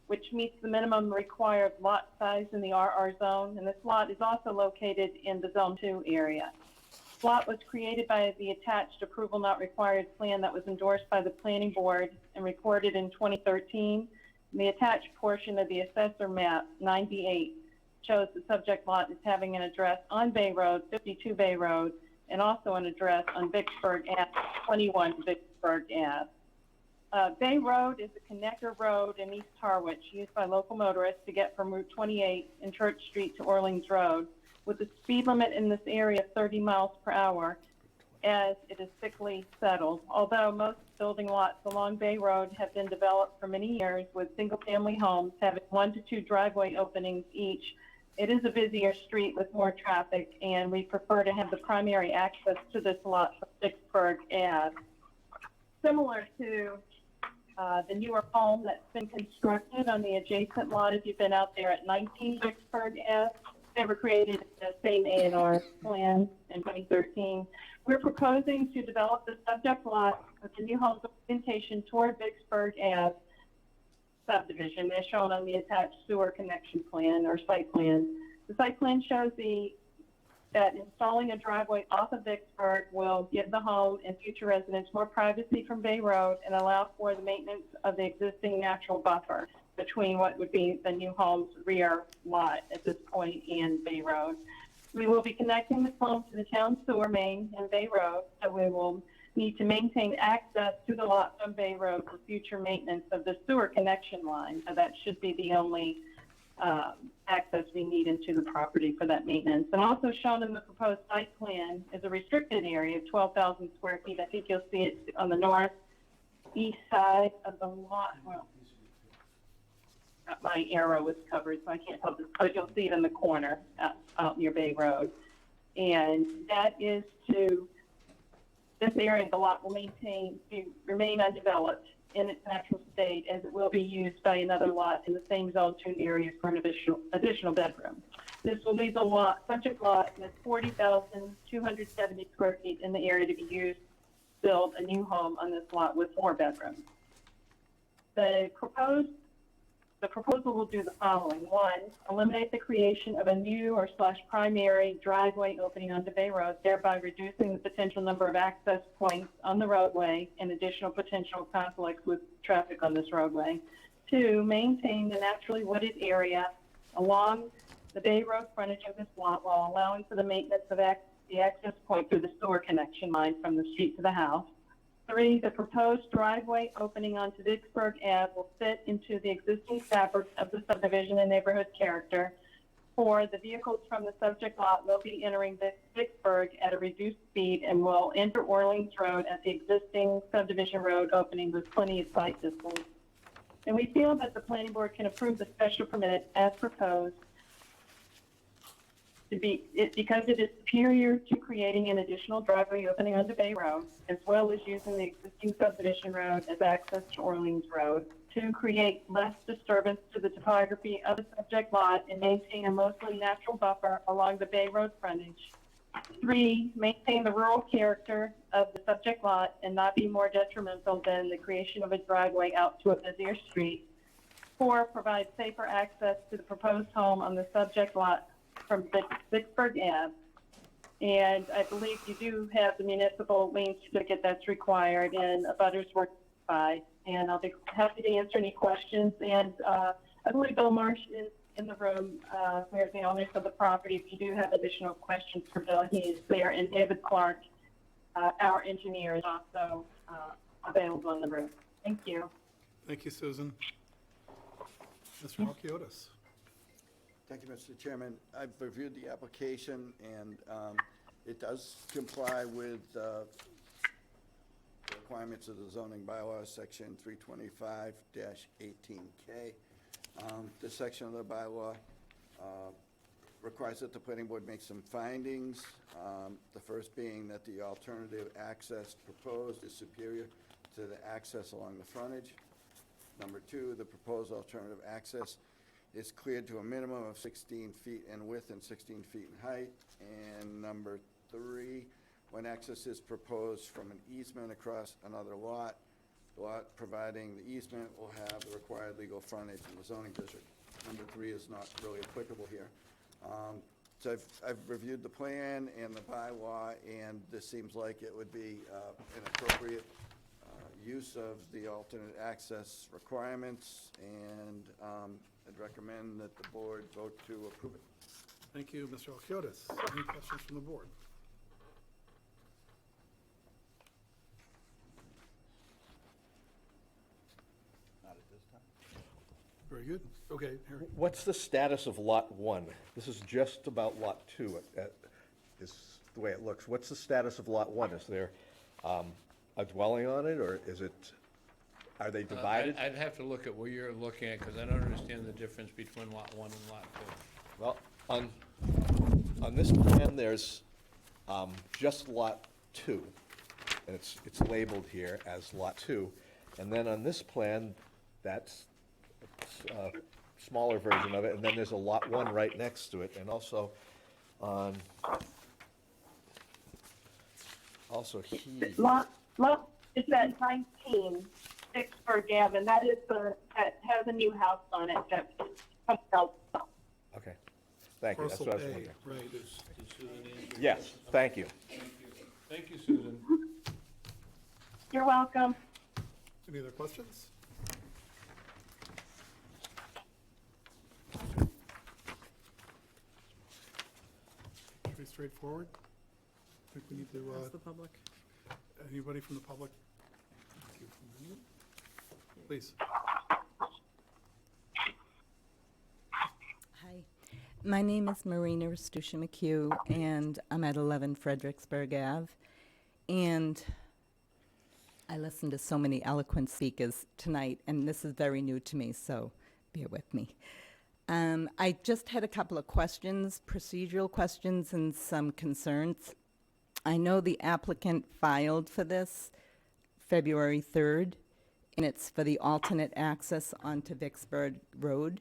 which meets the minimum required lot size in the RR zone, and this lot is also located in the Zone 2 area. This lot was created by the attached approval not required plan that was endorsed by the Planning Board and recorded in 2013. And the attached portion of the assessor map 98 shows the subject lot as having an address on Bay Road, 52 Bay Road, and also an address on Vicksburg Ave, 21 Vicksburg Ave. Bay Road is a connector road in East Harwich used by local motorists to get from Route 28 and Church Street to Orleans Road, with the speed limit in this area of 30 miles per hour, as it is thickly settled. Although most building lots along Bay Road have been developed for many years with single-family homes having 1 to 2 driveway openings each, it is a busier street with more traffic, and we prefer to have the primary access to this lot from Vicksburg Ave. Similar to the newer home that's been constructed on the adjacent lot, if you've been out there at 19 Vicksburg Ave, they were created the same A&R plan in 2013. We're proposing to develop the subject lot with the new home's orientation toward Vicksburg Ave subdivision, as shown on the attached sewer connection plan or site plan. The site plan shows that installing a driveway off of Vicksburg will give the home and future residents more privacy from Bay Road and allow for the maintenance of the existing natural buffer between what would be the new home's rear lot at this point and Bay Road. We will be connecting this home to the town sewer main and Bay Road, so we will need to maintain access to the lot from Bay Road for future maintenance of the sewer connection line. So that should be the only access we need into the property for that maintenance. And also shown in the proposed site plan is a restricted area of 12,000 square feet. I think you'll see it on the northeast side of the lot. Well, my arrow was covered, so I can't tell this, but you'll see it in the corner out near Bay Road. And that is to, this area of the lot will remain undeveloped in its natural state, as it will be used by another lot in the same Zone 2 area for an additional bedroom. This will leave the subject lot with 40,270 square feet in the area to be used to build a new home on this lot with 4 bedrooms. The proposal will do the following. 1, eliminate the creation of a new or / primary driveway opening onto Bay Road, thereby reducing the potential number of access points on the roadway and additional potential conflicts with traffic on this roadway. 2, maintain the naturally wooded area along the Bay Road frontage of this lot while allowing for the maintenance of the access point through the sewer connection line from the street to the house. 3, the proposed driveway opening onto Vicksburg Ave will fit into the existing fabric of the subdivision and neighborhood character. 4, the vehicles from the subject lot will be entering Vicksburg at a reduced speed and will enter Orleans Road at the existing subdivision road opening with plenty of sight distance. And we feel that the planning board can approve the special permit as proposed because it is superior to creating an additional driveway opening onto Bay Road, as well as using the existing subdivision road as access to Orleans Road, to create less disturbance to the topography of the subject lot and maintain a mostly natural buffer along the Bay Road frontage. 3, maintain the rural character of the subject lot and not be more detrimental than the creation of a driveway out to a busier street. 4, provide safer access to the proposed home on the subject lot from Vicksburg Ave. And I believe you do have the municipal lien certificate that's required, and abutters were notified. And I'll be happy to answer any questions. And I believe Bill Marsh is in the room, where's the owners of the property. If you do have additional questions for Bill, he is there. And David Clark our engineer is also available in the room. Thank you. Thank you, Susan. Mr. Halkiotis. Thank you, Mr. Chairman. I've reviewed the application, and it does comply with the requirements of the zoning bylaws, section 325-18K. This section of the bylaw requires that the planning board make some findings. The first being that the alternative access proposed is superior to the access along the frontage. Number two, the proposed alternative access is cleared to a minimum of 16 feet in width and 16 feet in height. And number three, when access is proposed from an easement across another lot, the lot providing the easement will have the required legal frontage in the zoning district. Number three is not really applicable here. So I've reviewed the plan and the bylaw, and this seems like it would be an appropriate use of the alternate access requirements, and I'd recommend that the board vote to approve it. Thank you, Mr. Halkiotis. Any questions from the board? Not at this time. Very good. Okay, Harry. What's the status of Lot 1? This is just about Lot 2, is the way it looks. What's the status of Lot 1? Is there a dwelling on it, or is it, are they divided? I'd have to look at where you're looking at, because I don't understand the difference between Lot 1 and Lot 2. Well, on this plan, there's just Lot 2, and it's labeled here as Lot 2. And then on this plan, that's a smaller version of it, and then there's a Lot 1 right next to it, and also on, here. Lot is at 19 Vicksburg Ave, and that has a new house on it that comes out. Okay, thank you, that's what I was Parcel wondering. A, right. Did Susan answer? Yes, thank you. Thank you, Susan. You're welcome. Any other questions? Pretty straightforward. I think we need to, Ask the public. anybody from the public? Please. Hi, my name is Marina Rastusha McHugh, and I'm at 11 Fredericksburg Ave. And I listened to so many eloquent speakers tonight, and this is very new to me, so bear with me. I just had a couple of questions, procedural questions, and some concerns. I know the applicant filed for this February 3rd, and it's for the alternate access onto Vicksburg Road.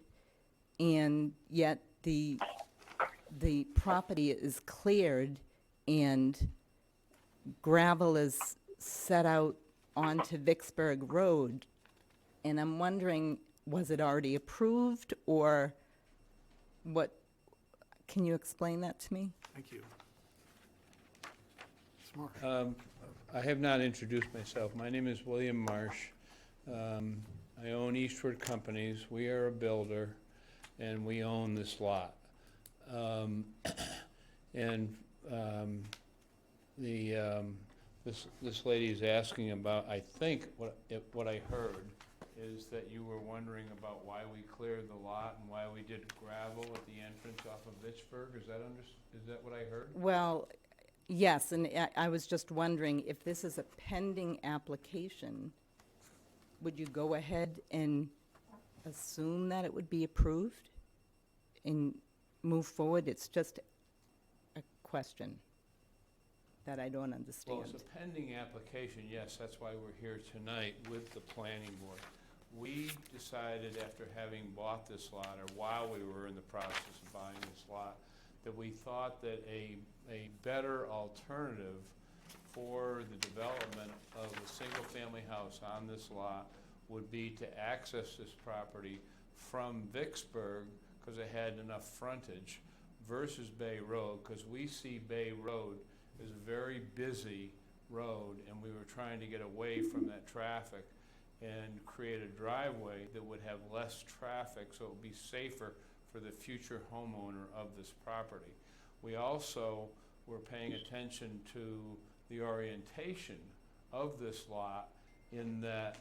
And yet the property is cleared and gravel is set out onto Vicksburg Road. And I'm wondering, was it already approved, or what? Can you explain that to me? Thank you. Smart. I have not introduced myself. My name is William Marsh. I own Eastward Companies. We are a builder, and we own this lot. This lady is asking about, I think, what I heard is that you were wondering about why we cleared the lot and why we did gravel at the entrance off of Vicksburg. Is that what I heard? Well, yes, and I was just wondering if this is a pending application, would you go ahead and assume that it would be approved and move forward? It's just a question that I don't understand. Well, it's a pending application, yes, that's why we're here tonight with the planning board. We decided after having bought this lot, or while we were in the process of buying this lot, that we thought that a better alternative for the development of a single-family house on this lot would be to access this property from Vicksburg, because it had enough frontage, versus Bay Road, because we see Bay Road as a very busy road, and we were trying to get away from that traffic and create a driveway that would have less traffic, so it would be safer for the future homeowner of this property. We also were paying attention to the orientation of this lot in that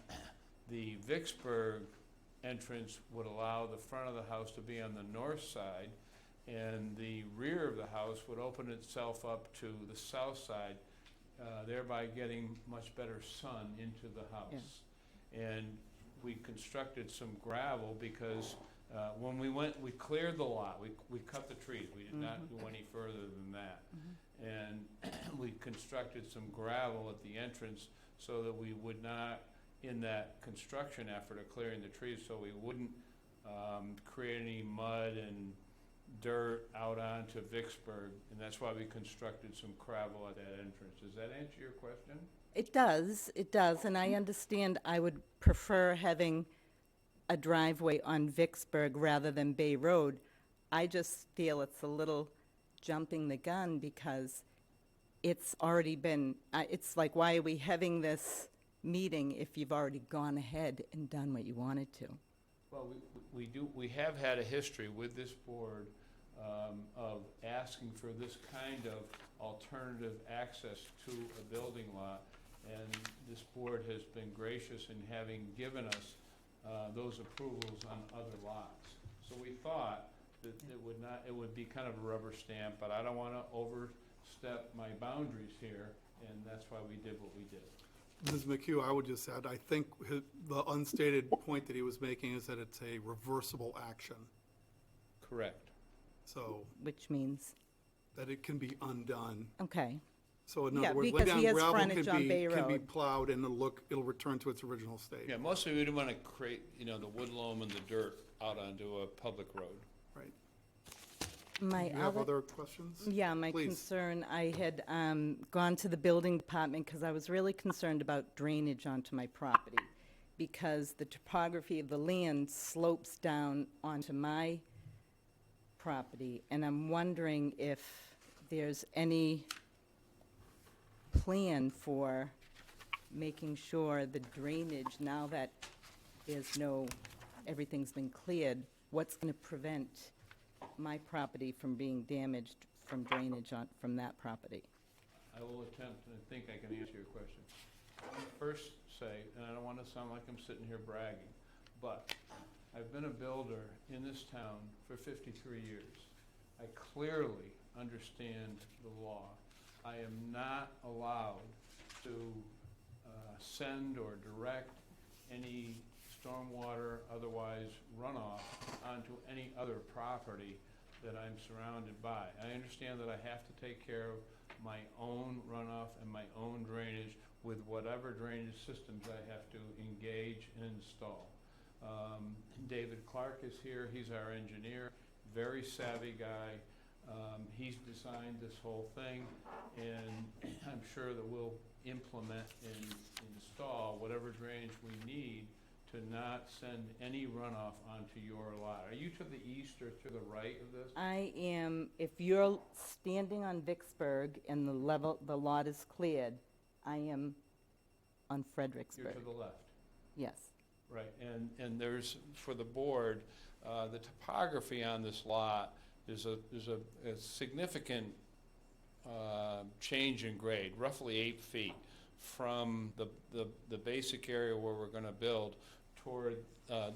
the Vicksburg entrance would allow the front of the house to be on the north side, and the rear of the house would open itself up to the south side, thereby getting much better sun into the house. And we constructed some gravel because when we cleared the lot, we cut the trees. We did not do any further than that. And we constructed some gravel at the entrance so that we would not, in that construction effort of clearing the trees, so we wouldn't create any mud and dirt out onto Vicksburg, and that's why we constructed some gravel at that entrance. Does that answer your question? It does, and I understand I would prefer having a driveway on Vicksburg rather than Bay Road. I just feel it's a little jumping the gun because it's already been, it's like, why are we having this meeting if you've already gone ahead and done what you wanted to? Well, we have had a history with this board of asking for this kind of alternative access to a building lot, and this board has been gracious in having given us those approvals on other lots. So we thought that it would be kind of a rubber stamp, but I don't want to overstep my boundaries here, and that's why we did what we did. Ms. McHugh, I would just add, I think the unstated point that he was making is that it's a reversible action. Correct. So Which means, that it can be undone. okay. So in Yeah, other words, because laying he down has gravel frontage on Bay can be Road. plowed and it'll return to its original state. Yeah, mostly we didn't want to create, the wood loam and the dirt out onto a public road. Right. My Do you have other questions? Yeah, my Please. concern, I had gone to the building department because I was really concerned about drainage onto my property, because the topography of the land slopes down onto my property, and I'm wondering if there's any plan for making sure the drainage, now that everything's been cleared, what's going to prevent my property from being damaged from drainage from that property? I will attempt, and I think I can answer your question. Let me first say, and I don't want to sound like I'm sitting here bragging, but I've been a builder in this town for 53 years. I clearly understand the law. I am not allowed to send or direct any stormwater, otherwise runoff, onto any other property that I'm surrounded by. I understand that I have to take care of my own runoff and my own drainage with whatever drainage systems I have to engage and install. David Clark is here. He's our engineer, very savvy guy. He's designed this whole thing, and I'm sure that we'll implement and install whatever drainage we need to not send any runoff onto your lot. Are you to the east or to the right of this? I am, if you're standing on Vicksburg and the lot is cleared, I am on Fredericksburg. You're to the left. Yes. Right, and there's, for the board, the topography on this lot, there's a significant change in grade, roughly 8 feet from the basic area where we're gonna build toward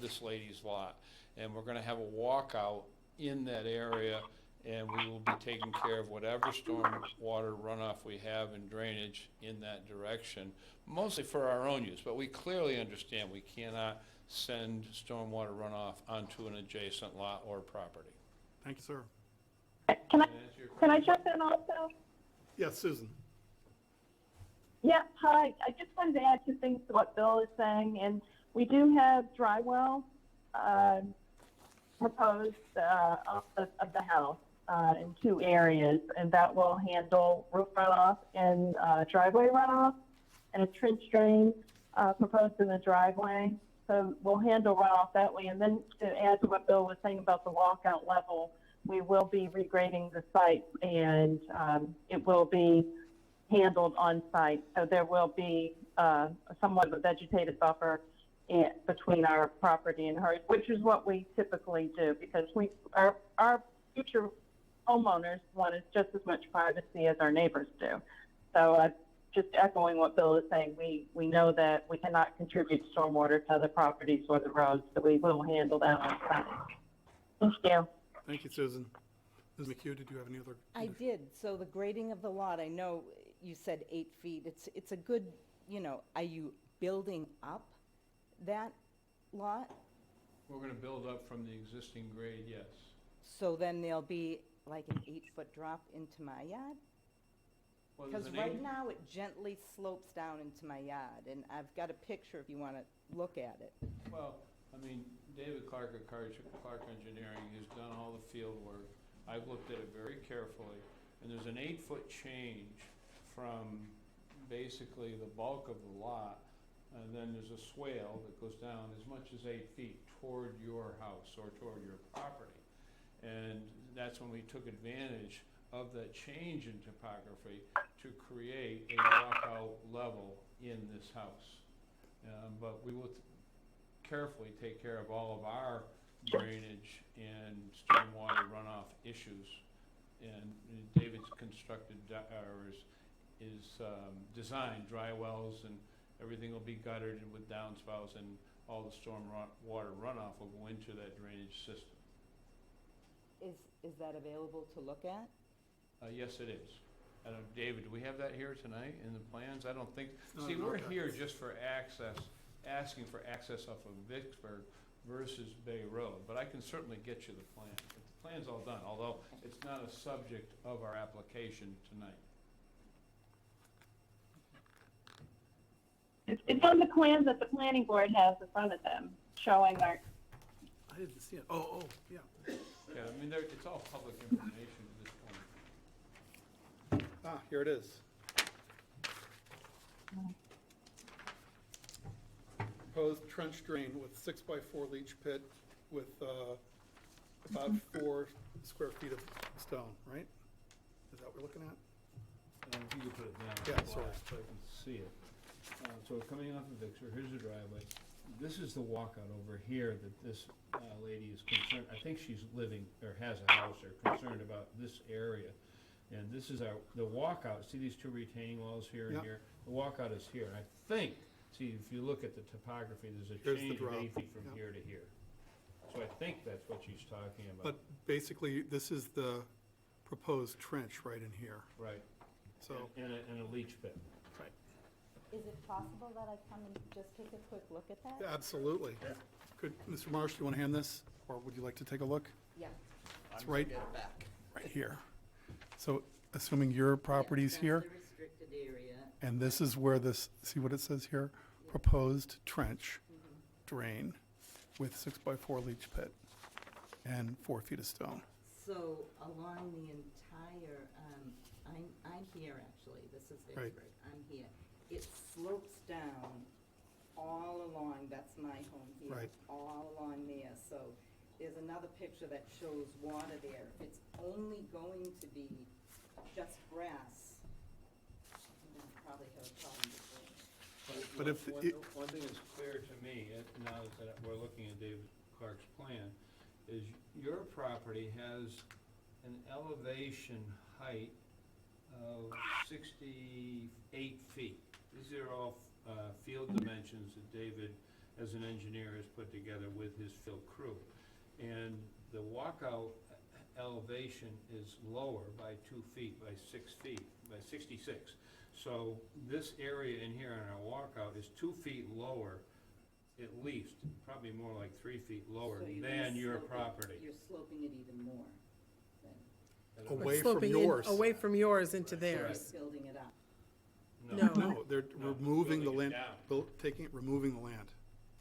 this lady's lot. And we're gonna have a walkout in that area, and we will be taking care of whatever storm water runoff we have and drainage in that direction, mostly for our own use. But we clearly understand we cannot send stormwater runoff onto an adjacent lot or property. Thank you, sir. Can I jump in also? Yes, Susan. Yeah, hi. I just wanted to add two things to what Bill is saying, and we do have dry well proposed of the house in 2 areas, and that will handle roof runoff and driveway runoff, and a trench drain proposed in the driveway. So we'll handle runoff that way. And then to add to what Bill was saying about the walkout level, we will be regrading the site, and it will be handled on site. So there will be somewhat of a vegetated buffer between our property and hers, which is what we typically do, because our future homeowners want just as much privacy as our neighbors do. So just echoing what Bill is saying, we know that we cannot contribute stormwater to other properties or the roads, so we will handle that on site. Thank you. Thank you, Susan. Ms. McHugh, did you have any other? I did. So the grading of the lot, I know you said 8 feet. It's a good, are you building up that lot? We're gonna build up from the existing grade, yes. So then there'll be like an 8-foot drop into my yard? Well, there's Because an right eight- now it gently slopes down into my yard, and I've got a picture if you want to look at it. Well, I mean, David Clark at Clark Engineering has done all the field work. I've looked at it very carefully, and there's an 8-foot change from basically the bulk of the lot, and then there's a swale that goes down as much as 8 feet toward your house or toward your property. And that's when we took advantage of that change in topography to create a walkout level in this house. But we will carefully take care of all of our drainage and stormwater runoff issues. And David's constructed, or is designed dry wells, and everything will be gutted with downspouts, and all the storm water runoff will go into that drainage system. Is that available to look at? Yes, it is. I don't, David, do we have that here tonight in the plans? I don't think, No, see, not we're that. here just for access, asking for access off of Vicksburg versus Bay Road, but I can certainly get you the plan. But the plan's all done, although it's not a subject of our application tonight. It's on the plans that the planning board has in front of them, showing our, I didn't see it. Oh, yeah. Yeah, I mean, it's all public information at this point. Ah, here it is. Proposed trench drain with 6x4 leach pit with about 4 square feet of stone, right? Is that what we're looking at? If you could put it down. Yeah, sorry. So I can see it. So we're coming off of Vicksburg, here's the driveway. This is the walkout over here that this lady is concerned, I think she's living, or has a house, or concerned about this area. And this is the walkout, see these 2 retaining walls here and Yep. here? The walkout is here, and I think, see, if you look at the topography, there's a Here's the change of drop. 8 feet from Yep. here to here. So I think that's what she's talking about. But basically, this is the proposed trench right in here, Right, so. and a leach pit. Right. Is it possible that I come and just take a quick look at that? Absolutely. Could, Mr. Marsh, do you want to hand this, or would you like to take a look? Yeah. It's right here. So assuming your property's here, That's the restricted area. and this is where this, see what it says here? Proposed trench drain with 6x4 leach pit and 4 feet of stone. So along the entire, I'm here actually, this is Right. Vicksburg, I'm here. It slopes down all along, that's my home here. Right. All along there, so there's another picture that shows water there. If it's only going to be just grass, I'm gonna probably have a problem with it. But if One- it- One thing is clear to me, now that we're looking at David Clark's plan, is your property has an elevation height of 68 feet. These are all field dimensions that David, as an engineer, has put together with his field crew. And the walkout elevation is lower by 2 feet, by 6 feet, by 66. So this area in here on our walkout is 2 feet lower, at least, probably more like 3 feet lower So you're gonna than your slope it- property. You're sloping it even more then. Away from Sloping in- yours. Away from yours into You're theirs. building it up. No. No, they're No, removing the building land, it down. removing the land.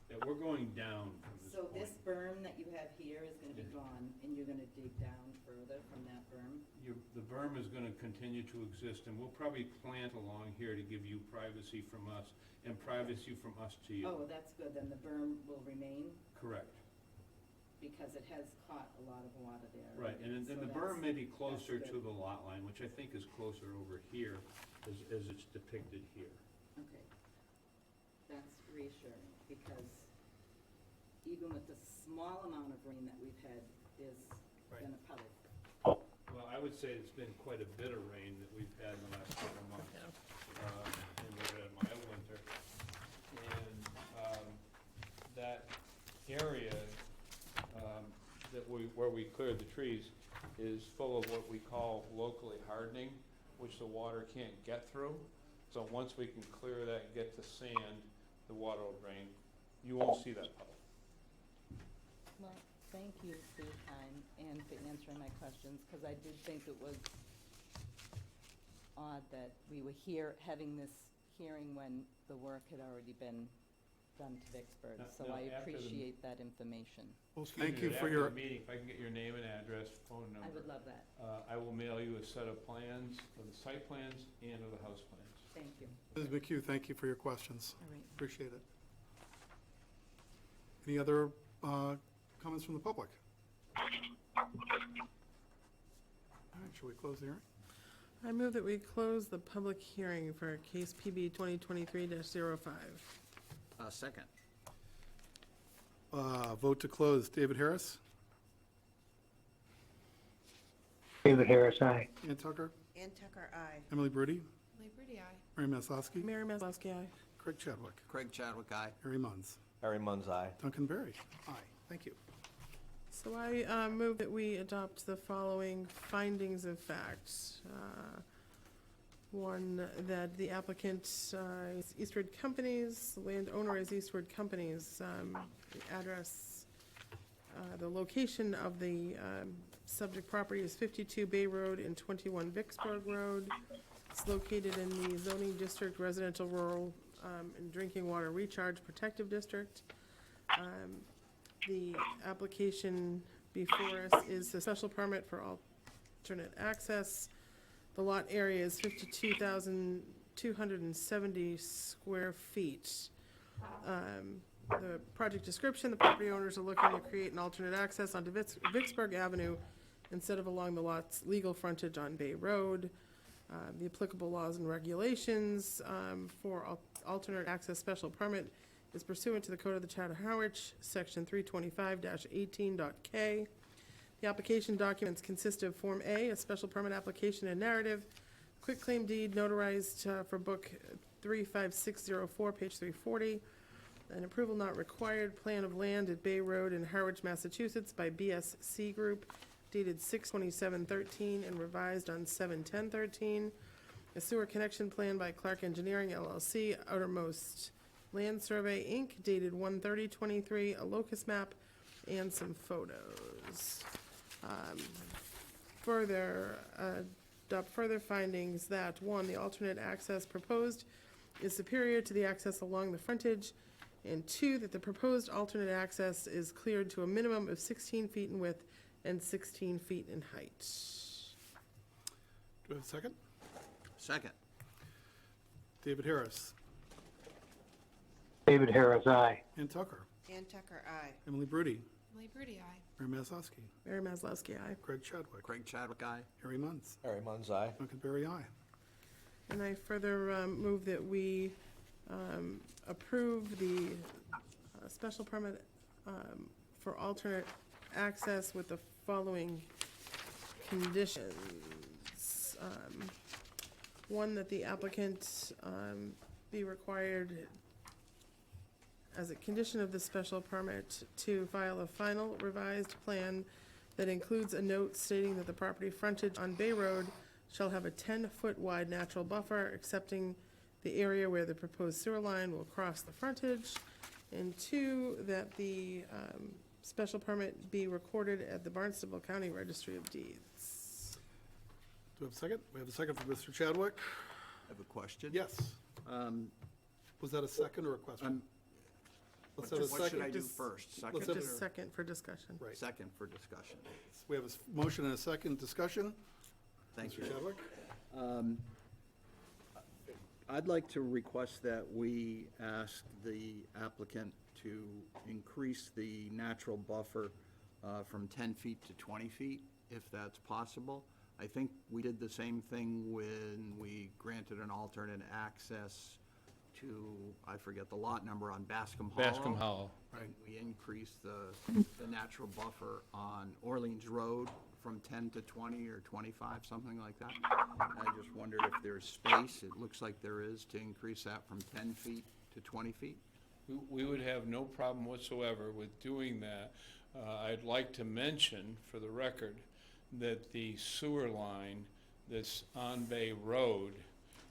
Yeah, we're going down from this So point. this berm that you have here is gonna be Yeah. gone, and you're gonna dig down further from that berm? The berm is gonna continue to exist, and we'll probably plant along here to give you privacy from us, and privacy from us to you. Oh, that's good, then the berm will remain, Correct. because it has caught a lot of water there. Right, and so then the that's- berm may be closer that's to good. the lot line, which I think is closer over here, as it's depicted here. Okay. That's reassuring, because even with the small amount of rain that we've had, there's Right. been a puddle. Well, I would say it's been quite a bit of rain that we've had in the last couple of months. that area where we cleared the trees is full of what we call locally hardening, which the water can't get through. So once we can clear that and get to sand, the water will drain. You won't see that puddle. Well, thank you for your time and for answering my questions, because I did think it was odd that we were here having this hearing when the work had already been done to Vicksburg. No, So no, I after the- appreciate that information. Well, Excuse thank me, you but for after your, the meeting, if I can get your name and address, phone number. I would love that. I will mail you a set of plans, of the site plans and of the house plans. Thank you. Ms. McHugh, thank you for your questions. All right. Appreciate it. Any other comments from the public? All right, shall we close the hearing? I move that we close the public hearing for case PB 2023-05. Second. Vote to close. David Harris, David Harris, aye. Ann Tucker, Ann Tucker, aye. Emily Brody, Lee Pretty, aye. Mary Maslowski, Mary Maslowski, aye. Craig Chadwick, Craig Chadwick, aye. Harry Munns, Harry Munns, aye. Duncan Berry. Aye. Thank you. So I move that we adopt the following findings of fact. One, that the applicant is Eastwood Companies, the landowner is Eastwood Companies. The address, the location of the subject property is 52 Bay Road and 21 Vicksburg Road. It's located in the zoning district, residential, rural, and drinking water recharge protective district. The application before us is the special permit for alternate access. The lot area is 52,270 square feet. The project description, the property owners are looking to create an alternate access onto Vicksburg Avenue instead of along the lot's legal frontage on Bay Road. The applicable laws and regulations for alternate access special permit is pursuant to the Code of the Town of Harwich, Section 325-18.k. The application documents consist of Form A, a special permit application and narrative, quitclaim deed notarized for Book 35604, page 340, an approval not required plan of land at Bay Road in Harwich, Massachusetts by BSC Group, dated 6/27/13 and revised on 7/10/13, a sewer connection plan by Clark Engineering LLC, Outermost Land Survey, Inc., dated 1/30/23, a locus map, and some photos. Adopt further findings that, one, the alternate access proposed is superior to the access along the frontage, and two, that the proposed alternate access is cleared to a minimum of 16 feet in width and 16 feet in height. Do we have a second? Second. David Harris, David Harris, aye. Ann Tucker, Ann Tucker, aye. Emily Brody, Lee Pretty, aye. Mary Maslowski, Mary Maslowski, aye. Craig Chadwick, Craig Chadwick, aye. Harry Munns, Harry Munns, aye. Duncan Berry. Aye. And I further move that we approve the special permit for alternate access with the following conditions. One, that the applicant be required, as a condition of the special permit, to file a final revised plan that includes a note stating that the property frontage on Bay Road shall have a 10-foot wide natural buffer, excepting the area where the proposed sewer line will cross the frontage. And two, that the special permit be recorded at the Barnstable County Registry of Deeds. Do we have a second? We have a second from Mr. Chadwick. I have a question. Yes. Was that a second or a question? Let's have a What should second. I do Just- first? Second let's have a Just or- second for discussion. Right. Second for discussion. We have a motion and a second discussion. Thank you. Mr. Chadwick? I'd like to request that we ask the applicant to increase the natural buffer from 10 feet to 20 feet, if that's possible. I think we did the same thing when we granted an alternate access to, I forget the lot number, on Bascom Hollow. Bascom Hollow. Right. We increased the natural buffer on Orleans Road from 10 to 20 or 25, something like that. I just wondered if there's space, it looks like there is, to increase that from 10 feet to 20 feet. We would have no problem whatsoever with doing that. I'd like to mention, for the record, that the sewer line that's on Bay Road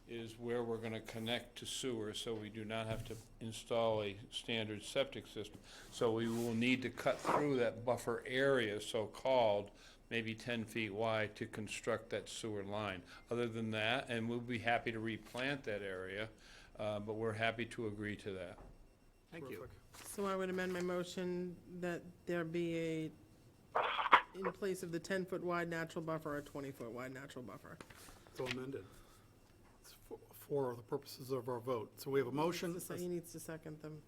is where we're gonna connect to sewer, so we do not have to install a standard septic system. So we will need to cut through that buffer area, so-called, maybe 10 feet wide, to construct that sewer line. Other than that, and we'll be happy to replant that area, but we're happy to agree to that. Thank you. Terrific. So I would amend my motion that there be in place of the 10-foot wide natural buffer, a 20-foot wide natural buffer. So amended. It's for the purposes of our vote. So we have a motion. He needs to second them.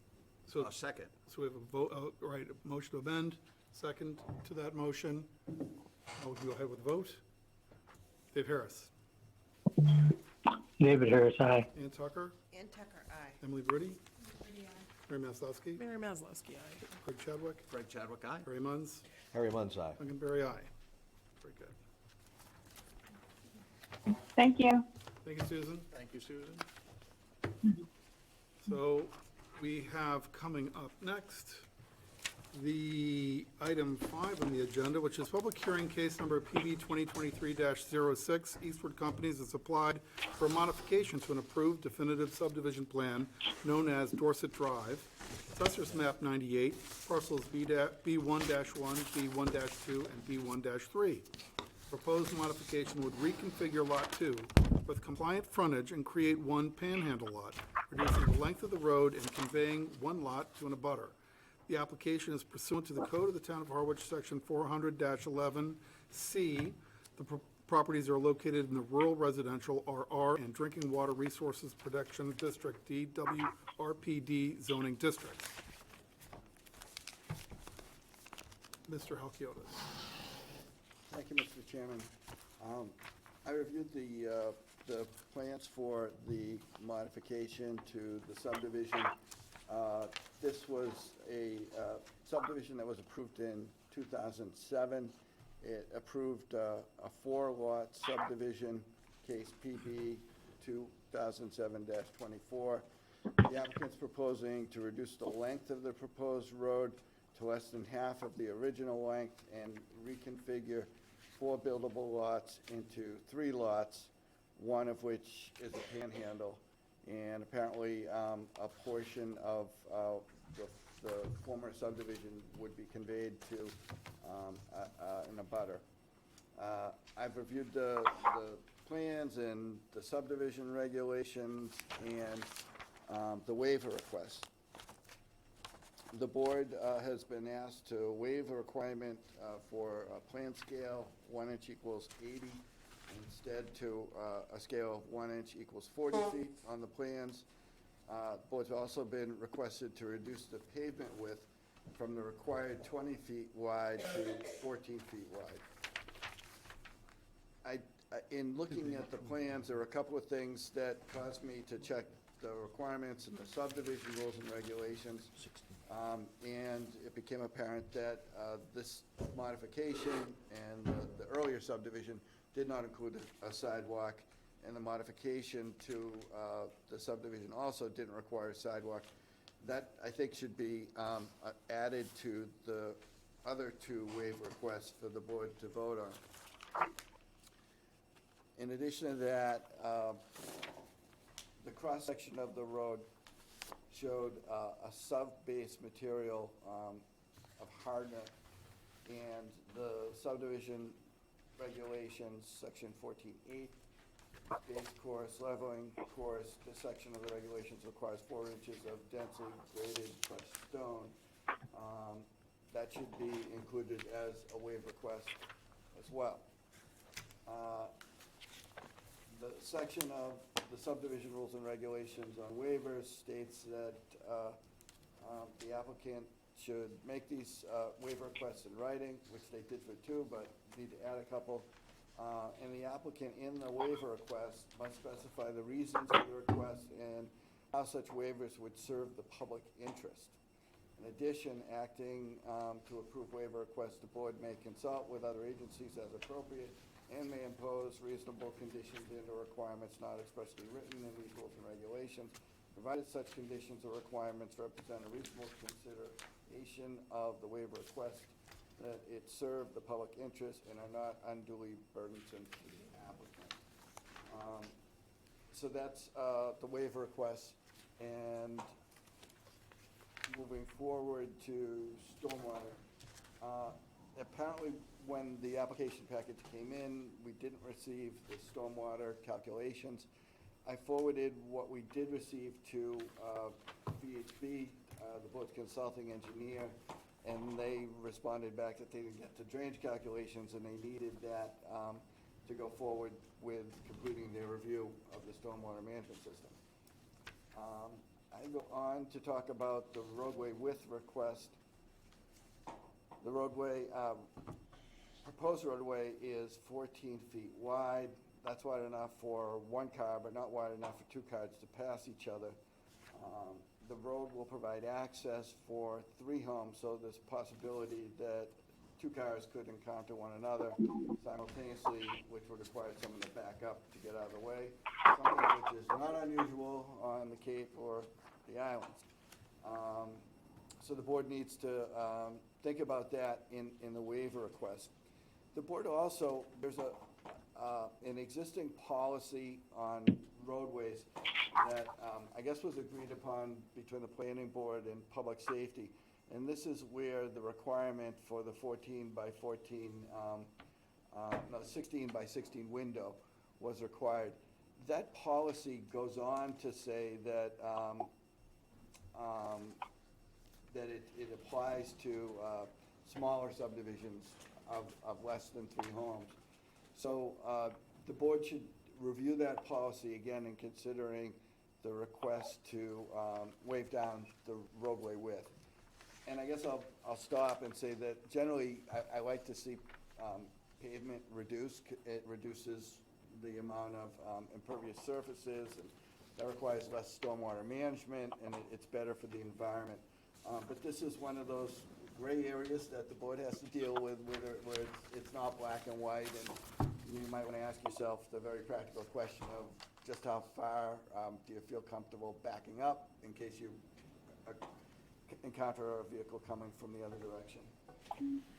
So, Second. so we have a vote, right, a motion to amend, second to that motion. I'll go ahead with the vote. Dave Harris. David Harris, aye. Ann Tucker. Ann Tucker, aye. Emily Brady. Mary Maslowski. Mary Maslowski, aye. Craig Chadwick. Craig Chadwick, aye. Harry Munns. Harry Munns, aye. Duncan Berry, aye. Very good. Thank you. Thank you, Susan. Thank you, Susan. So we have coming up next the item 5 on the agenda, which is public hearing case number PB 2023-06, Eastwood Companies has applied for a modification to an approved definitive subdivision plan known as Dorset Drive, Assessors Map 98, parcels B1-1, B1-2, and B1-3. Proposed modification would reconfigure Lot 2 with compliant frontage and create one panhandle lot, reducing the length of the road and conveying one lot to an abutter. The application is pursuant to the Code of the Town of Harwich, Section 400-11C. The properties are located in the Rural Residential RR and Drinking Water Resources Protection District, DWRPD zoning districts. Mr. Halkiotis. Thank you, Mr. Chairman. I reviewed the plans for the modification to the subdivision. This was a subdivision that was approved in 2007. It approved a 4-lot subdivision, case PB 2007-24. The applicant's proposing to reduce the length of the proposed road to less than half of the original length and reconfigure 4 buildable lots into 3 lots, one of which is a panhandle. And apparently, a portion of the former subdivision would be conveyed to an abutter. I've reviewed the plans and the subdivision regulations and the waiver request. The board has been asked to waive a requirement for a plan scale, 1 inch equals 80, instead to a scale of 1 inch equals 40 feet on the plans. The board's also been requested to reduce the pavement width from the required 20 feet wide to 14 feet wide. In looking at the plans, there were a couple of things that caused me to check the requirements and the subdivision rules and regulations. And it became apparent that this modification and the earlier subdivision did not include a sidewalk, and the modification to the subdivision also didn't require a sidewalk. That, I think, should be added to the other 2 waiver requests for the board to vote on. In addition to that, the cross-section of the road showed a sub-base material of hardness, and the subdivision regulations, section 14.8, base course, leveling course, this section of the regulations requires 4 inches of densely graded crushed stone. That should be included as a waiver request as well. The section of the subdivision rules and regulations on waivers states that the applicant should make these waiver requests in writing, which they did for 2, but need to add a couple. And the applicant in the waiver request must specify the reasons for the request and how such waivers would serve the public interest. In addition, acting to approve waiver requests, the board may consult with other agencies as appropriate and may impose reasonable conditions and/or requirements not expressly written in these rules and regulations. provided such conditions or requirements represent a reasonable consideration of the waiver request, that it serve the public interest and are not unduly burdensome to the applicant. So that's the waiver request. And moving forward to stormwater. Apparently, when the application package came in, we didn't receive the stormwater calculations. I forwarded what we did receive to VHB, the board's consulting engineer, and they responded back that they didn't get the drainage calculations, and they needed that to go forward with completing their review of the stormwater management system. I go on to talk about the roadway width request. The roadway, proposed roadway is 14 feet wide. That's wide enough for one car, but not wide enough for two cars to pass each other. The road will provide access for 3 homes, so there's a possibility that 2 cars could encounter one another simultaneously, which would require someone to back up to get out of the way, something which is not unusual on the Cape or the islands. So the board needs to think about that in the waiver request. The board also, there's an existing policy on roadways that I guess was agreed upon between the planning board and public safety. And this is where the requirement for the 14 by 14, 16 by 16 window was required. That policy goes on to say that that it applies to smaller subdivisions of less than 3 homes. So the board should review that policy again in considering the request to waive down the roadway width. And I guess I'll stop and say that generally I like to see pavement reduced. It reduces the amount of impervious surfaces, and that requires less stormwater management, and it's better for the environment. But this is one of those gray areas that the board has to deal with where it's not black and white, and you might want to ask yourself the very practical question of just how far do you feel comfortable backing up in case you encounter a vehicle coming from the other direction.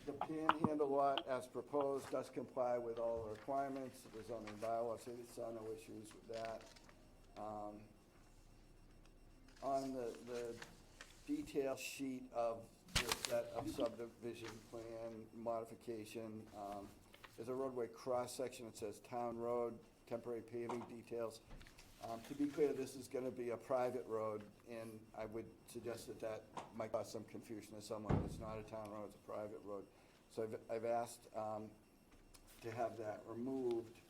The panhandle lot as proposed does comply with all the requirements of the zoning bylaw, so there's no issues with that. On the detail sheet of the set of subdivision plan modification, there's a roadway cross-section that says Town Road, temporary paving details. To be clear, this is going to be a private road, and I would suggest that might cause some confusion to someone. It's not a town road, it's a private road. So I've asked to have that removed.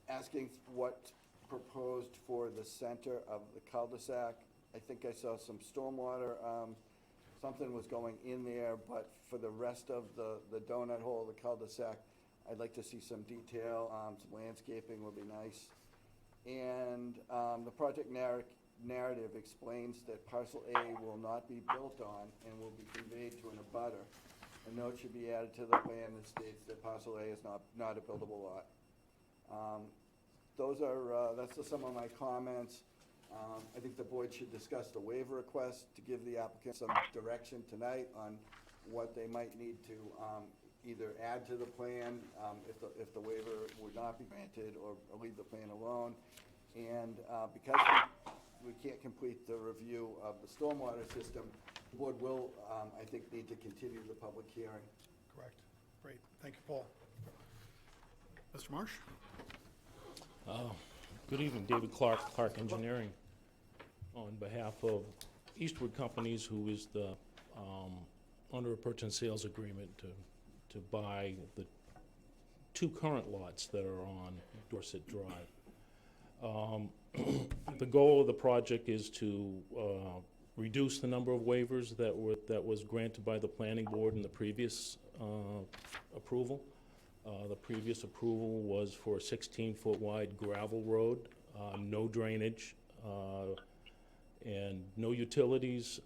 Asking what's proposed for the center of the cul-de-sac. I think I saw some stormwater, something was going in there, but for the rest of the donut hole, the cul-de-sac, I'd like to see some detail, some landscaping would be nice. And the project narrative explains that parcel A will not be built on and will be conveyed to an abutter. A note should be added to the plan that states that parcel A is not a buildable lot. That's the sum of my comments. I think the board should discuss the waiver request to give the applicant some direction tonight on what they might need to either add to the plan if the waiver would not be granted, or leave the plan alone. And because we can't complete the review of the stormwater system, the board will, I think, need to continue the public hearing. Correct. Great. Thank you, Paul. Mr. Marsh? Good evening, David Clark, Clark Engineering, on behalf of Eastwood Companies, who is the under a purchase and sales agreement to buy the 2 current lots that are on Dorset Drive. The goal of the project is to reduce the number of waivers that was granted by the planning board in the previous approval. The previous approval was for a 16-foot wide gravel road, no drainage, and no utilities,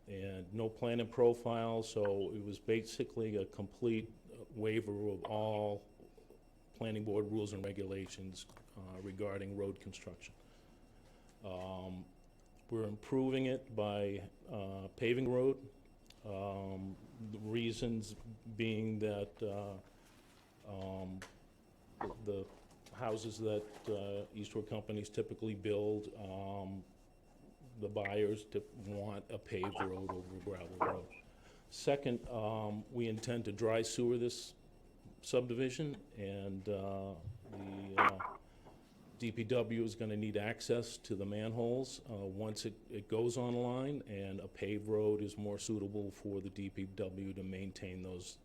and no plan and profile, so it was basically a complete waiver of all planning board rules and regulations regarding road construction. We're improving it by paving the road. The reasons being that the houses that Eastwood companies typically build, the buyers want a paved road over a gravel road. Second, we intend to dry sewer this subdivision, and the DPW is gonna need access to the manholes once it goes online, and a paved road is more suitable for the DPW to maintain those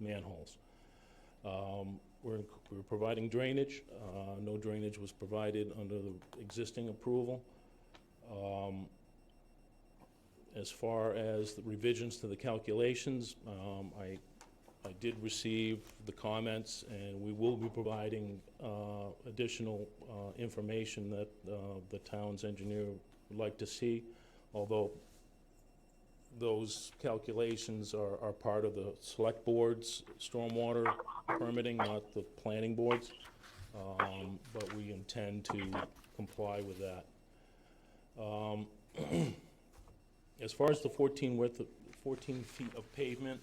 manholes. We're providing drainage. No drainage was provided under the existing approval. As far as the revisions to the calculations, I did receive the comments, and we will be providing additional information that the town's engineer would like to see, although those calculations are part of the select board's stormwater permitting, not the planning board's, but we intend to comply with that. As far as the 14 feet of pavement,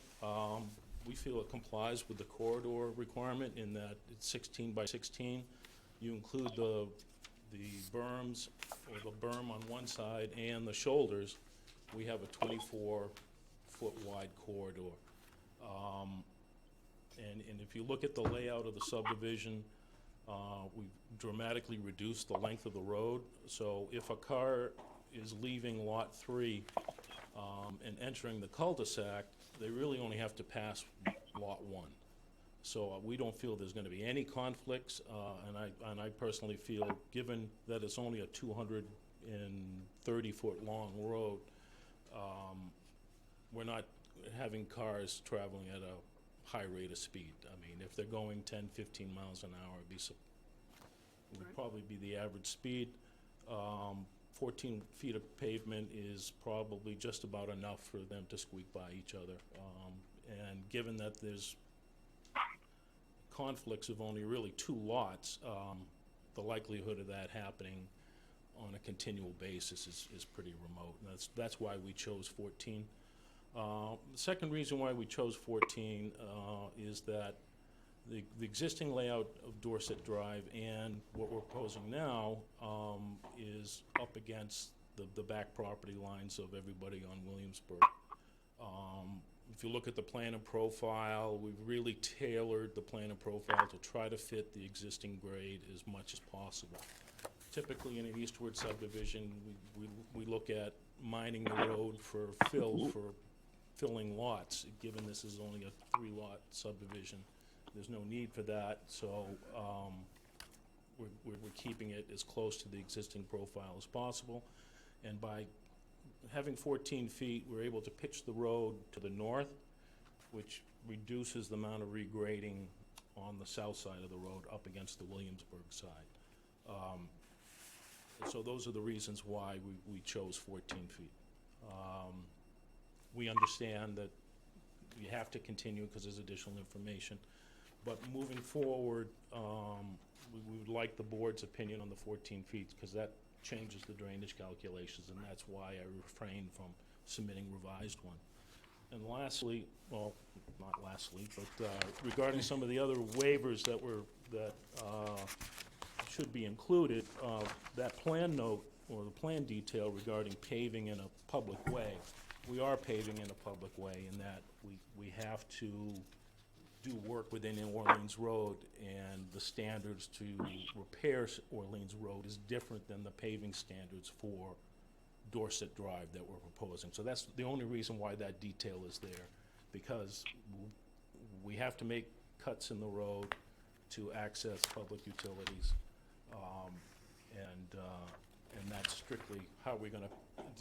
we feel it complies with the corridor requirement in that it's 16 by 16. You include the berms, or the berm on one side and the shoulders, we have a 24-foot wide corridor. And if you look at the layout of the subdivision, we've dramatically reduced the length of the road. So if a car is leaving Lot 3 and entering the cul-de-sac, they really only have to pass Lot 1. So we don't feel there's going to be any conflicts, and I personally feel, given that it's only a 230-foot long road, we're not having cars traveling at a high rate of speed. I mean, if they're going 10, 15 miles an hour, it would probably be the average speed. 14 feet of pavement is probably just about enough for them to squeak by each other. And given that there's conflicts of only really 2 lots, the likelihood of that happening on a continual basis is pretty remote. And that's why we chose 14. The second reason why we chose 14 is that the existing layout of Dorset Drive and what we're proposing now is up against the back property lines of everybody on Williamsburg. If you look at the plan and profile, we've really tailored the plan and profile to try to fit the existing grade as much as possible. Typically in an eastward subdivision, we look at mining the road for filling lots. Given this is only a 3-lot subdivision, there's no need for that, so we're keeping it as close to the existing profile as possible. And by having 14 feet, we're able to pitch the road to the north, which reduces the amount of regrading on the south side of the road up against the Williamsburg side. So those are the reasons why we chose 14 feet. We understand that we have to continue because there's additional information. But moving forward, we would like the board's opinion on the 14 feet because that changes the drainage calculations, and that's why I refrained from submitting revised one. And lastly, well, not lastly, but regarding some of the other waivers that should be included, that plan note or the plan detail regarding paving in a public way, we are paving in a public way in that we have to do work within Orleans Road, and the standards to repair Orleans Road is different than the paving standards for Dorset Drive that we're proposing. So that's the only reason why that detail is there, because we have to make cuts in the road to access public utilities, and that's strictly how we're going to,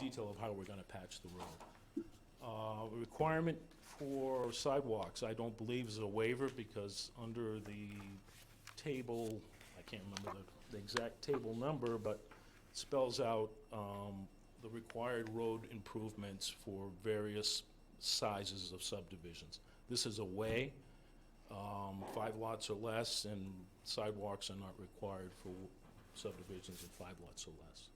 detail of how we're going to patch the road. Requirement for sidewalks, I don't believe is a waiver, because under the table, I can't remember the exact table number, but it spells out the required road improvements for various sizes of subdivisions. This is a way, 5 lots or less, and sidewalks are not required subdivisions of 5 lots or less.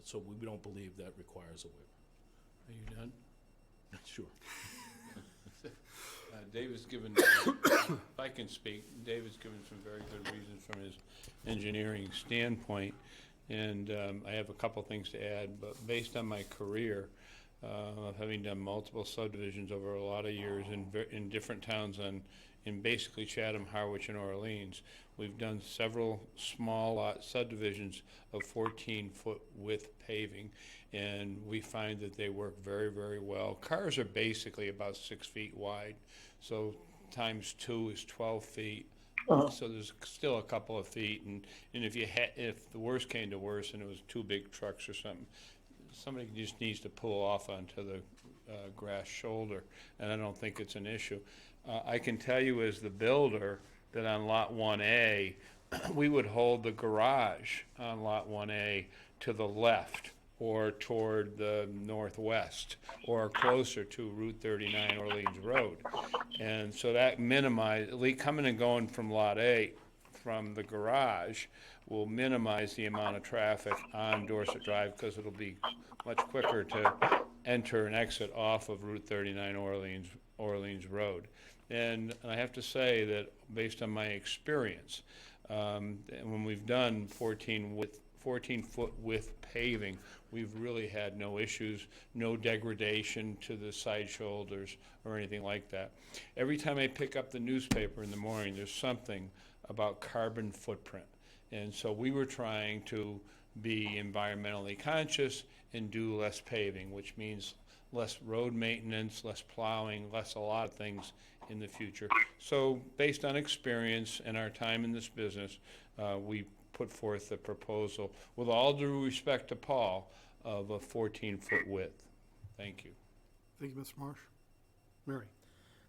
So we don't believe that requires a waiver. Are you done? Sure. David's given, if I can speak, David's given some very good reasons from his engineering standpoint, and I have a couple things to add, but based on my career, of having done multiple subdivisions over a lot of years in different towns in basically Chatham, Harwich, and Orleans, we've done several small lot subdivisions of 14-foot width paving, and we find that they work very, very well. Cars are basically about 6 feet wide, so times 2 is 12 feet. So there's still a couple of feet, and if if the worst came to worst and it was 2 big trucks or something, somebody just needs to pull off onto the grass shoulder, and I don't think it's an issue. I can tell you as the builder that on Lot 1A, we would hold the garage on Lot 1A to the left or toward the northwest or closer to Route 39 Orleans Road. And so that minimized, at least coming and going from Lot A from the garage will minimize the amount of traffic on Dorset Drive because it'll be much quicker to enter and exit off of Route 39 Orleans Road. And I have to say that based on my experience, when we've done 14-foot width paving, we've really had no issues, no degradation to the side shoulders or anything like that. Every time I pick up the newspaper in the morning, there's something about carbon footprint. And so we were trying to be environmentally conscious and do less paving, which means less road maintenance, less plowing, less a lot of things in the future. So based on experience and our time in this business, we put forth the proposal, with all due respect to Paul, of a 14-foot width. Thank you. Thank you, Mr. Marsh. Mary?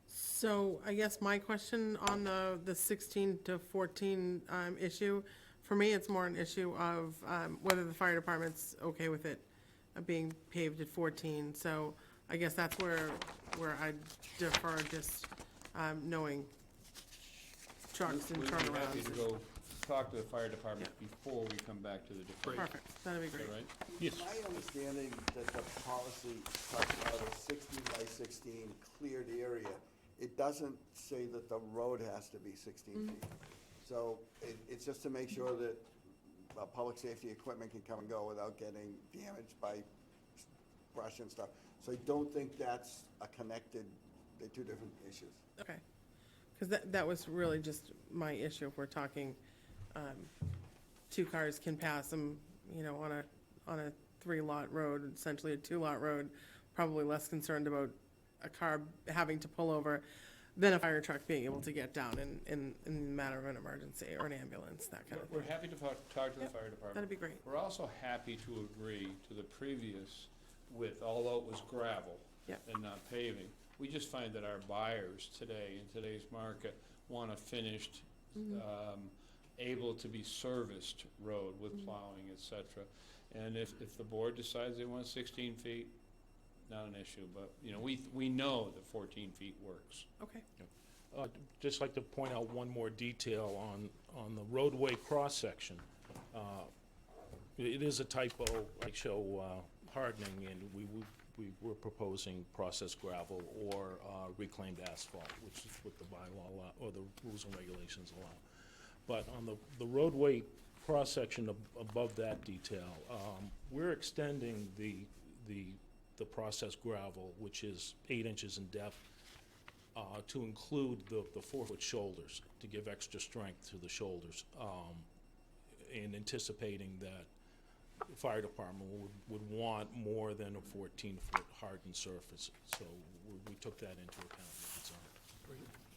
So I guess my question on the 16 to 14 issue, for me, it's more an issue of whether the fire department's okay with it being paved at 14. So I guess that's where I defer, just knowing trucks and We'd be happy turnarounds. to go talk to the fire department before we come back to the department. Perfect, that'd be Is that great. right? Yes. My understanding that the policy talks about a 16 by 16 cleared area. It doesn't say that the road has to be 16 feet. So it's just to make sure that public safety equipment can come and go without getting damaged by brush and stuff. So I don't think that's a connected, they're two different issues. Okay, because that was really just my issue. If we're talking, 2 cars can pass them, on a 3-lot road, essentially a 2-lot road, probably less concerned about a car having to pull over than a fire truck being able to get down in the matter of an emergency or an ambulance, that kind of We're thing. happy to talk to the fire department. That'd be great. We're also happy to agree to the previous width, although it was gravel Yep. and not paving. We just find that our buyers today, in today's market, want a finished, able to be serviced road with plowing, et cetera. And if the board decides they want 16 feet, not an issue, but, we know that 14 feet works. Okay. Just like to point out one more detail on the roadway cross-section. It is a typo, I show hardening, and we were proposing processed gravel or reclaimed asphalt, which is what the bylaw or the rules and regulations allow. But on the roadway cross-section above that detail, we're extending the processed gravel, which is 8 inches in depth, to include the 4-foot shoulders, to give extra strength to the shoulders, and anticipating that the fire department would want more than a 14-foot hardened surface. So we took that into account in the design.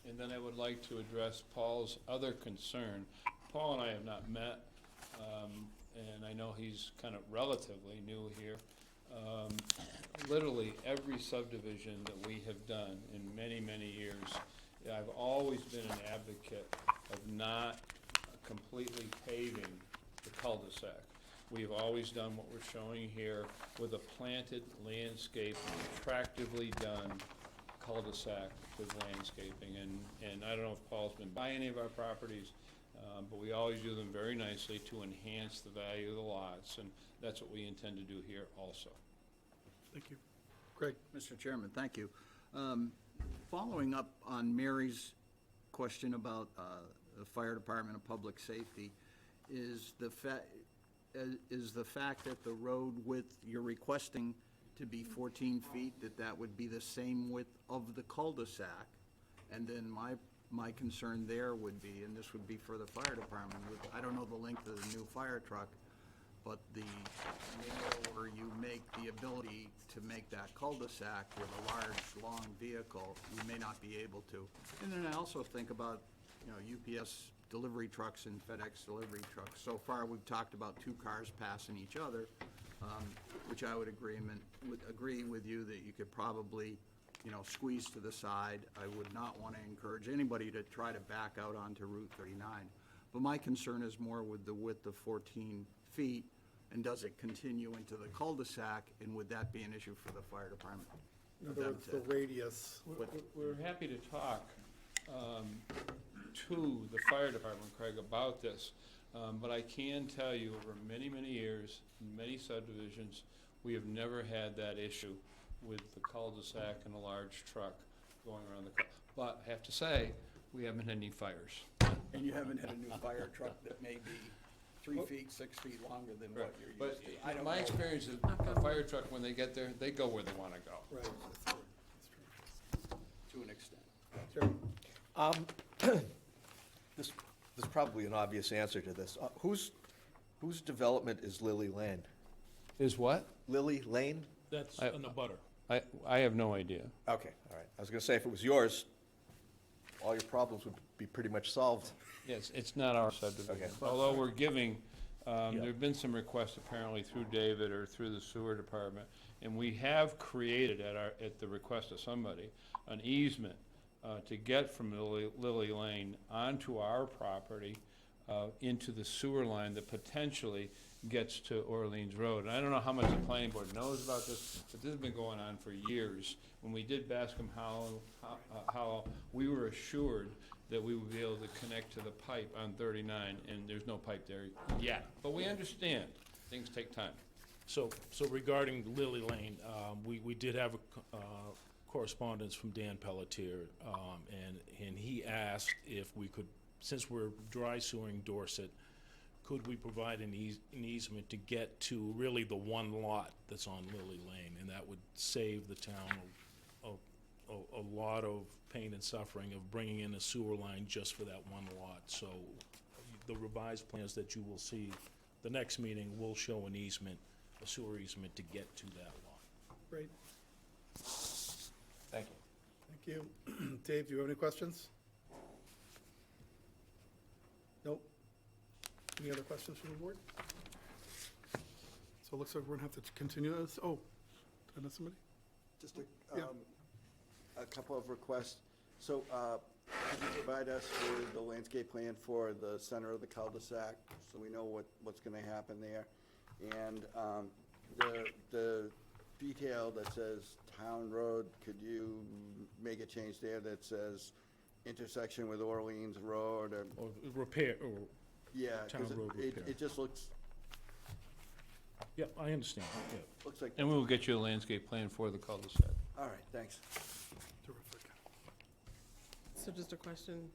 And then I would like to address Paul's other concern. Paul and I have not met, and I know he's kind of relatively new here. Literally every subdivision that we have done in many, many years, I've always been an advocate of not completely paving the cul-de-sac. We've always done what we're showing here with a planted landscape, attractively done cul-de-sac with landscaping. And I don't know if Paul's been by any of our properties. But we always do them very nicely to enhance the value of the lots, and that's what we intend to do here also. Thank you. Greg? Mr. Chairman, thank you. Following up on Mary's question about the fire department and public safety, is the fact that the road width you're requesting to be 14 feet, that would be the same width of the cul-de-sac? And then my concern there would be, and this would be for the fire department, I don't know the length of the new fire truck, but the narrower you make the ability to make that cul-de-sac with a large, long vehicle, you may not be able to. And then I also think about, UPS delivery trucks and FedEx delivery trucks. So far, we've talked about 2 cars passing each other, which I would agree with you that you could probably, squeeze to the side. I would not want to encourage anybody to try to back out onto Route 39. But my concern is more with the width of 14 feet, and does it continue into the cul-de-sac, and would that be an issue for the fire department? In other words, the radius. We're happy to talk to the fire department, Craig, about this. But I can tell you, over many, many years, in many subdivisions, we have never had that issue with the cul-de-sac and a large truck going around the, but I have to say, we haven't had any fires. And you haven't had a new fire truck that may be 3 feet, 6 feet longer than what you're But used to. I don't my know. experience is, a fire truck, when they get there, they go where they want to go. Right, that's true. To an extent. Jerry? There's probably an obvious answer to this. Whose development is Lily Lane? Is what? Lily Lane? That's I- in the butter. I have no idea. Okay, all right. I was gonna say, if it was yours, all your problems would be pretty much solved. Yes, it's not our subdivision. Okay. Although we're giving, there've been some requests apparently through David or through the sewer department, and we have created at the request of somebody, an easement to get from Lily Lane onto our property, into the sewer line that potentially gets to Orleans Road. And I don't know how much the planning board knows about this, but this has been going on for years. When we did Bascom Hollow, we were assured that we would be able to connect to the pipe on 39, and there's no pipe there yet. But we understand, things take time. So regarding Lily Lane, we did have a correspondence from Dan Pelletier, and he asked if we could, since we're dry sewering Dorset, could we provide an easement to get to really the one lot that's on Lily Lane? And that would save the town a lot of pain and suffering of bringing in a sewer line just for that one lot. So the revised plans that you will see, the next meeting will show an easement, a sewer easement to get to that lot. Great. Thank you. Thank you. Dave, do you have any questions? Nope. Any other questions from the board? So it looks like we're gonna have to continue this. Oh, did I miss somebody? Just Yeah. a couple of requests. So, could you provide us with the landscape plan for the center of the cul-de-sac, so we know what's gonna happen there? And, the detail that says Town Road, could you make a change there that says intersection with Orleans Road, or, Or repair, or, yeah, Town because Road repair. it just looks yeah, I understand, yeah. like, And we will get you a landscape plan for the cul-de-sac. all right, thanks. Terrific. So just a question,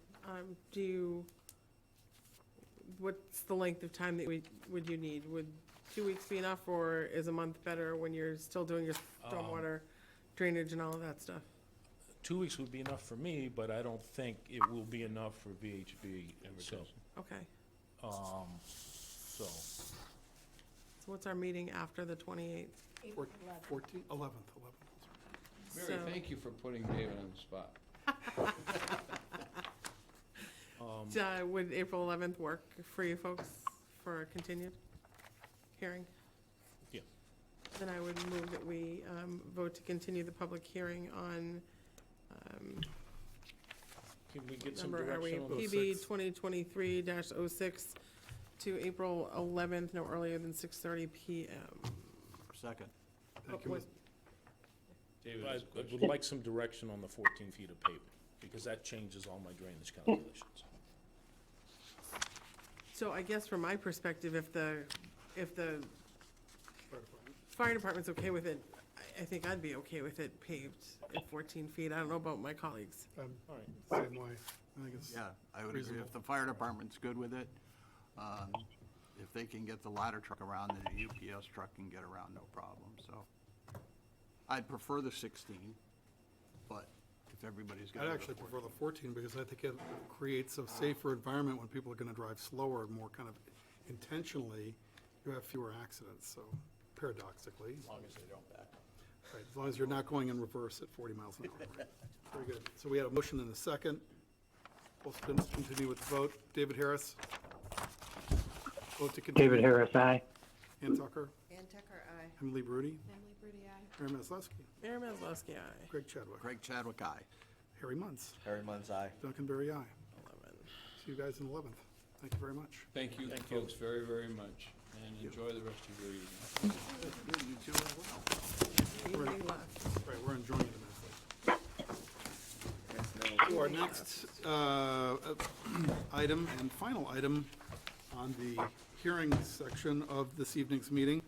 what's the length of time that would you need? Would 2 weeks be enough, or is a month better when you're still doing your stormwater drainage and all of that stuff? 2 weeks would be enough for me, but I don't think it will be enough for VHB, so, Okay, so, so what's our meeting after the 28th? 14, 11th. Mary, So- thank you for putting David on the spot. Would April 11th work for you folks for a continued hearing? yeah. Then I would move that we vote to continue the public hearing on, Can we get some number are we, direction on the PB 2023-06 to April 11th, no earlier than 6:30 PM. Second. Thank you. David I has a I question. would like some direction on the 14 feet of pavement, because that changes all my drainage calculations. So I guess from my perspective, if the fire department's okay with it, I think I'd be okay with it paved at 14 feet. I don't know about my colleagues. Same way. I think it's Yeah, I would agree. reasonable. If the fire department's good with it, if they can get the ladder truck around, then the UPS truck can get around, no problem, so. I'd prefer the 16, but if everybody's got. I'd actually prefer the 14 because I think it creates a safer environment when people are going to drive slower and more kind of intentionally. You have fewer accidents, so paradoxically. As long as they don't back up. Right, as long as you're not going in reverse at 40 miles an hour. Right. Very good. So we had a motion and a second. We'll continue with the vote. David Harris. Vote to continue. David Harris, aye. Ann Tucker. Ann Tucker, aye. Emily Brody. Emily Brody, aye. Mary Maslowski. Mayor Maslowski, aye. Greg Chadwick. Greg Chadwick, aye. Harry Muntz. Harry Munn's aye. Duncan Berry, aye. 11. See you guys in 11th. Thank you very much. Thank you, folks, very, very much, and enjoy the rest of your evening. You too as well. Evening left. Right, we're enjoying it immensely. So our next item and final item on the hearing section of this evening's meeting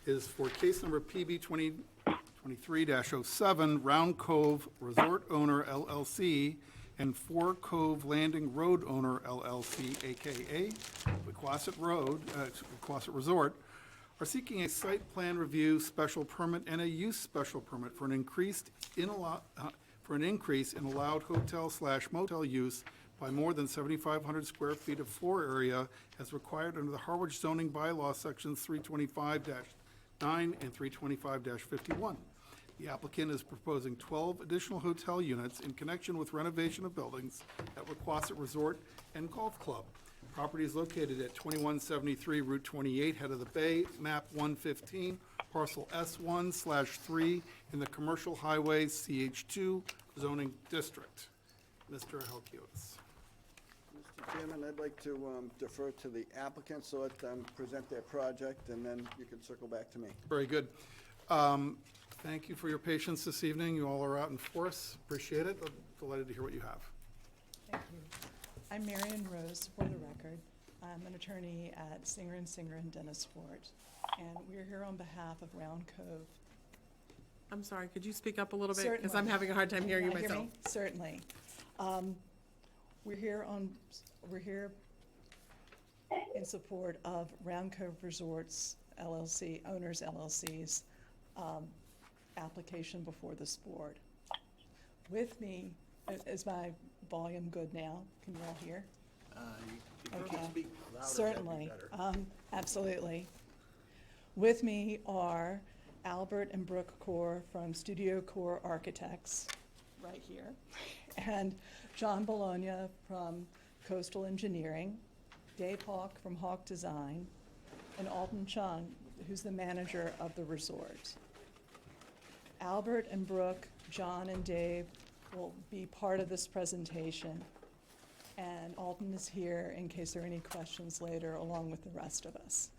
is for case number PB 2023-07, Round Cove Resort Owner LLC and Four Cove Landing Road Owner LLC, AKA Wequassett Resort, are seeking a site plan review special permit and a use special permit for an increase in allowed hotel/motel use by more than 7,500 square feet of floor area as required under the Harwich zoning bylaw sections 325-9 and 325-51. The applicant is proposing 12 additional hotel units in connection with renovation of buildings at Wequassett Resort and Golf Club. Property is located at 2173 Route 28, head of the bay, map 115, parcel S1/3 in the Commercial Highway CH2 zoning district. Mr. Halkiotis. Mr. Chairman, I'd like to defer to the applicants, so let them present their project, and then you can circle back to me. Very good. Thank you for your patience this evening. You all are out in force. Appreciate it. I'm delighted to hear what you have. Thank you. I'm Marion Rose, for the record. I'm an attorney at Singer & Singer and Dennis Fort, and we're here on behalf of Round Cove. I'm sorry, could you speak up a little bit? Because Certainly. I'm having a hard time hearing you Can you hear myself. me? Certainly. We're here in support of Round Cove Resorts LLC, Owners LLC's application before this board. With me, is my volume good now? Can you all hear? If you can speak louder, that'd be Certainly, better. absolutely. With me are Albert and Brooke Core from Studio Core Architects, right here, and John Bologna from Coastal Engineering, Dave Hawk from Hawk Design, and Alton Chung, who's the manager of the resort. Albert and Brooke, John and Dave will be part of this presentation, and Alton is here in case there are any questions later, along with the rest of us.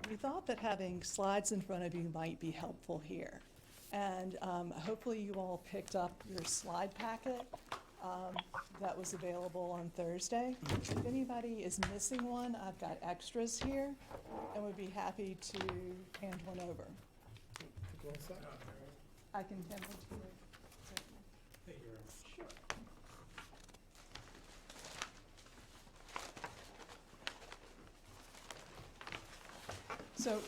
We thought that having slides in front of you might be helpful here. And hopefully you all picked up your slide packet that was available on Thursday. If anybody is missing one, I've got extras here and would be happy to hand one over. I can hand one to you. Certainly. Sure. So,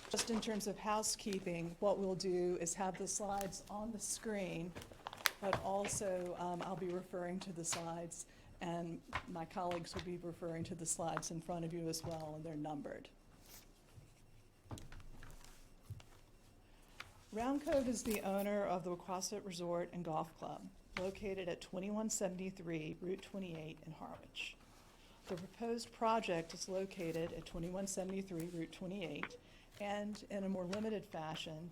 just in terms of housekeeping, what we'll do is have the slides on the screen, but also I'll be referring to the slides, and my colleagues will be referring to the slides in front of you as well, and they're numbered. Round Cove is the owner of the Wequassett Resort and Golf Club, located at 2173 Route 28 in Harwich. The proposed project is located at 2173 Route 28 and, in a more limited fashion,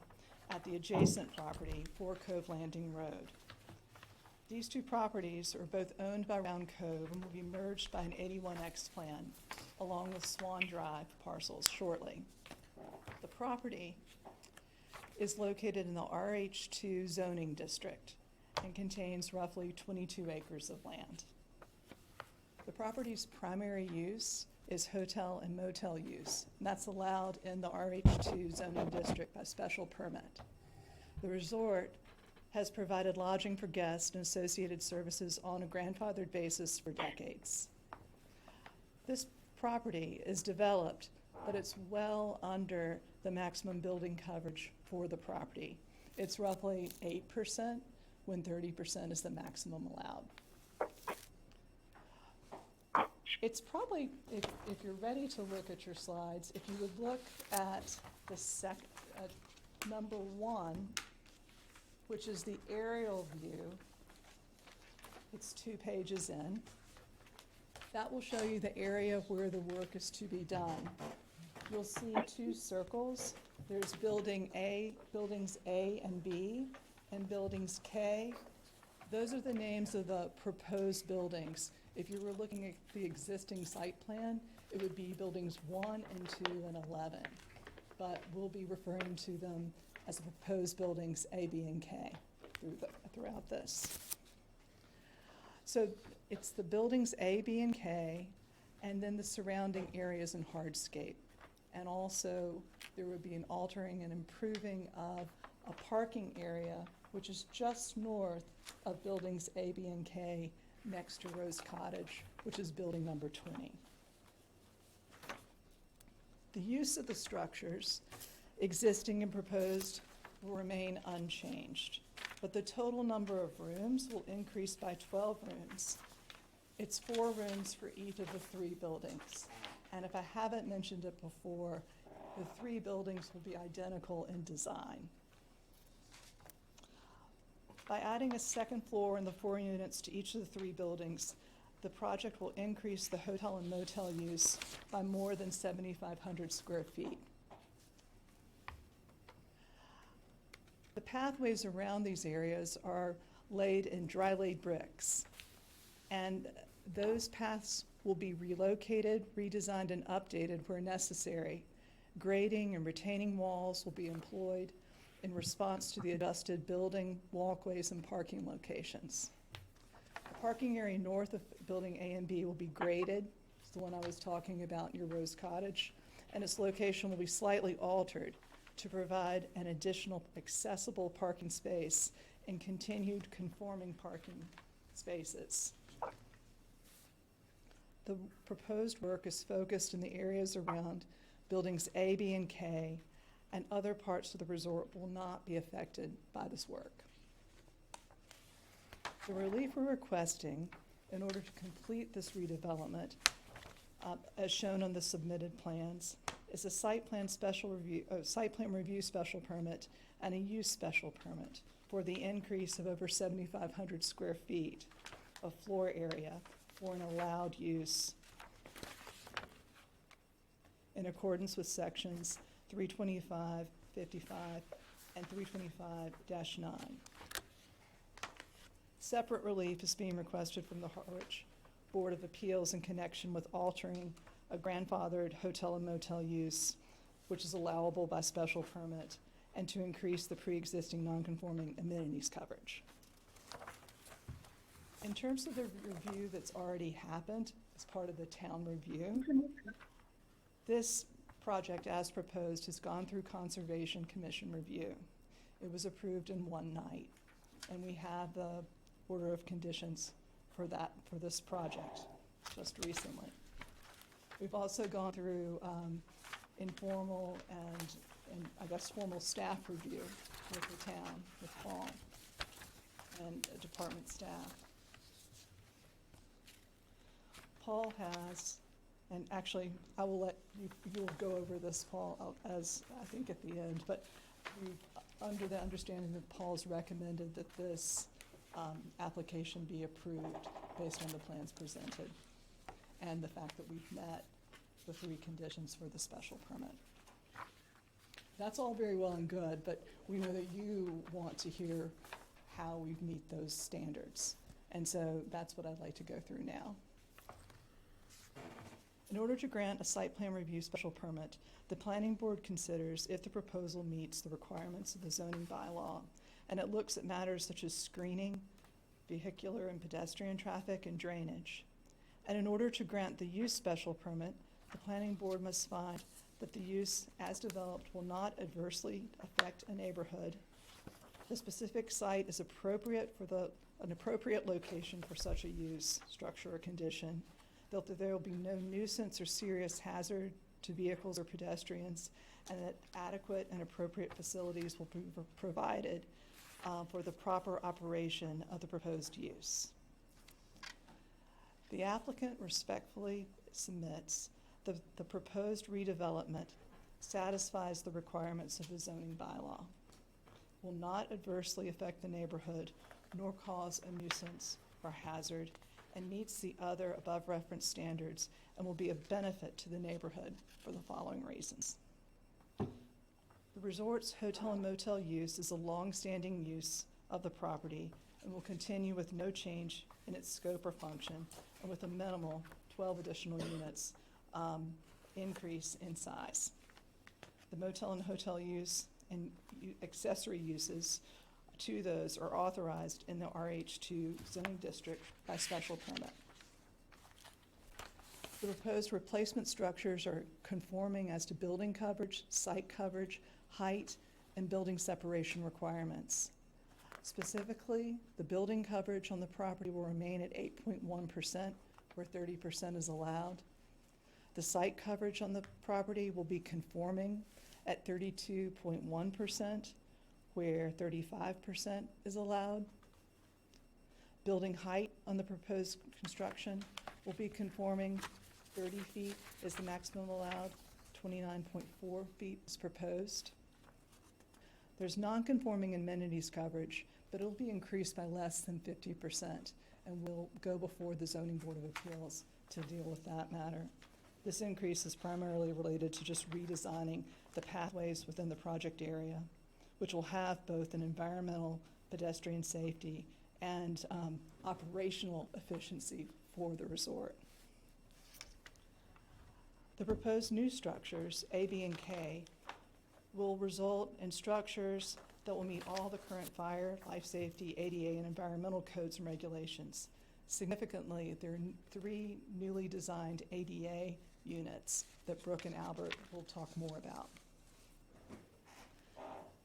at the adjacent property, Four Cove Landing Road. These two properties are both owned by Round Cove and will be merged by an 81X plan, along with Swan Drive parcels shortly. The property is located in the RH2 zoning district and contains roughly 22 acres of land. The property's primary use is hotel and motel use. And that's allowed in the RH2 zoning district by special permit. The resort has provided lodging for guests and associated services on a grandfathered basis for decades. This property is developed, but it's well under the maximum building coverage for the property. It's roughly 8%, when 30% is the maximum allowed. It's probably, if you're ready to look at your slides, if you would look at the number 1, which is the aerial view. It's 2 pages in. That will show you the area where the work is to be done. You'll see 2 circles. There's buildings A and B, and buildings K. Those are the names of the proposed buildings. If you were looking at the existing site plan, it would be buildings 1 and 2 and 11. But we'll be referring to them as the proposed buildings A, B, and K throughout this. So it's the buildings A, B, and K, and then the surrounding areas in hardscape. And also, there would be an altering and improving of a parking area, which is just north of buildings A, B, and K, next to Rose Cottage, which is building number 20. The use of the structures, existing and proposed, will remain unchanged, but the total number of rooms will increase by 12 rooms. It's 4 rooms for each of the 3 buildings. And if I haven't mentioned it before, the 3 buildings will be identical in design. By adding a second floor and the 4 units to each of the 3 buildings, the project will increase the hotel and motel use by more than 7,500 square feet. The pathways around these areas are laid in dry-laid bricks, and those paths will be relocated, redesigned, and updated where necessary. Grading and retaining walls will be employed in response to the adjusted building, walkways, and parking locations. The parking area north of building A and B will be graded. It's the one I was talking about near Rose Cottage, and its location will be slightly altered to provide an additional accessible parking space and continued conforming parking spaces. The proposed work is focused in the areas around buildings A, B, and K, and other parts of the resort will not be affected by this work. The relief we're requesting in order to complete this redevelopment, as shown on the submitted plans, is a site plan review special permit and a use special permit for the increase of over 7,500 square feet of floor area for an allowed use in accordance with sections 325, 55, and 325-9. Separate relief is being requested from the Harwich Board of Appeals in connection with altering a grandfathered hotel and motel use, which is allowable by special permit, and to increase the pre-existing non-conforming amenities coverage. In terms of the review that's already happened as part of the town review, this project, as proposed, has gone through Conservation Commission review. It was approved in one night, and we have the order of conditions for this project just recently. We've also gone through informal and I guess formal staff review with the town, with Paul and department staff. Paul has, and actually I will let you'll go over this, Paul, as I think at the end, but we've, under the understanding that Paul's recommended that this application be approved based on the plans presented and the fact that we've met the 3 conditions for the special permit. That's all very well and good, but we know that you want to hear how we meet those standards. And so that's what I'd like to go through now. In order to grant a site plan review special permit, the planning board considers if the proposal meets the requirements of the zoning bylaw, and it looks at matters such as screening, vehicular and pedestrian traffic, and drainage. And in order to grant the use special permit, the planning board must find that the use as developed will not adversely affect a neighborhood. The specific site is appropriate for an appropriate location for such a use, structure, or condition. That there will be no nuisance or serious hazard to vehicles or pedestrians, and that adequate and appropriate facilities will be provided for the proper operation of the proposed use. The applicant respectfully submits the proposed redevelopment satisfies the requirements of the zoning bylaw, will not adversely affect the neighborhood, nor cause a nuisance or hazard, and meets the other above referenced standards, and will be a benefit to the neighborhood for the following reasons. The resort's hotel and motel use is a long-standing use of the property and will continue with no change in its scope or function, and with a minimal 12 additional units increase in size. The motel and hotel use and accessory uses to those are authorized in the RH2 zoning district by special permit. The proposed replacement structures are conforming as to building coverage, site coverage, height, and building separation requirements. Specifically, the building coverage on the property will remain at 8.1%, where 30% is allowed. The site coverage on the property will be conforming at 32.1%, where 35% is allowed. Building height on the proposed construction will be conforming. 30 feet is the maximum allowed, 29.4 feet is proposed. There's non-conforming amenities coverage, but it'll be increased by less than 50%, and will go before the Zoning Board of Appeals to deal with that matter. This increase is primarily related to just redesigning the pathways within the project area, which will have both an environmental, pedestrian safety, and operational efficiency for the resort. The proposed new structures, A, B, and K, will result in structures that will meet all the current fire, life safety, ADA, and environmental codes and regulations. Significantly, there are 3 newly designed ADA units that Brooke and Albert will talk more about.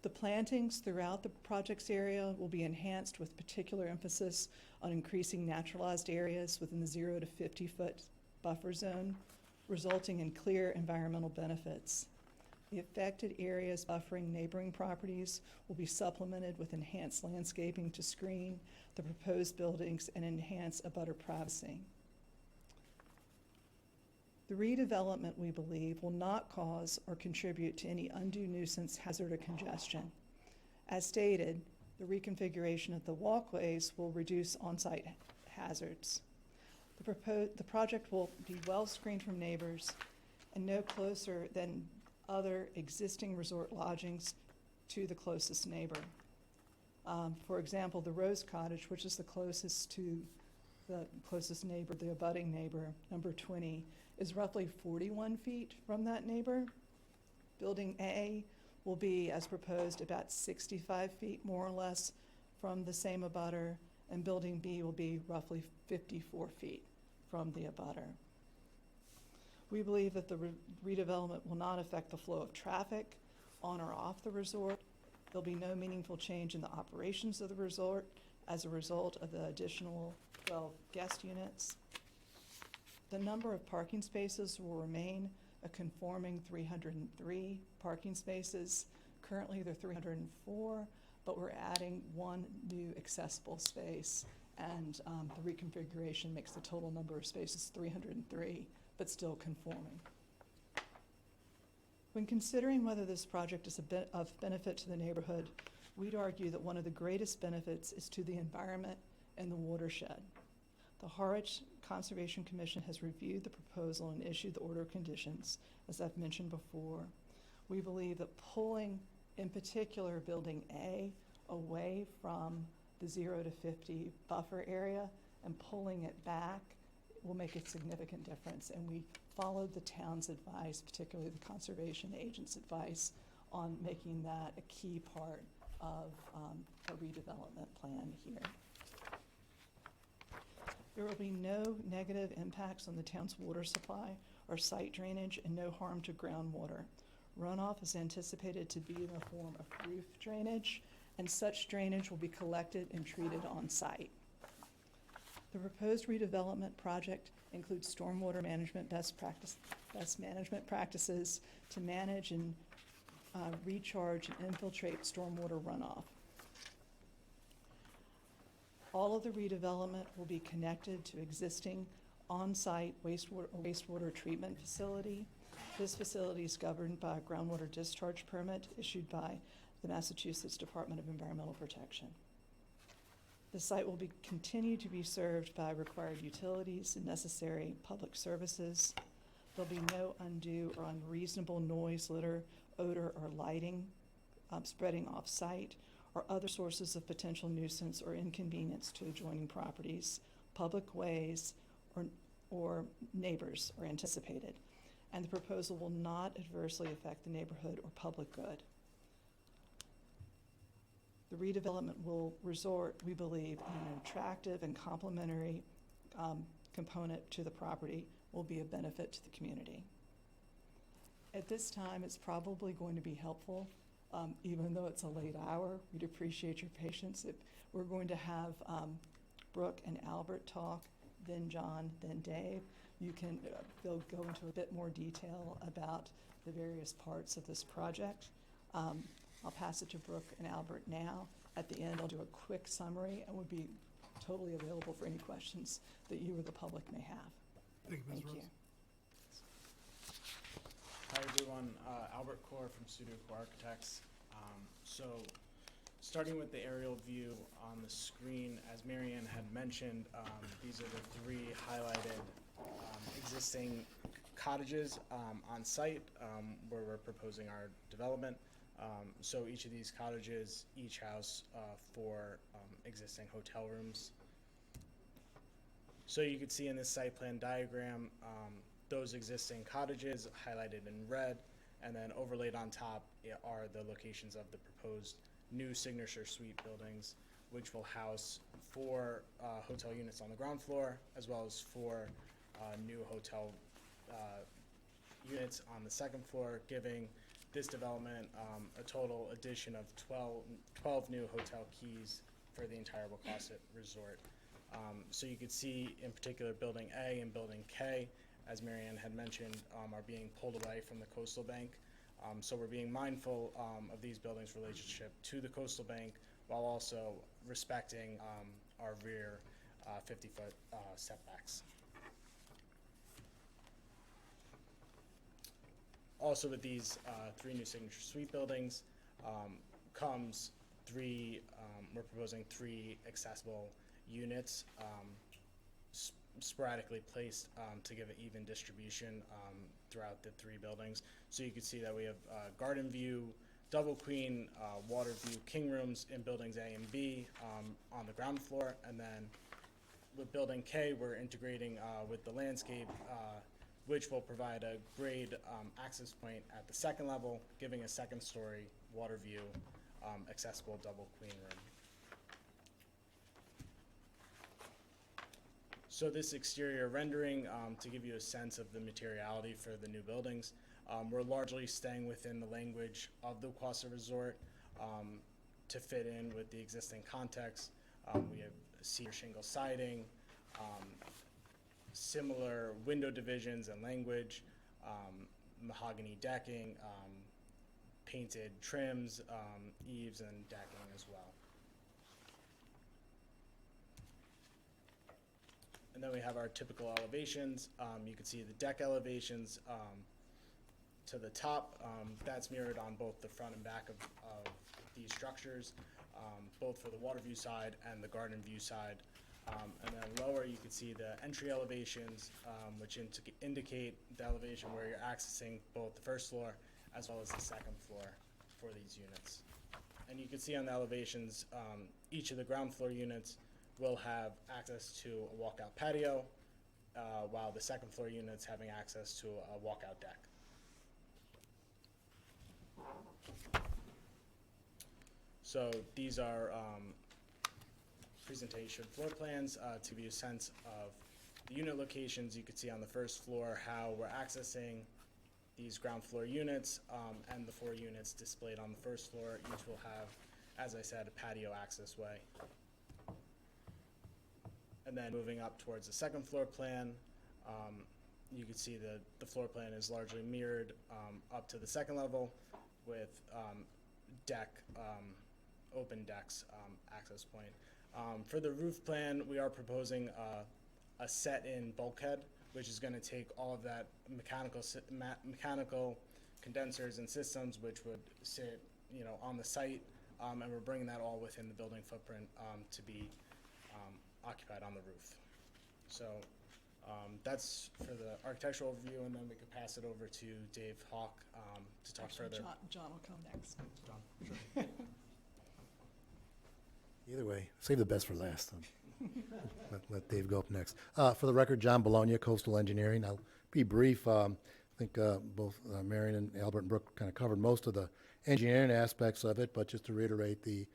The plantings throughout the project's area will be enhanced with particular emphasis on increasing naturalized areas within the 0 to 50-foot buffer zone, resulting in clear environmental benefits. The affected areas buffering neighboring properties will be supplemented with enhanced landscaping to screen the proposed buildings and enhance abutter privacy. The redevelopment, we believe, will not cause or contribute to any undue nuisance, hazard, or congestion. As stated, the reconfiguration of the walkways will reduce on-site hazards. The project will be well screened from neighbors and no closer than other existing resort lodgings to the closest neighbor. For example, the Rose Cottage, which is the closest to the closest neighbor, the abutting neighbor, number 20, is roughly 41 feet from that neighbor. Building A will be, as proposed, about 65 feet more or less from the same abutter, and Building B will be roughly 54 feet from the abutter. We believe that the redevelopment will not affect the flow of traffic on or off the resort. There'll be no meaningful change in the operations of the resort as a result of the additional 12 guest units. The number of parking spaces will remain a conforming 303 parking spaces. Currently, they're 304, but we're adding 1 new accessible space, and the reconfiguration makes the total number of spaces 303, but still conforming. When considering whether this project is of benefit to the neighborhood, we'd argue that one of the greatest benefits is to the environment and the watershed. The Harwich Conservation Commission has reviewed the proposal and issued the order of conditions, as I've mentioned before. We believe that pulling, in particular, Building A away from the 0 to 50 buffer area and pulling it back will make a significant difference, and we followed the town's advice, particularly the conservation agent's advice, on making that a key part of a redevelopment plan here. There will be no negative impacts on the town's water supply or site drainage and no harm to groundwater. Runoff is anticipated to be in the form of roof drainage, and such drainage will be collected and treated on site. The proposed redevelopment project includes stormwater management best management practices to manage and recharge and infiltrate stormwater runoff. All of the redevelopment will be connected to existing on-site wastewater treatment facility. This facility is governed by a groundwater discharge permit issued by the Massachusetts Department of Environmental Protection. The site will continue to be served by required utilities and necessary public services. There'll be no undue or unreasonable noise, litter, odor, or lighting spreading off-site, or other sources of potential nuisance or inconvenience to adjoining properties, public ways, or neighbors are anticipated, and the proposal will not adversely affect the neighborhood or public good. The redevelopment will resort, we believe, in an attractive and complementary component to the property, will be a benefit to the community. At this time, it's probably going to be helpful, even though it's a late hour. We'd appreciate your patience. We're going to have Brooke and Albert talk, then John, then Dave. They'll go into a bit more detail about the various parts of this project. I'll pass it to Brooke and Albert now. At the end, I'll do a quick summary and would be totally available for any questions that you or the public may have. Thank you, Ms. Thank Rose. you. Hi everyone, Albert Core from Studio Core Architects. So starting with the aerial view on the screen, as Marianne had mentioned, these are the three highlighted existing cottages on site where we're proposing our development. So each of these cottages, each house four existing hotel rooms. So you can see in this site plan diagram those existing cottages highlighted in red, and then overlaid on top are the locations of the proposed new signature suite buildings, which will house 4 hotel units on the ground floor, as well as 4 new hotel units on the second floor, giving this development a total addition of 12 new hotel keys for the entire Wauquasit Resort. So you could see in particular Building A and Building K, as Marianne had mentioned, are being pulled away from the coastal bank. So we're being mindful of these buildings' relationship to the coastal bank while also respecting our rear 50-foot setbacks. Also with these 3 new signature suite buildings comes 3, we're proposing 3 accessible units sporadically placed to give an even distribution throughout the 3 buildings. So you can see that we have garden view, double queen, water view, king rooms in buildings A and B on the ground floor, and then with building K, we're integrating with the landscape, which will provide a grade access point at the second level, giving a second story water view, accessible double queen room. So this exterior rendering, to give you a sense of the materiality for the new buildings, we're largely staying within the language of the Wauquasit Resort to fit in with the existing context. We have cedar shingle siding, similar window divisions and language, mahogany decking, painted trims, eaves, and decking as well. And then we have our typical elevations. You can see the deck elevations to the top. That's mirrored on both the front and back of these structures, both for the water view side and the garden view side. And then lower, you can see the entry elevations, which indicate the elevation where you're accessing both the first floor as well as the second floor for these units. And you can see on the elevations, each of the ground floor units will have access to a walkout patio, while the second floor units having access to a walkout deck. So these are presentation floor plans to give you a sense of the unit locations. You can see on the first floor how we're accessing these ground floor units, and the 4 units displayed on the first floor. Each will have, as I said, a patio access way. And then moving up towards the second floor plan, you can see that the floor plan is largely mirrored up to the second level with open decks access point. For the roof plan, we are proposing a set-in bulkhead, which is going to take all of that mechanical condensers and systems, which would sit, on the site, and we're bringing that all within the building footprint to be occupied on the roof. So that's for the architectural review, and then we could pass it over to Dave Hawk to talk Actually, further. John will come next. John, sure. Either way, save the best for last. Let Dave go up next. For the record, John Bologna, Coastal Engineering. I'll be brief. I think both Marion and Albert and Brooke kind of covered most of the engineering aspects of it, but just to reiterate, the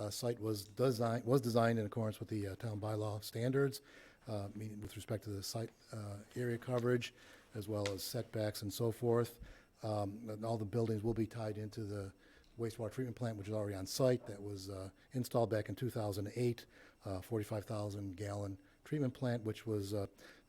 site was designed in accordance with the town bylaw standards, meaning with respect to the site area coverage, as well as setbacks and so forth. And all the buildings will be tied into the wastewater treatment plant, which is already on site. That was installed back in 2008, 45,000 gallon treatment plant, which was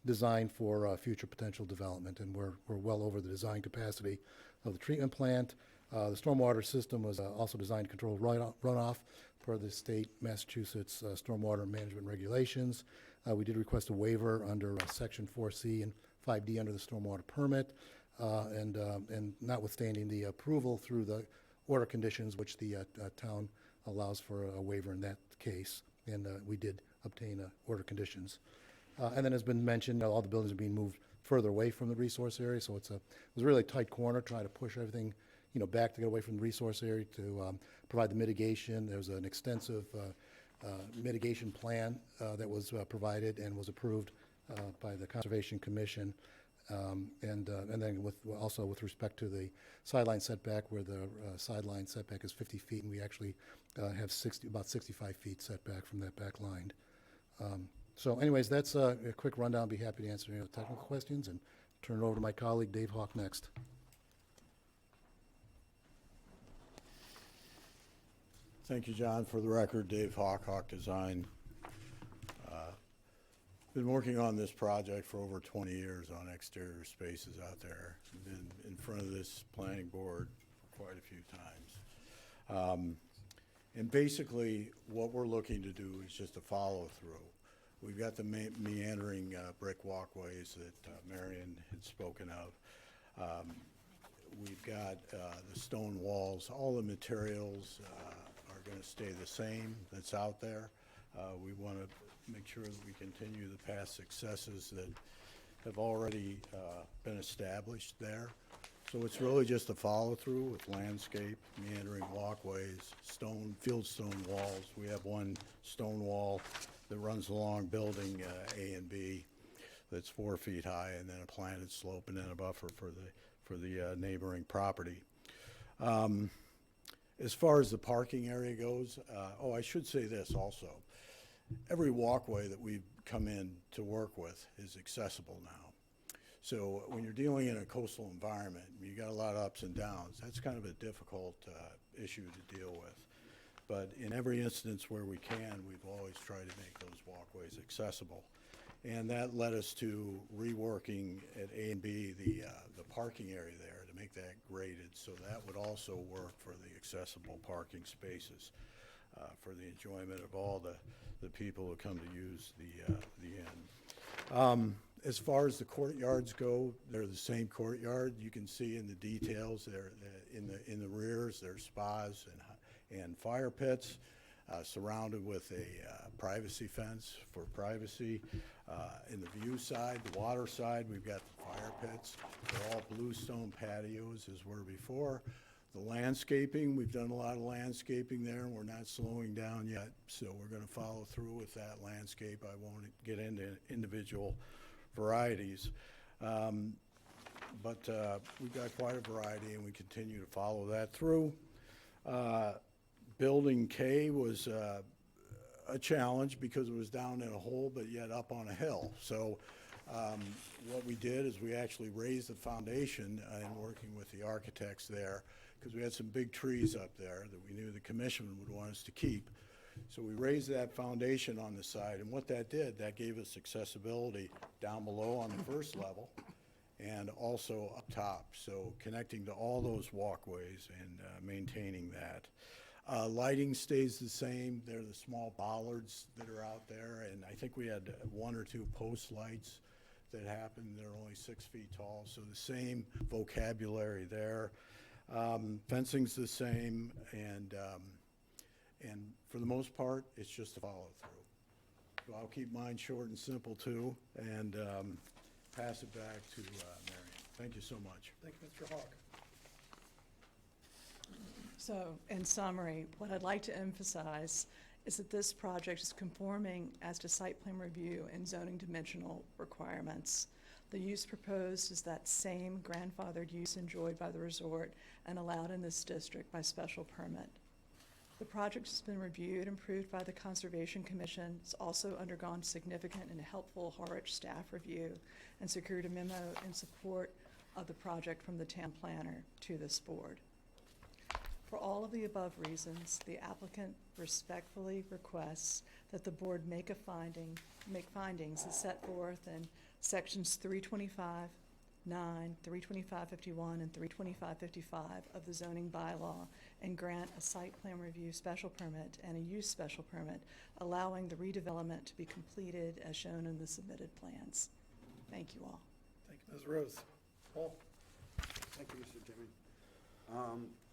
designed for future potential development, and we're well over the design capacity of the treatment plant. The stormwater system was also designed to control runoff per the state Massachusetts stormwater management regulations. We did request a waiver under section 4C and 5D under the stormwater permit, and notwithstanding the approval through the order conditions, which the town allows for a waiver in that case, and we did obtain order conditions. And then, as been mentioned, all the buildings are being moved further away from the resource area, so it was a really tight corner, trying to push everything back to get away from the resource area to provide the mitigation. There's an extensive mitigation plan that was provided and was approved by the Conservation Commission. And then also with respect to the sideline setback, where the sideline setback is 50 feet, and we actually have about 65 feet setback from that back line. So anyways, that's a quick rundown. I'll be happy to answer any other technical questions, and turn it over to my colleague, Dave Hawk, next. Thank you, John. For the record, Dave Hawk, Hawk Design. Been working on this project for over 20 years on exterior spaces out there. Been in front of this planning board for quite a few times. And basically, what we're looking to do is just a follow-through. We've got the meandering brick walkways that Marion had spoken of. We've got the stone walls. All the materials are going to stay the same that's out there. We want to make sure that we continue the past successes that have already been established there. So it's really just a follow-through with landscape, meandering walkways, fieldstone walls. We have one stone wall that runs along building A and B that's 4 feet high, and then a planted slope, and then a buffer for the neighboring property. As far as the parking area goes, I should say this also. Every walkway that we've come in to work with is accessible now. So when you're dealing in a coastal environment, you got a lot of ups and downs. That's kind of a difficult issue to deal with. But in every instance where we can, we've always tried to make those walkways accessible. And that led us to reworking at A and B the parking area there to make that graded, so that would also work for the accessible parking spaces for the enjoyment of all the people who come to use the inn. As far as the courtyards go, they're the same courtyard. You can see in the details there in the rears, there's spas and fire pits surrounded with a privacy fence for privacy. In the view side, the water side, we've got the fire pits. They're all bluestone patios as were before. The landscaping, we've done a lot of landscaping there, and we're not slowing down yet, so we're going to follow through with that landscape. I won't get into individual varieties, but we've got quite a variety, and we continue to follow that through. Building K was a challenge because it was down in a hole, but yet up on a hill. So what we did is we actually raised the foundation in working with the architects there, because we had some big trees up there that we knew the commission would want us to keep. So we raised that foundation on the side, and what that did, that gave us accessibility down below on the first level and also up top, so connecting to all those walkways and maintaining that. Lighting stays the same. They're the small bollards that are out there, and I think we had 1 or 2 post lights that happened. They're only 6 feet tall, so the same vocabulary there. Fencing's the same, and for the most part, it's just a follow-through. So I'll keep mine short and simple too, and pass it back to Marion. Thank you so much. Thank you, Mr. Hawk. So, in summary, what I'd like to emphasize is that this project is conforming as to site plan review and zoning dimensional requirements. The use proposed is that same grandfathered use enjoyed by the resort and allowed in this district by special permit. The project has been reviewed and approved by the Conservation Commission. It's also undergone significant and helpful Harwich staff review and secured a memo in support of the project from the town planner to this board. For all of the above reasons, the applicant respectfully requests that the board make findings as set forth in sections 325, 9, 325.51, and 325.55 of the zoning bylaw and grant a site plan review special permit and a use special permit, allowing the redevelopment to be completed as shown in the submitted plans. Thank you all. Thank you, Ms. Rose. Paul? Thank you, Mr. Chairman.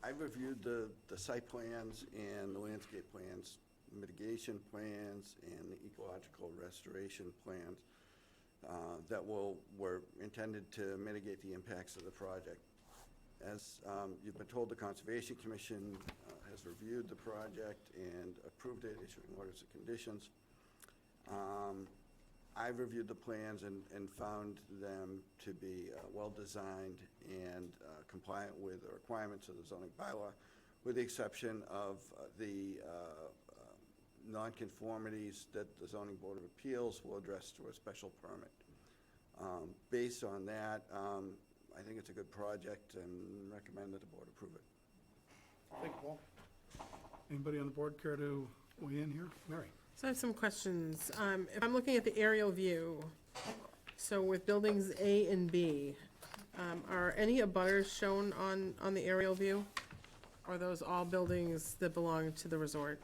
I've reviewed the site plans and the landscape plans, mitigation plans, and the ecological restoration plans that were intended to mitigate the impacts of the project. As you've been told, the Conservation Commission has reviewed the project and approved it, issuing orders of conditions. I've reviewed the plans and found them to be well-designed and compliant with the requirements of the zoning bylaw, with the exception of the nonconformities that the Zoning Board of Appeals will address through a special permit. Based on that, I think it's a good project and recommend that the board approve it. Thank you, Paul. Anybody on the board care to weigh in here? Mary? So I have some questions. If I'm looking at the aerial view, so with buildings A and B, are any abutters shown on the aerial view? Or are those all buildings that belong to the resort?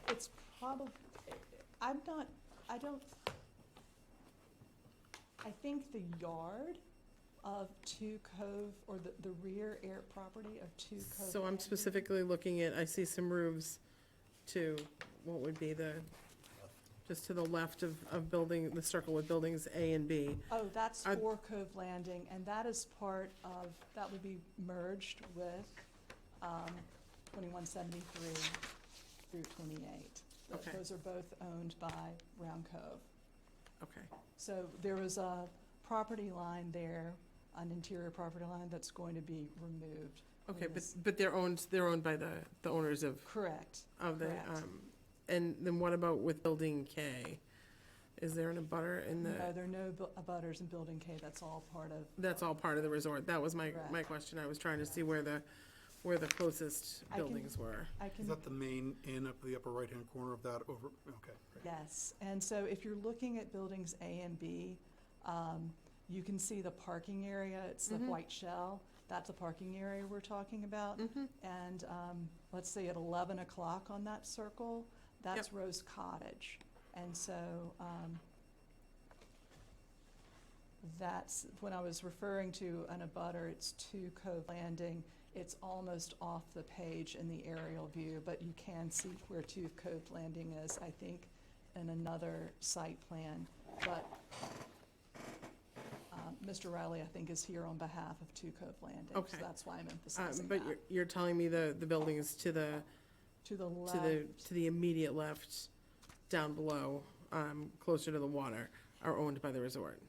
It's probably, I think the yard of Two Cove, or the rear air property of Two Cove. So I'm specifically looking at, I see some roofs to, what would be just to the left of building, the circle with buildings A and B. Oh, that's Four Cove Landing, and that is part of, that would be merged with 2173 through 28. Okay. Those are both owned by Round Cove. Okay. So there was a property line there, an interior property line that's going to be removed. Okay, but they're owned by the owners of. Correct. Of the, correct. and then what about with building K? Is there an abutter in the? No, there are no abutters in Building K, that's all part of. That's all part of the resort. That was my Correct. question. I was trying to see where the closest buildings were. Is that the main inn up the upper right-hand corner of that over? Okay, great. Yes, and so if you're looking at buildings A and B, you can see the parking area, it's the white shell. That's the parking area we're talking about. And let's say at 11 o'clock on that circle, that's Rose Cottage. And so that's, when I was referring to an abutter, it's Two Cove Landing. It's almost off the page in the aerial view, but you can see where Two Cove Landing is, I think, in another site plan. But Mr. Riley, I think, is here on behalf of Two Cove Landing. Okay. So that's why I'm emphasizing But that. you're telling me the buildings to the left. to the immediate left, down below, closer to the water, are owned by the resort.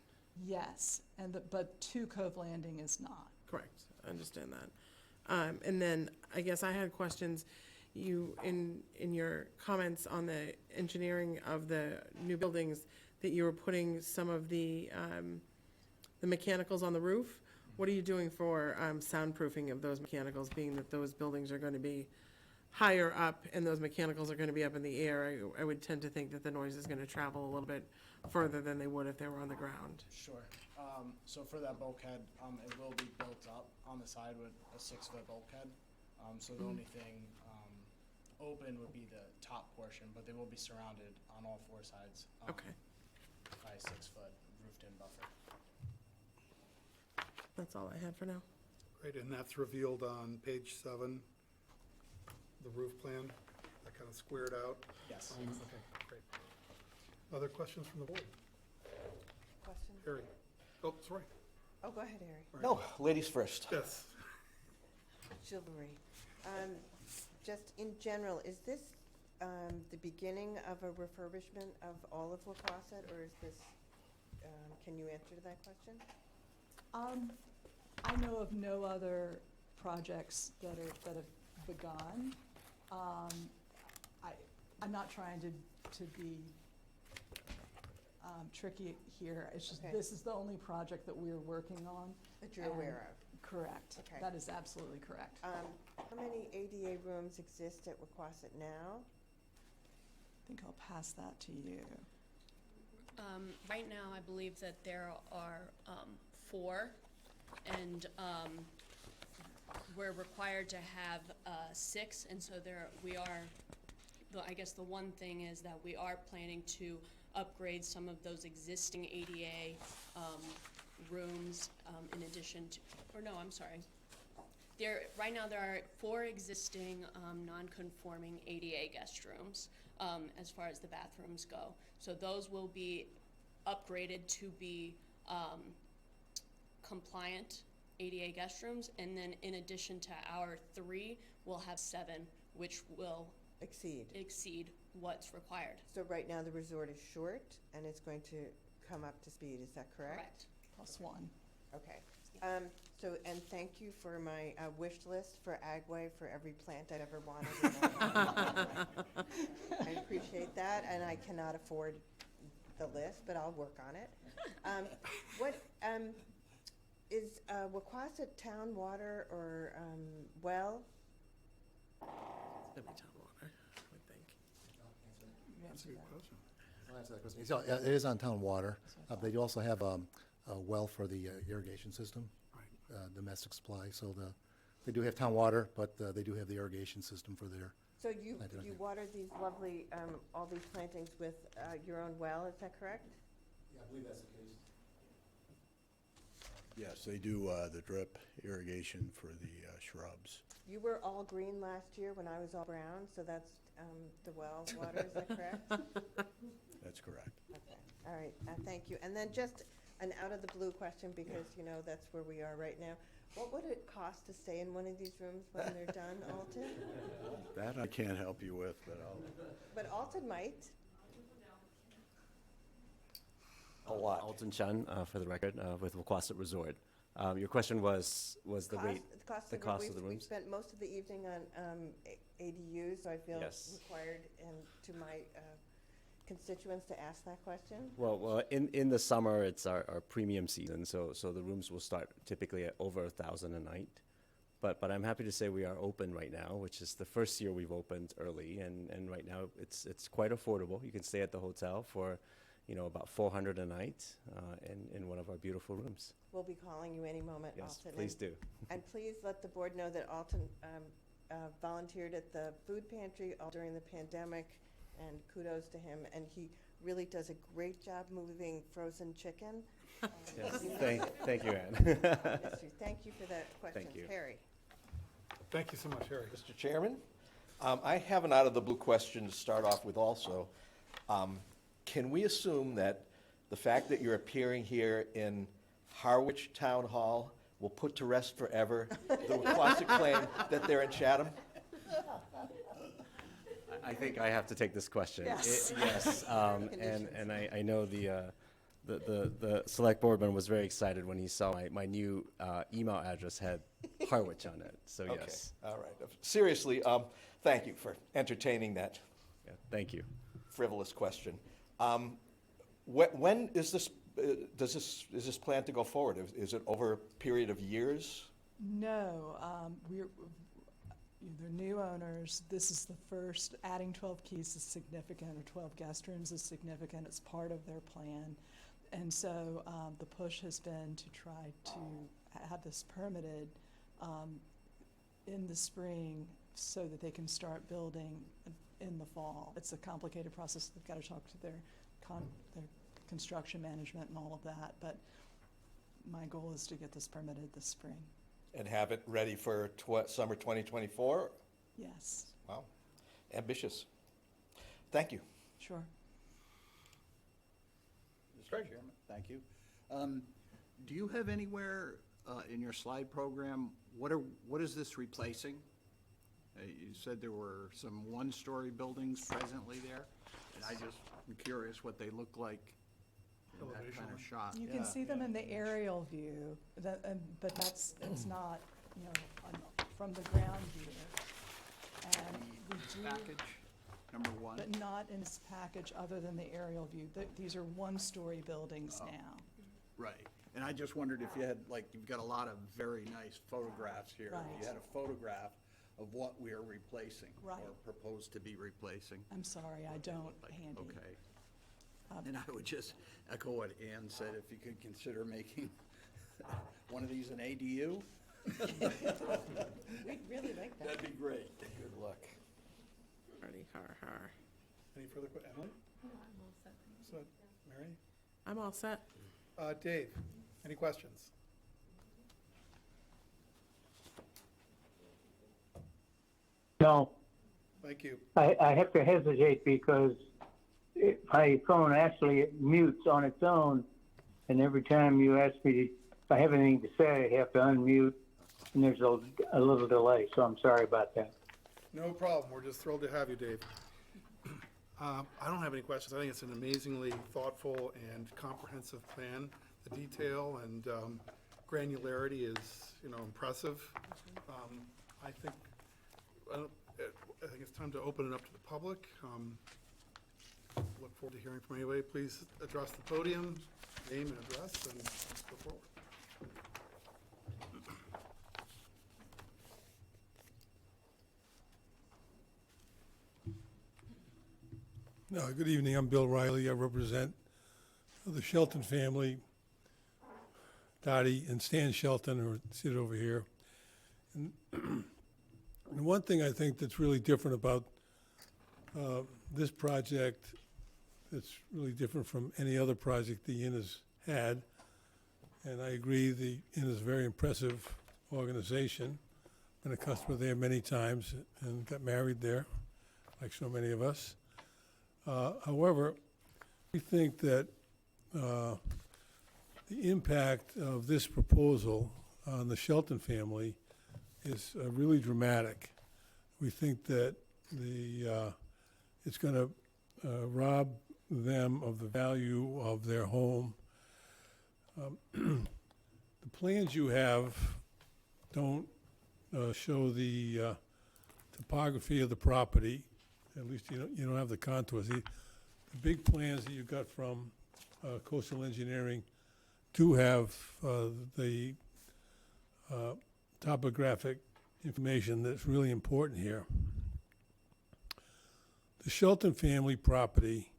Yes, but Two Cove Landing is not. Correct. I understand that. And then I guess I had questions. you, in your comments on the engineering of the new buildings, that you were putting some of the mechanicals on the roof. What are you doing for soundproofing of those mechanicals, being that those buildings are going to be higher up and those mechanicals are going to be up in the air? I would tend to think that the noise is going to travel a little bit further than they would if they were on the ground. Sure. So for that bulkhead, it will be built up on the side with a 6-foot bulkhead. So the only thing open would be the top portion, but they will be surrounded on all 4 sides. Okay. By a 6-foot roofed-in buffer. That's all I had for now. Great, and that's revealed on page 7, the roof plan, that kind of squared out? Yes. Okay, great. Other questions from the board? Question? Harry? Oh, sorry. Oh, go ahead, Harry. No, ladies first. Yes. Chivalry. Just in general, is this the beginning of a refurbishment of all of Wauquasit, or is this, can you answer to that question? I know of no other projects that have begun. I'm not trying to be tricky here. It's just, Okay. this is the only project that we're working on. That you're aware of? Correct. Okay. That is absolutely correct. How many ADA rooms exist at Wauquasit now? I think I'll pass that to you. Right now, I believe that there are 4, and we're required to have 6, and so we are, I guess the one thing is that we are planning to upgrade some of those existing ADA rooms in addition to, or no, I'm sorry. Right now, there are 4 existing non-conforming ADA guest rooms as far as the bathrooms go. So those will be upgraded to be compliant ADA guest rooms, and then in addition to our 3, we'll have 7, which will exceed what's required. So right now, the resort is short, and it's going to come up to speed, is that correct? +1. Okay. And thank you for my wish list for Agway for every plant I'd ever wanted. I appreciate that, and I cannot afford the list, but I'll work on it. What is Wauquasit town water or well? It's gonna be town water, I would think. That's a good question. I'll answer that question. So, yeah, it is on town water. They do also have a well for the irrigation system, domestic supply. So they do have town water, but they do have the irrigation system for their. So you water these lovely, all these plantings with your own well, is that correct? Yeah, I believe that's the case. Yes, they do the drip irrigation for the shrubs. You were all green last year when I was all brown, so that's the well water, is that correct? That's correct. Okay, all right, thank you. And then just an out-of-the-blue question, because, that's where we are right now. What would it cost to stay in one of these rooms when they're done, Alton? That I can't help you with, but I'll. But Alton might. A lot. Alton Chun, for the record, with Wauquasit Resort. Your question was the rate, the cost of the We've rooms? spent most of the evening on ADUs, so I feel Yes. required to my constituents to ask that question. Well, in the summer, it's our premium season, so the rooms will start typically at over $1,000 a night. But I'm happy to say we are open right now, which is the first year we've opened early, and right now it's quite affordable. You can stay at the hotel for, about $400 a night in one of our beautiful rooms. We'll be calling you any moment, Yes, Alton. please do. And please let the board know that Alton volunteered at the food pantry all during the pandemic, and kudos to him. And he really does a great job moving frozen chicken. Yes, thank you, Ann. Thank you for that question. Thank you. Harry. Thank you so much, Harry. Mr. Chairman, I have an out-of-the-blue question to start off with also. Can we assume that the fact that you're appearing here in Harwich Town Hall will put to rest forever the Wauquasit claim that they're in Chatham? I think I have to take this question. Yes. Yes, and I know the select boardman was very excited when he saw my new email address had Harwich on it, so Okay, yes. all right. Seriously, thank you for entertaining that Yeah, thank you. frivolous question. When is this, is this planned to go forward? Is it over a period of years? No, they're new owners. This is the first, adding 12 keys is significant, or 12 guest rooms is significant. It's part of their plan. And so the push has been to try to have this permitted in the spring so that they can start building in the fall. It's a complicated process. They've got to talk to their construction management and all of that. But my goal is to get this permitted this spring. And have it ready for summer 2024? Yes, Wow, ambitious. Thank you. sure. Mr. Chairman, thank you. Do you have anywhere in your slide program, what is this replacing? You said there were some one-story buildings presently there, and I'm curious what they look like in that kind of shot. You can see them in the aerial view, but it's not, from the ground view. And we do, Package, number one? but not in its package other than the aerial view. These are one-story buildings now. Right, and I just wondered if you had, you've got a lot of very nice photographs here. Right. If you had a photograph of what we are replacing. Right. Or proposed to be replacing. I'm sorry, I don't handy. Okay. And I would just echo what Ann said, if you could consider making one of these an ADU. We'd really like that. That'd be great. Good luck. Hardy har har. Any further, Emily? No, I'm all set. So, Mary? I'm all set. Dave, any questions? No, Thank you. I have to hesitate because my phone actually mutes on its own, and every time you ask me if I have anything to say, I have to unmute, and there's a little delay, so I'm sorry about that. No problem. We're just thrilled to have you, Dave. I don't have any questions. I think it's an amazingly thoughtful and comprehensive plan. The detail and granularity is, impressive. I think it's time to open it up to the public. Look forward to hearing from anybody. Please address the podium, name and address, and go forward. Good evening, I'm Bill Riley. I represent the Shelton family, Dottie and Stan Shelton, who sit over here. And the one thing I think that's really different about this project, that's really different from any other project the Inn has had, and I agree, the Inn is a very impressive organization. Been a customer there many times and got married there, like so many of us. However, we think that the impact of this proposal on the Shelton family is really dramatic. We think that it's going to rob them of the value of their home. The plans you have don't show the topography of the property. At least you don't have the contours. The big plans that you got from Coastal Engineering do have the topographic information that's really important here. The Shelton family property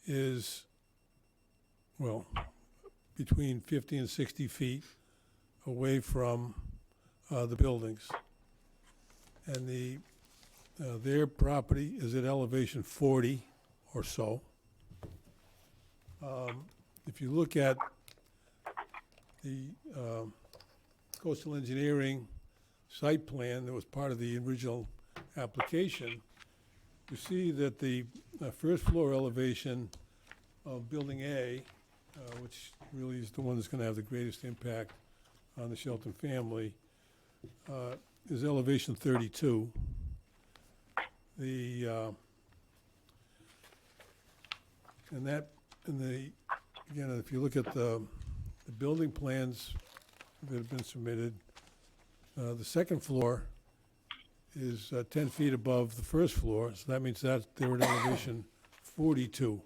is, between 50 and 60 feet away from the buildings. And their property is at elevation 40 or so. If you look at the Coastal Engineering site plan that was part of the original application, you see that the first floor elevation of Building A, which really is the one that's going to have the greatest impact on the Shelton family, is elevation 32. Again, if you look at the building plans that have been submitted. The second floor is 10 feet above the first floor, so that means that they're at elevation 42.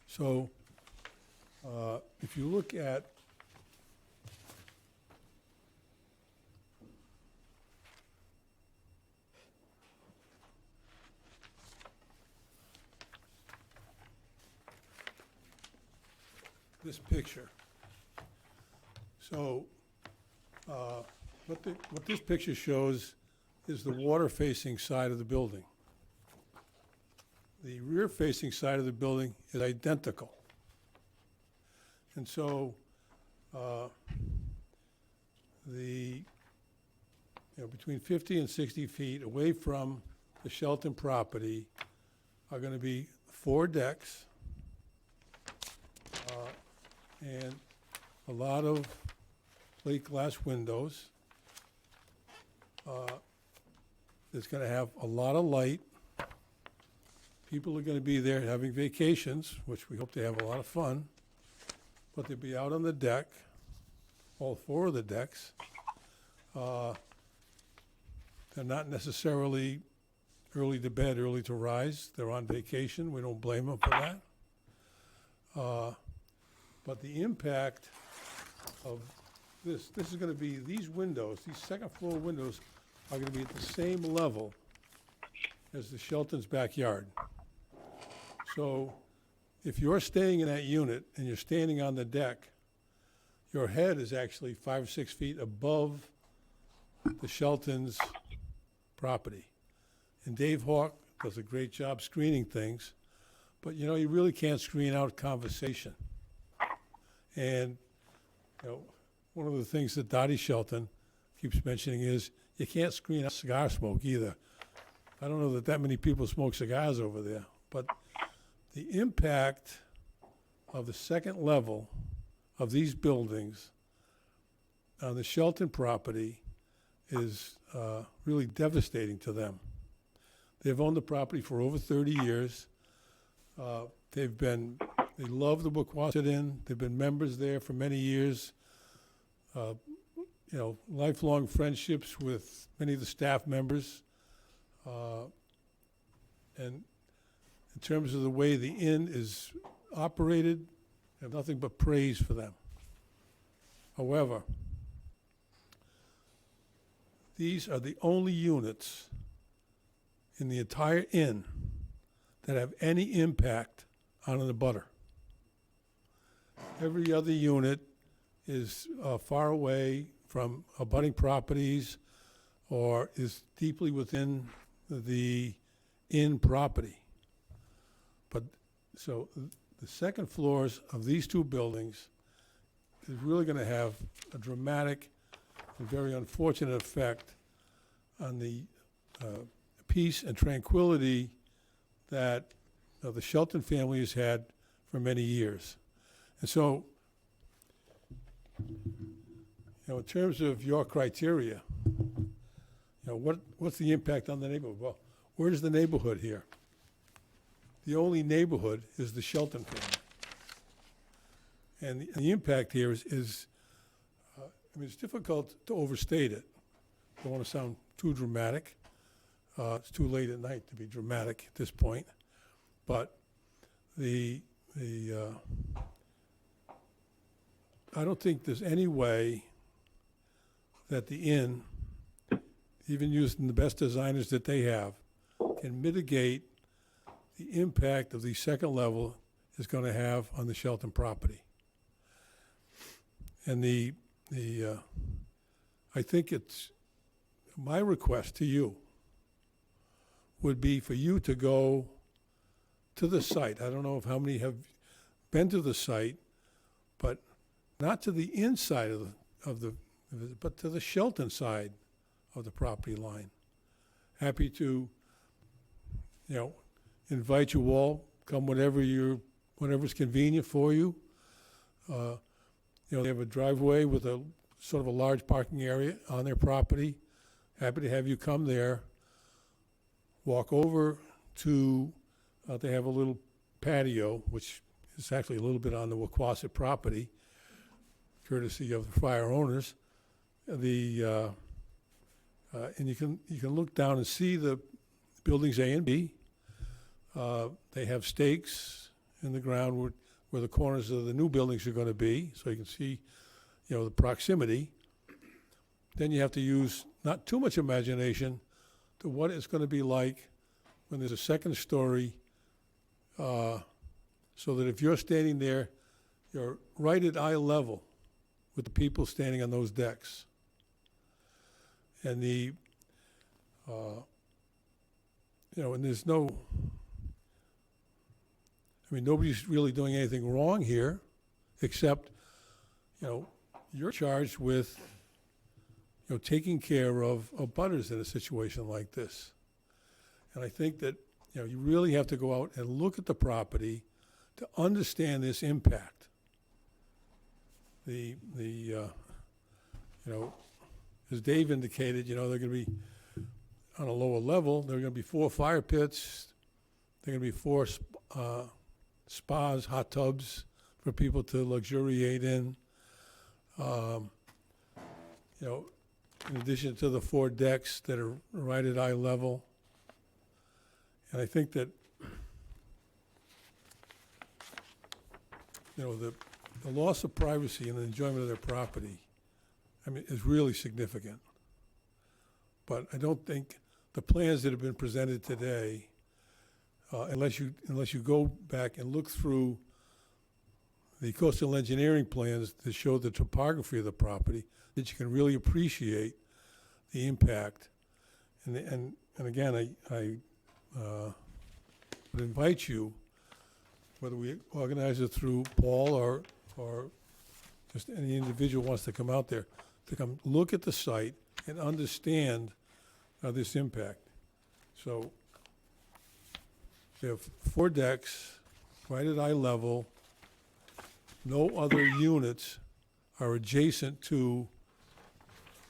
So if you look at this picture, so what this picture shows is the water-facing side of the building. The rear-facing side of the building is identical. And so between 50 and 60 feet away from the Shelton property are going to be 4 decks and a lot of plate glass windows. It's going to have a lot of light. People are going to be there having vacations, which we hope they have a lot of fun, but they'll be out on the deck, all 4 of the decks. They're not necessarily early to bed, early to rise. They're on vacation. We don't blame them for that. But the impact of this is going to be, these windows, these second floor windows are going to be at the same level as the Shelton's backyard. So if you're staying in that unit and you're standing on the deck, your head is actually 5 or 6 feet above the Shelton's property. And Dave Hawk does a great job screening things, but you really can't screen out conversation. And one of the things that Dottie Shelton keeps mentioning is you can't screen out cigar smoke either. I don't know that many people smoke cigars over there, but the impact of the second level of these buildings on the Shelton property is really devastating to them. They've owned the property for over 30 years. They love the Wequassett Inn. They've been members there for many years. Lifelong friendships with many of the staff members. And in terms of the way the inn is operated, I have nothing but praise for them. However, these are the only units in the entire inn that have any impact on an abutter. Every other unit is far away from abutting properties or is deeply within the inn property. But so the second floors of these 2 buildings is really going to have a dramatic and very unfortunate effect on the peace and tranquility that the Shelton family has had for many years. And so, in terms of your criteria, what's the impact on the neighborhood? Well, where's the neighborhood here? The only neighborhood is the Shelton family. And the impact here is it's difficult to overstate it. I don't want to sound too dramatic. It's too late at night to be dramatic at this point. But I don't think there's any way that the inn, even using the best designers that they have, can mitigate the impact of the second level is going to have on the Shelton property. And I think it's my request to you would be for you to go to the site. I don't know if how many have been to the site, but not to the inside but to the Shelton side of the property line. Happy to, invite you all, come whenever's convenient for you. They have a driveway with a sort of a large parking area on their property. Happy to have you come there, walk over to, they have a little patio, which is actually a little bit on the Wequassett property. courtesy of the prior owners. And you can look down and see the buildings A and B. They have stakes in the ground where the corners of the new buildings are going to be, so you can see, the proximity. Then you have to use not too much imagination to what it's going to be like when there's a second story, so that if you're standing there, you're right at eye level with the people standing on those decks. And and there's nobody's really doing anything wrong here, except, you're charged with, taking care of butters in a situation like this. And I think that, you really have to go out and look at the property to understand this impact. As Dave indicated, they're going to be on a lower level. There are going to be 4 fire pits. There are going to be 4 spas, hot tubs for people to luxuriate in. In addition to the 4 decks that are right at eye level. And I think that, the loss of privacy and the enjoyment of their property, is really significant. But I don't think the plans that have been presented today, unless you go back and look through the coastal engineering plans that show the topography of the property, that you can really appreciate the impact. And again, I would invite you, whether we organize it through Paul or just any individual wants to come out there, to come look at the site and understand this impact. So we have 4 decks right at eye level. No other units are adjacent to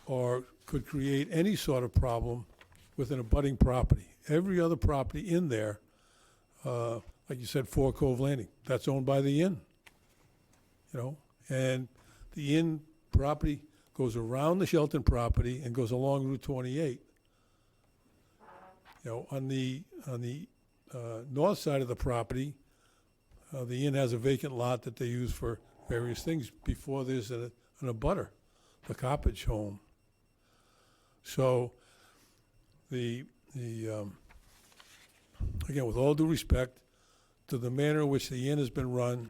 or could create any sort of problem with an abutting property. Every other property in there, like you said, 4 Cove Landing, that's owned by the inn. And the inn property goes around the Shelton property and goes along Route 28. On the north side of the property, the inn has a vacant lot that they use for various things before there's an abutter, the Coppage home. So again, with all due respect to the manner in which the inn has been run,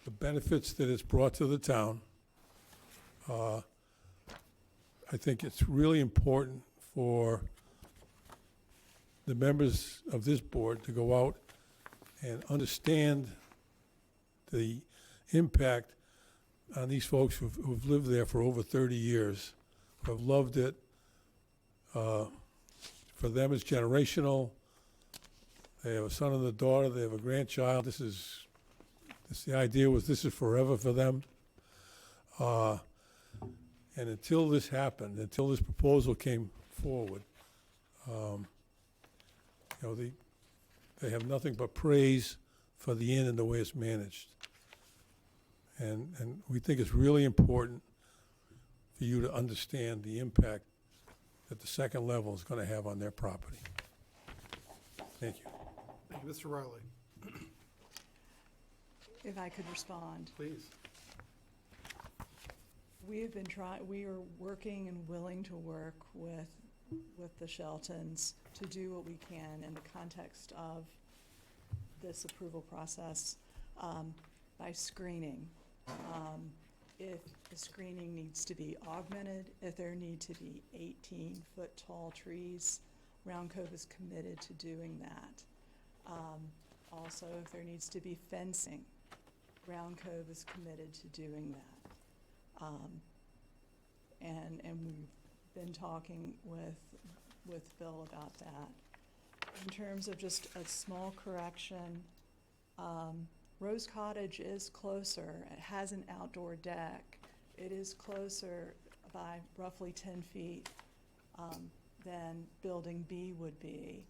the benefits that it's brought to the town, I think it's really important for the members of this board to go out and understand the impact on these folks who've lived there for over 30 years, who have loved it. For them, it's generational. They have a son and a daughter. They have a grandchild. The idea was this is forever for them. And until this happened, until this proposal came forward, they have nothing but praise for the inn and the way it's managed. And we think it's really important for you to understand the impact that the second level is going to have on their property. Thank you. Thank you, Mr. Riley. If I could respond. Please. We are working and willing to work with the Sheltons to do what we can in the context of this approval process by screening. If the screening needs to be augmented, if there need to be 18-foot tall trees, Round Cove is committed to doing that. Also, if there needs to be fencing, Round Cove is committed to doing that. And we've been talking with Phil about that. In terms of just a small correction, Rose Cottage is closer. It has an outdoor deck. It is closer by roughly 10 feet than Building B would be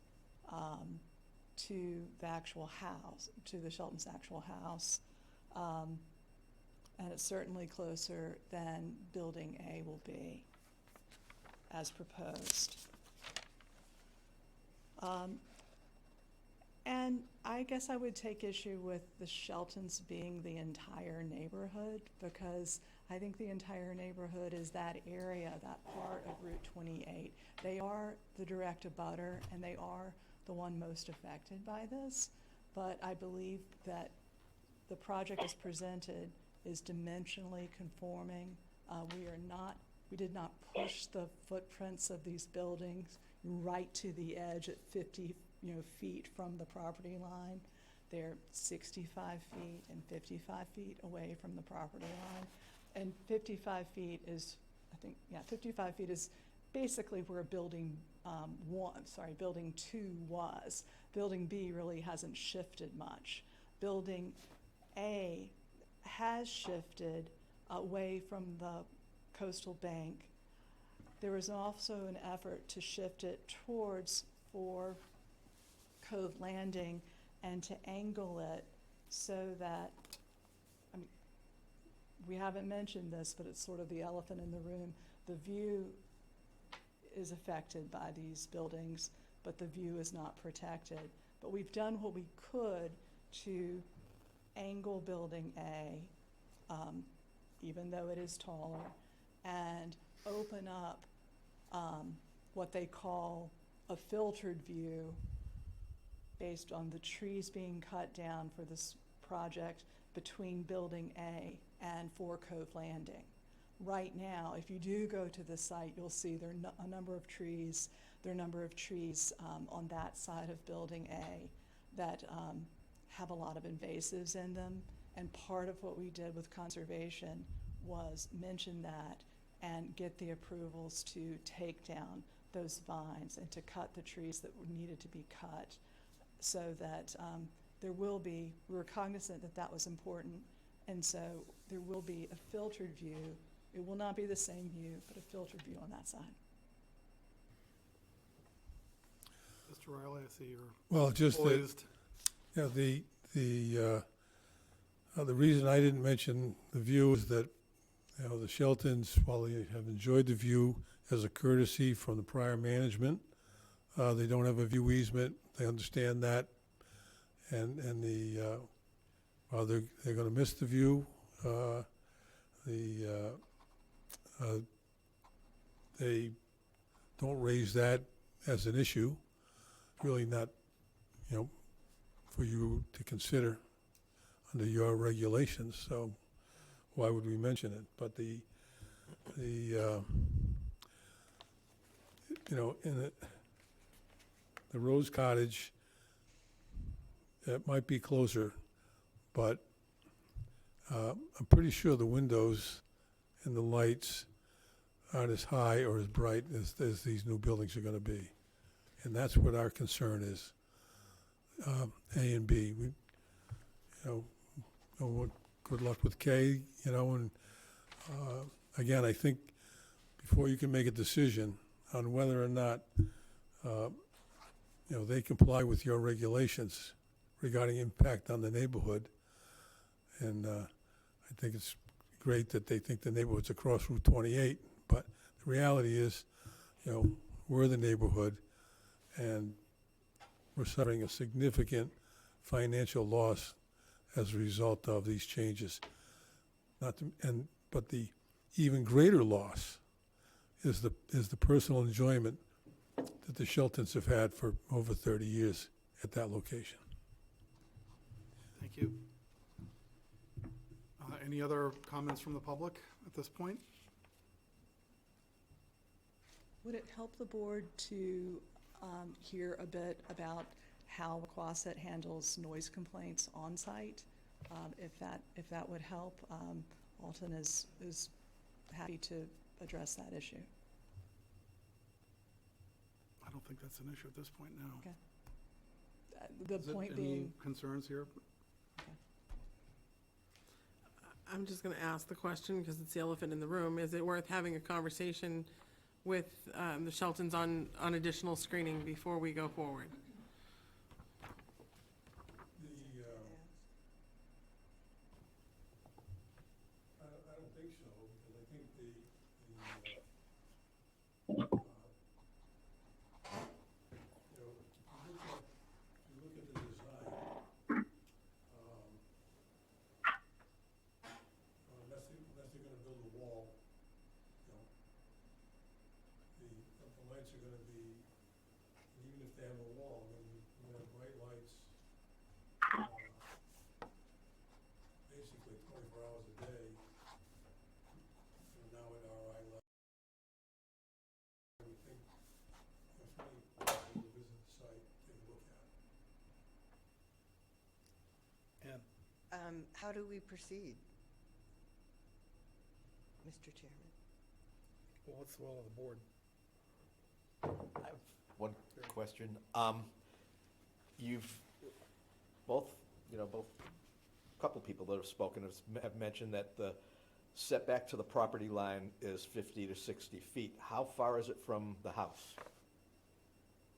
to the actual house, to the Shelton's actual house. and it's certainly closer than Building A will be, as proposed. And I guess I would take issue with the Sheltons being the entire neighborhood, because I think the entire neighborhood is that area, that part of Route 28. They are the direct abutter, and they are the one most affected by this, but I believe that the project as presented is dimensionally conforming. We did not push the footprints of these buildings right to the edge at 50 feet from the property line. They're 65 feet and 55 feet away from the property line. And 55 feet is, 55 feet is basically where building building 2 was. Building B really hasn't shifted much. Building A has shifted away from the coastal bank. There was also an effort to shift it towards 4 Cove Landing and to angle it so that, we haven't mentioned this, but it's sort of the elephant in the room. The view is affected by these buildings, but the view is not protected. But we've done what we could to angle Building A, even though it is taller, and open up what they call a filtered view based on the trees being cut down for this project between Building A and 4 Cove Landing. Right now, if you do go to the site, you'll see there are a number of trees. There are a number of trees on that side of Building A that have a lot of invasives in them. And part of what we did with conservation was mention that and get the approvals to take down those vines and to cut the trees that needed to be cut, so that we were cognizant that that was important, and so there will be a filtered view. It will not be the same view, but a filtered view on that side. Mr. Riley, I see you're Well, just that, poised. the reason I didn't mention the view is that, the Sheltons, while they have enjoyed the view as a courtesy from the prior management, they don't have a view easement. They understand that, and they're going to miss the view. They don't raise that as an issue. Really not, for you to consider under your regulations. So why would we mention it? But in the Rose Cottage, it might be closer, but I'm pretty sure the windows and the lights aren't as high or as bright as these new buildings are going to be. And that's what our concern is, A and B. Good luck with K, and again, I think before you can make a decision on whether or not, they comply with your regulations regarding impact on the neighborhood. And I think it's great that they think the neighborhood's across Route 28, but the reality is, we're the neighborhood, and we're suffering a significant financial loss as a result of these changes. But the even greater loss is the personal enjoyment that the Sheltons have had for over 30 years at that location. Thank you. Any other comments from the public at this point? Would it help the board to hear a bit about how Quasit handles noise complaints on site? If that would help, Alton is happy to address that issue. I don't think that's an issue at this point now. Okay. The Is it point any being, concerns here? I'm just gonna ask the question, because it's the elephant in the room. Is it worth having a conversation with the Sheltons on additional screening before we go forward? used to have a wall, and we had bright lights, basically 24 hours a day. And now at RI level, we think if any people visit the site, take a look at it. How do we proceed? Mr. Chairman? Well, what's the will of the board? I have one question. You've both, a couple people that have spoken have mentioned that the setback to the property line is 50 to 60 feet. How far is it from the house?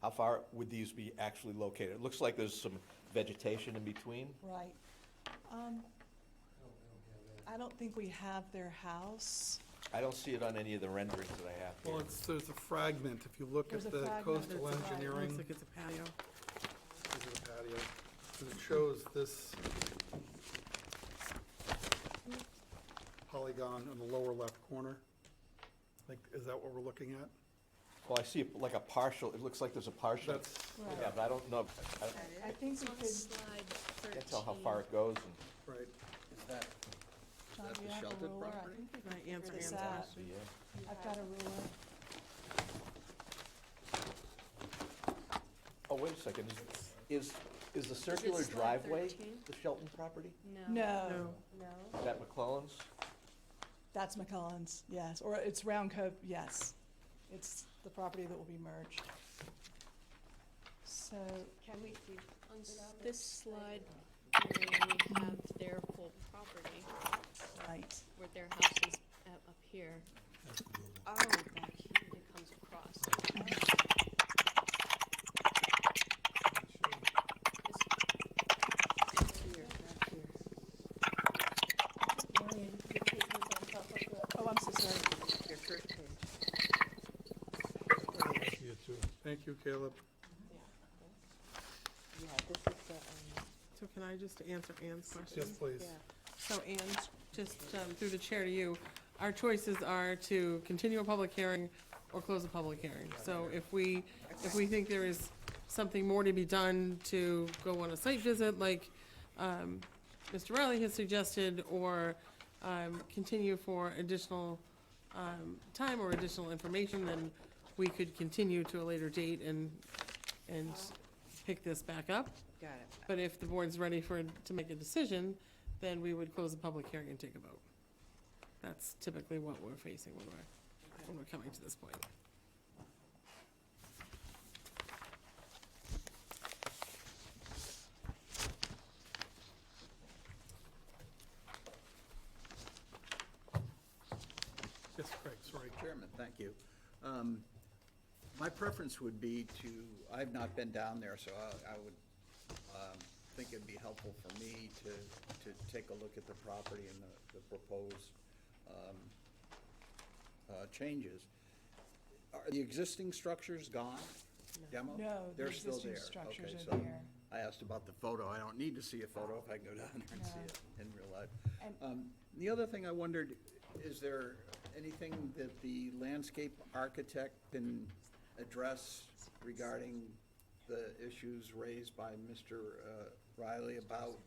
How far would these be actually located? It looks like there's some vegetation in between. Right. I don't think we have their house. I don't see it on any of the renderings that I have here. Well, there's a fragment, if you look There's at a the fragment. coastal It's a- engineering. Looks like it's a patio. This is a patio, and it shows this polygon in the lower left corner. Like, is that what we're looking at? Well, I see like a partial, it looks like there's a partial. That's, Right. Yeah, but I don't know, I think we could, Slide 13. can't tell how far it goes. And right. Is that, John, that do the you have a sheltered ruler? I property? think we Right, could answer, figure this answer. out. So, yeah. I've got a ruler. Oh, wait a second, is the circular slide driveway 13? the Shelton property? No, Is that McClellan's? that's McCullen's, yes, or it's Round Cove, yes. It's the property that will be merged. So, Can we see? On this slide, Mary Ann, we have their full property, right, where their house is up here. Oh, back here. It comes across. Here, back here. oh, I'm so sorry. Your first page. I see it too. Thank you, Caleb. Yeah, this is the, So can I just answer Ann's question? Yes, please. So Ann, just through the chair to you, our choices are to continue a public hearing or close a public hearing. So if we think there is something more to be done to go on a site visit, like Mr. Riley has suggested, or continue for additional time or additional information, then we could continue to a later date and pick this back up. got it. But if the board's ready to make a decision, then we would close the public hearing and take a vote. That's typically what we're facing when we're coming to this point. Yes, Craig, sorry. Chairman, thank you. My preference would be to, I've not been down there, so I would think it'd be helpful for me to take a look at the property and the proposed changes. Are the existing structures gone? Demo? No, the They're still existing there. structures Okay, are so there. I asked about the photo. I don't need to see a photo if I can go down there and see No. it in real life. And- The other thing I wondered, is there anything that the landscape architect can address regarding the issues raised by Mr. Riley about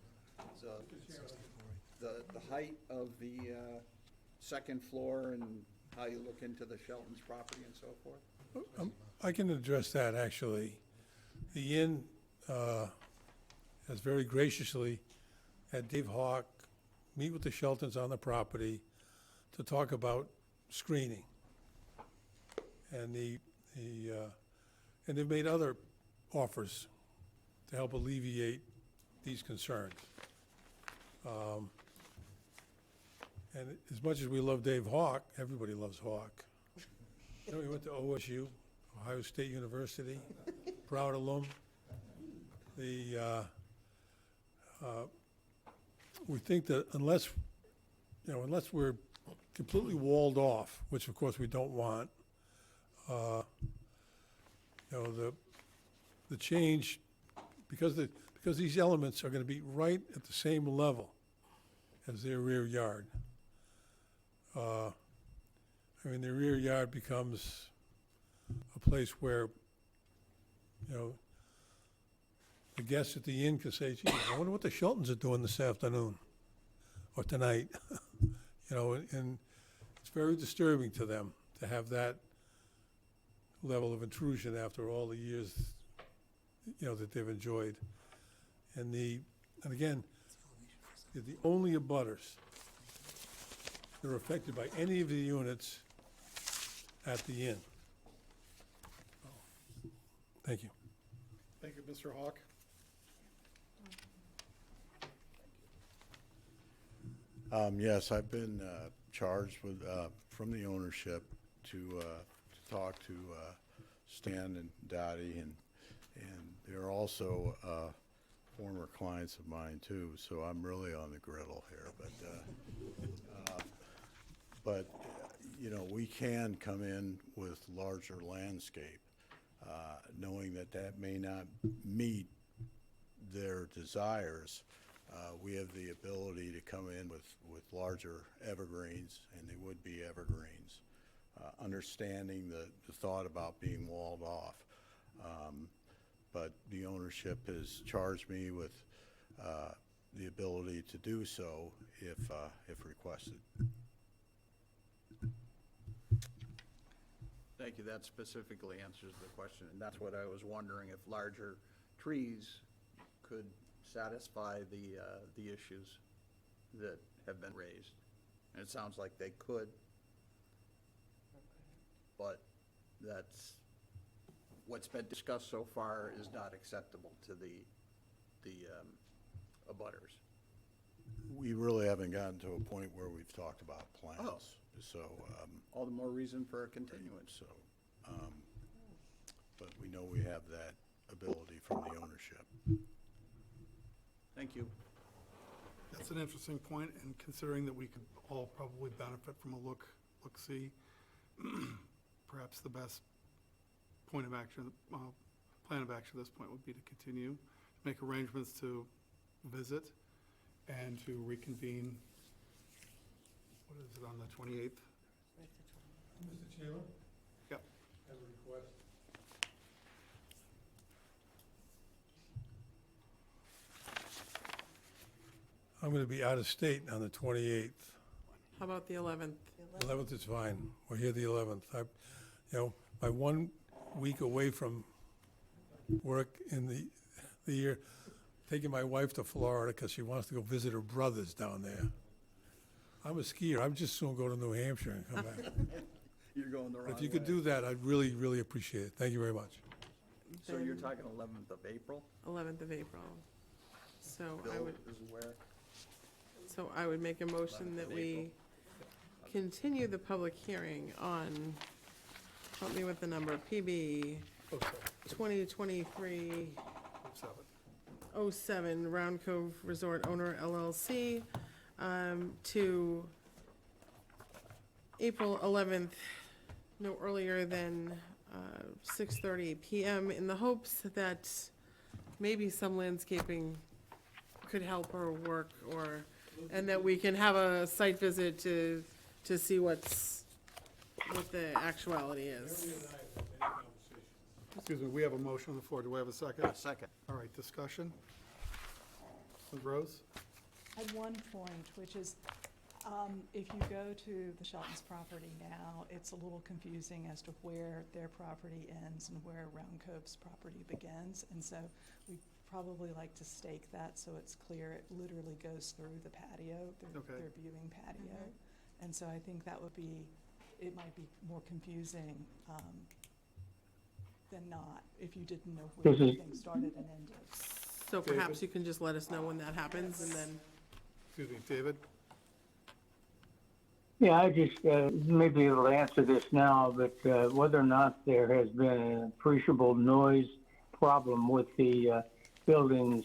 the height of the second floor and how you look into the Shelton's property and so forth? I can address that, actually. The inn has very graciously had Dave Hawk meet with the Sheltons on the property to talk about screening. And and they've made other offers to help alleviate these concerns. And as much as we love Dave Hawk, everybody loves Hawk. You know, he went to OSU, Ohio State University, proud alum. We think that unless we're completely walled off, which of course we don't want, the change, because these elements are going to be right at the same level as their rear yard. Their rear yard becomes a place where you know, the guests at the inn could say, gee, I wonder what the Sheltons are doing this afternoon or tonight. You know, and it's very disturbing to them to have that level of intrusion after all the years, you know, that they've enjoyed. And again, they're the only abutters that are affected by any of the units at the inn. Thank you. Thank you, Mr. Hawk. Yes, I've been charged with, from the ownership to talk to Stan and Dottie, and they're also former clients of mine too, so I'm really on the griddle here. But you know, we can come in with larger landscape, knowing that that may not meet their desires. We have the ability to come in with larger evergreens, and they would be evergreens, understanding the thought about being walled off. But the ownership has charged me with the ability to do so if requested. Thank you. That specifically answers the question, and that's what I was wondering, if larger trees could satisfy the issues that have been raised. And it sounds like they could, but that's, what's been discussed so far is not acceptable to the abutters. We really haven't gotten to a point where we've talked about plans, so. All the more reason for a continuance. So, but we know we have that ability from the ownership. Thank you. That's an interesting point, and considering that we could all probably benefit from a look-see, perhaps the best point of action, plan of action at this point would be to continue, make arrangements to visit and to reconvene, what is it, on the 28th? Mr. Chairman? Yep. I have a request. I'm going to be out of state on the 28th. How about the 11th? 11th is fine. We're here the 11th. You know, my 1 week away from work in the year, taking my wife to Florida because she wants to go visit her brothers down there. I'm a skier. I'm just soon go to New Hampshire and come back. You're going the wrong way. If you could do that, I'd really, really appreciate it. Thank you very much. So you're talking 11th of April? 11th of April. So I Bill would, is aware? so I would make a motion that we continue the public hearing on, help me with the number, PB 2023 07, Round Cove Resort Owner LLC, to April 11th, no earlier than 6:30 PM, in the hopes that maybe some landscaping could help or work, or, and that we can have a site visit to see what the actuality is. Excuse me, we have a motion on the floor. Do we have a second? Second. All right, discussion? Ms. Rose? At one point, which is, if you go to the Shelton's property now, it's a little confusing as to where their property ends and where Round Cove's property begins. And so we probably like to stake that so it's clear. It literally goes through the patio, their viewing patio. And so I think that would be, it might be more confusing than not, if you didn't know where everything started and ended. So perhaps you can just let us know when that happens, and then. Excuse me, David? Yeah, I just may be able to answer this now, but whether or not there has been an appreciable noise problem with the buildings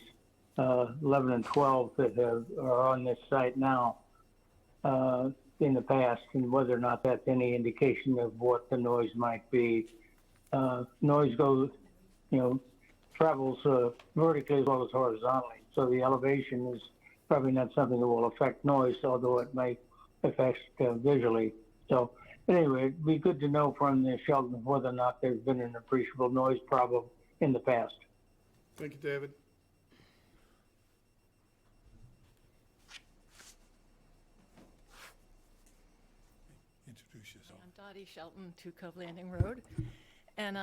11 and 12 that are on this site now in the past, and whether or not that's any indication of what the noise might be. Noise goes, travels vertically as well as horizontally, so the elevation is probably not something that will affect noise, although it may affect visually. So anyway, it'd be good to know from the Shelton whether or not there's been an appreciable noise problem in the past. Thank you, David. Introduce yourself. I'm Dottie Shelton, 2 Cove Landing Road. And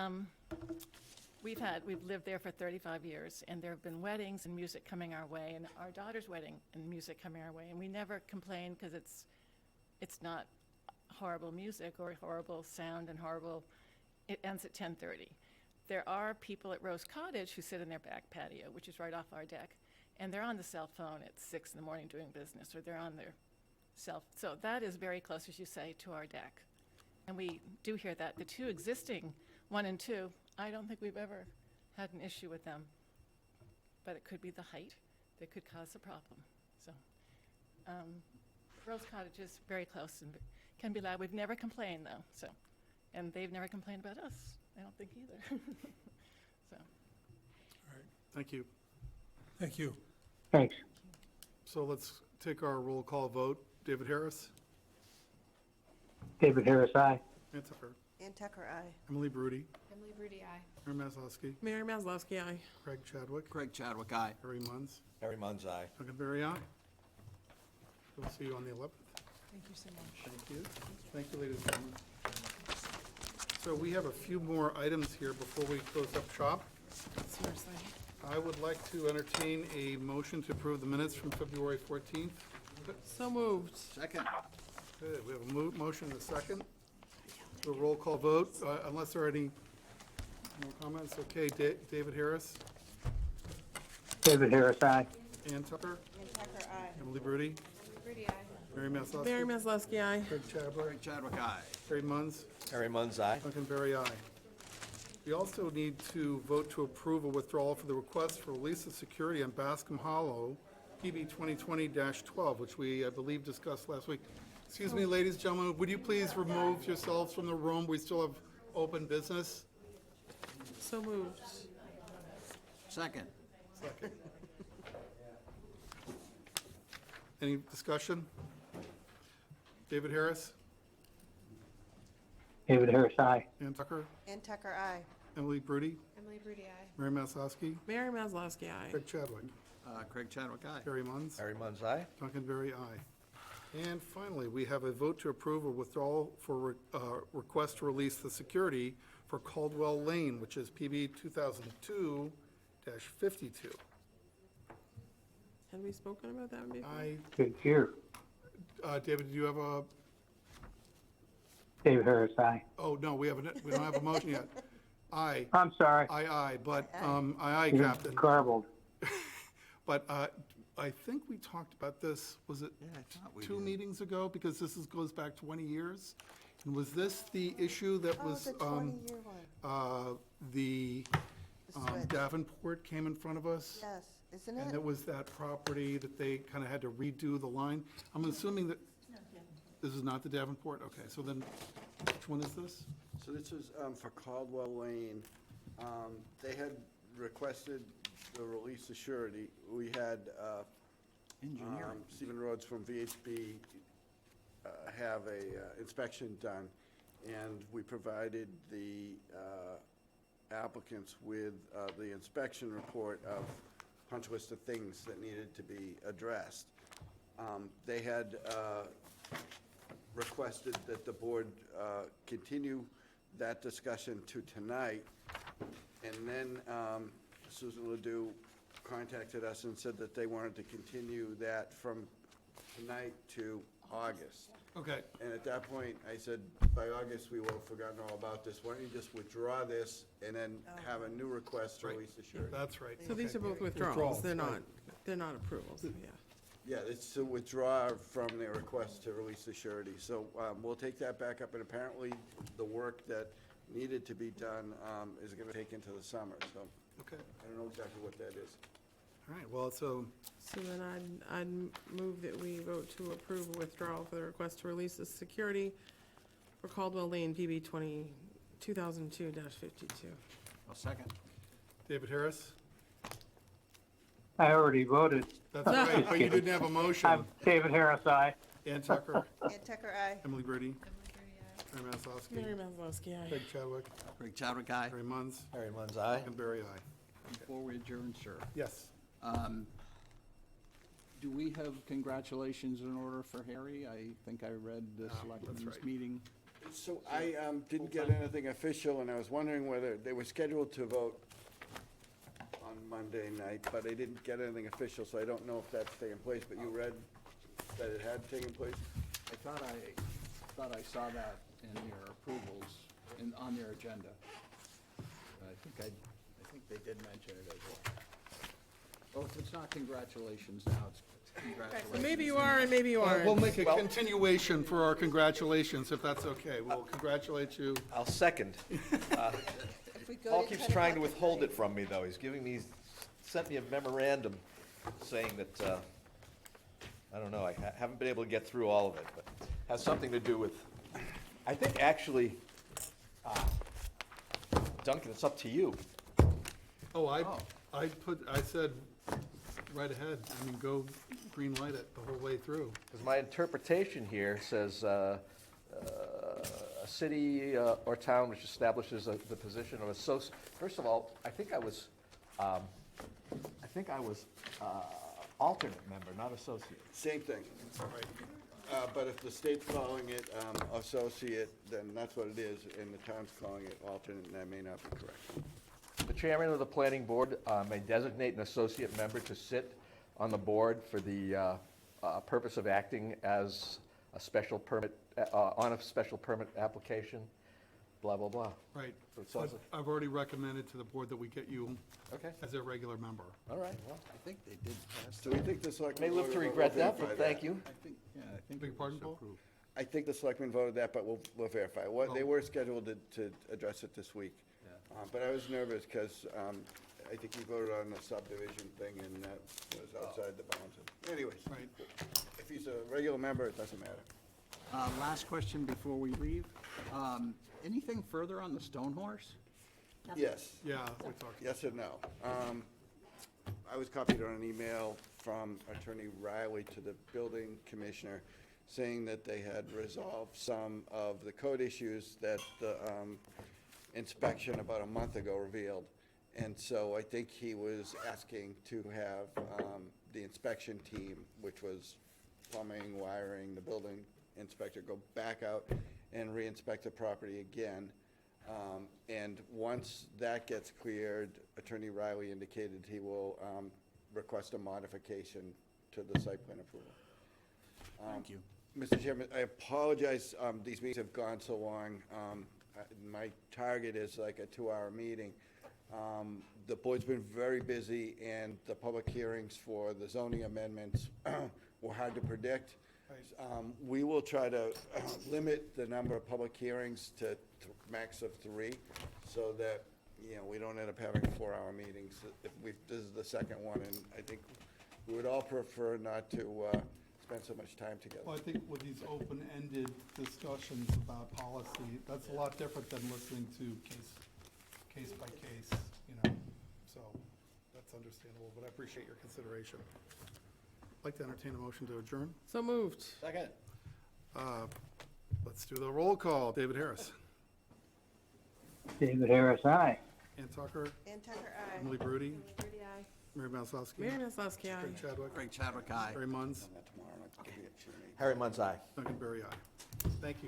we've lived there for 35 years, and there have been weddings and music coming our way, and our daughter's wedding and music coming our way, and we never complain because it's not horrible music or horrible sound and horrible, it ends at 10:30. There are people at Rose Cottage who sit in their back patio, which is right off our deck, and they're on the cell phone at 6 in the morning doing business, or they're on their so that is very close, as you say, to our deck. And we do hear that. The 2 existing, 1 and 2, I don't think we've ever had an issue with them. But it could be the height that could cause a problem. So, Rose Cottage is very close and can be loud. We've never complained, though, so. And they've never complained about us, I don't think either. So. All right, thank you. Thank you. Thanks. So let's take our roll call vote. David Harris? David Harris, aye. Ann Tucker? Ann Tucker, aye. Emily Brody? Emily Brody, aye. Mary Maslowski? Mary Maslowski, aye. Craig Chadwick? Craig Chadwick, aye. Harry Munns? Harry Munns, aye. Duncan Berry, aye. We'll see you on the 11th. Thank you so much. Thank you. Thank you, ladies and gentlemen. So we have a few more items here before we close up shop. Seriously. I would like to entertain a motion to approve the minutes from February 14th. So moved. Second. Okay, we have a motion and a second. A roll call vote, unless there are any more comments. Okay, David Harris, David Harris, aye. Ann Tucker, Ann Tucker, aye. Emily Brody, Brody, aye. Mary Maslowski. Mary Maslowski, aye. Craig Chadwick, Craig Chadwick, aye. Harry Munns, Harry Munns, aye. Duncan Berry, aye. We also need to vote to approve a withdrawal for the request for release of security on Bascom Hollow, PB 2020-12, which we, I believe, discussed last week. Excuse me, ladies and gentlemen, would you please remove yourselves from the room? We still have open business. So moved. Second. Second. Any discussion? David Harris, David Harris, aye. Ann Tucker, Ann Tucker, aye. Emily Brody, Emily Brody, aye. Mary Maslowski, Mary Maslowski, aye. Craig Chadwick, Craig Chadwick, aye. Harry Munns, Harry Munns, aye. Duncan Berry, aye. And finally, we have a vote to approve a withdrawal for request to release the security for Caldwell Lane, which is PB 2002-52. Had we spoken about that before? Good here. David, do you have a, David Harris, aye. oh, no, we don't have a motion yet. Aye. I'm sorry. Aye, but, aye, You're Captain. garbled. But I think we talked about this, was it Yeah, I thought we 2 did. meetings ago? Because this goes back 20 years. And was this the issue that Oh, was, the 20-year one. the The switch. Davenport came in front of us? Yes, isn't And it? it was that property that they kind of had to redo the line? I'm assuming that, this is not the Davenport? Okay, so then, which one is this? So this is for Caldwell Lane. They had requested the release of surety. We had Engineering. Stephen Rhodes from VHB have a inspection done, and we provided the applicants with the inspection report of punch list of things that needed to be addressed. They had requested that the board continue that discussion to tonight, and then Susan Ledoux contacted us and said that they wanted to continue that from tonight to August. Okay, And at that point, I said, by August, we will have forgotten all about this. Why don't you just withdraw this and then have a new request to Right. release the surety? that's right. So these are Okay. both withdrawals, Withdrawals, they're right. they're not approvals, yeah. Yeah, it's to withdraw from their request to release the surety. So we'll take that back up, and apparently the work that needed to be done is going to take into the summer, so Okay, I don't know exactly what that is. all right, well, so, So then I'd move that we vote to approve a withdrawal for the request to release the security for Caldwell Lane, PB 2002-52. I'll second. David Harris? I already voted. That's right, but you didn't have a motion. I'm David Harris, aye. Ann Tucker, Ann Tucker, aye. Emily Brody, Emily Brody, aye. Mary Maslowski. Mary Maslowski, aye. Craig Chadwick. Craig Chadwick, aye. Harry Munns. Harry Munns, aye. And Barry, aye. Before we adjourn, sir, Yes. do we have congratulations in order for Harry? I think I read the that's selectmen's right. meeting. So I didn't get anything official, and I was wondering whether they were scheduled to vote on Monday night, but I didn't get anything official, so I don't know if that's taking place, but you read that it had taken place? I thought I saw that in your approvals on their agenda. I think they did mention it as well. Well, if it's not congratulations now, it's congratulations. So maybe you are and maybe you aren't. We'll make a continuation for our congratulations, if that's okay. We'll congratulate you. I'll second. If we go Paul to keeps 10 trying to o'clock at withhold night. it from me, though. He's giving me, sent me a memorandum saying that, I don't know, I haven't been able to get through all of it, but it has something to do with, I think actually, Duncan, it's up to you. Oh, I said right ahead. I mean, go green light it the whole way through. Because my interpretation here says, a city or town which establishes the position of associate. First of all, I think I was alternate member, not associate. Same thing. But if the state's calling it associate, then that's what it is, and the town's calling it alternate, and that may not be correct. The chairman of the planning board may designate an associate member to sit on the board for the purpose of acting as a special permit, on a special permit application, blah, blah, blah. Right. So it sounds But I've already recommended to the board that we get you Okay. as a regular member. All right, well, I think they did pass. So we think the selectmen may live to voted- regret we'll that, but verify thank that. you. I think Beg it pardon, was Paul? approved. I think the selectmen voted that, but we'll verify. They were scheduled to address it this week. But I was nervous because I think he voted on the subdivision thing, and that was outside the bounds of, anyways. Right. If he's a regular member, it doesn't matter. Last question before we leave. Anything further on the Stone Horse? Yes. Yeah, we talked. Yes and no. I was copied on an email from Attorney Riley to the building commissioner saying that they had resolved some of the code issues that the inspection about a month ago revealed. And so I think he was asking to have the inspection team, which was plumbing, wiring, the building inspector, go back out and re-inspect the property again. And once that gets cleared, Attorney Riley indicated he will request a modification to the site plan approval. Thank you. Mr. Chairman, I apologize, these meetings have gone so long. My target is like a 2-hour meeting. The board's been very busy, and the public hearings for the zoning amendments were hard to predict. We will try to limit the number of public hearings to max of 3, so that, we don't end up having 4-hour meetings. This is the second one, and I think we would all prefer not to spend so much time together. Well, I think with these open-ended discussions about policy, that's a lot different than listening to case by case, so that's understandable, but I appreciate your consideration. I'd like to entertain a motion to adjourn. So moved. Second. Let's do the roll call. David Harris. David Harris, aye. Ann Tucker. Ann Tucker, aye. Emily Brody. Rudy, aye. Mary Maslowski. Mary Maslowski, aye. Craig Chadwick. Craig Chadwick, aye. Harry Munns. Tomorrow, I'll give you a few minutes. Harry Munns, aye. Duncan Berry, aye. Thank you.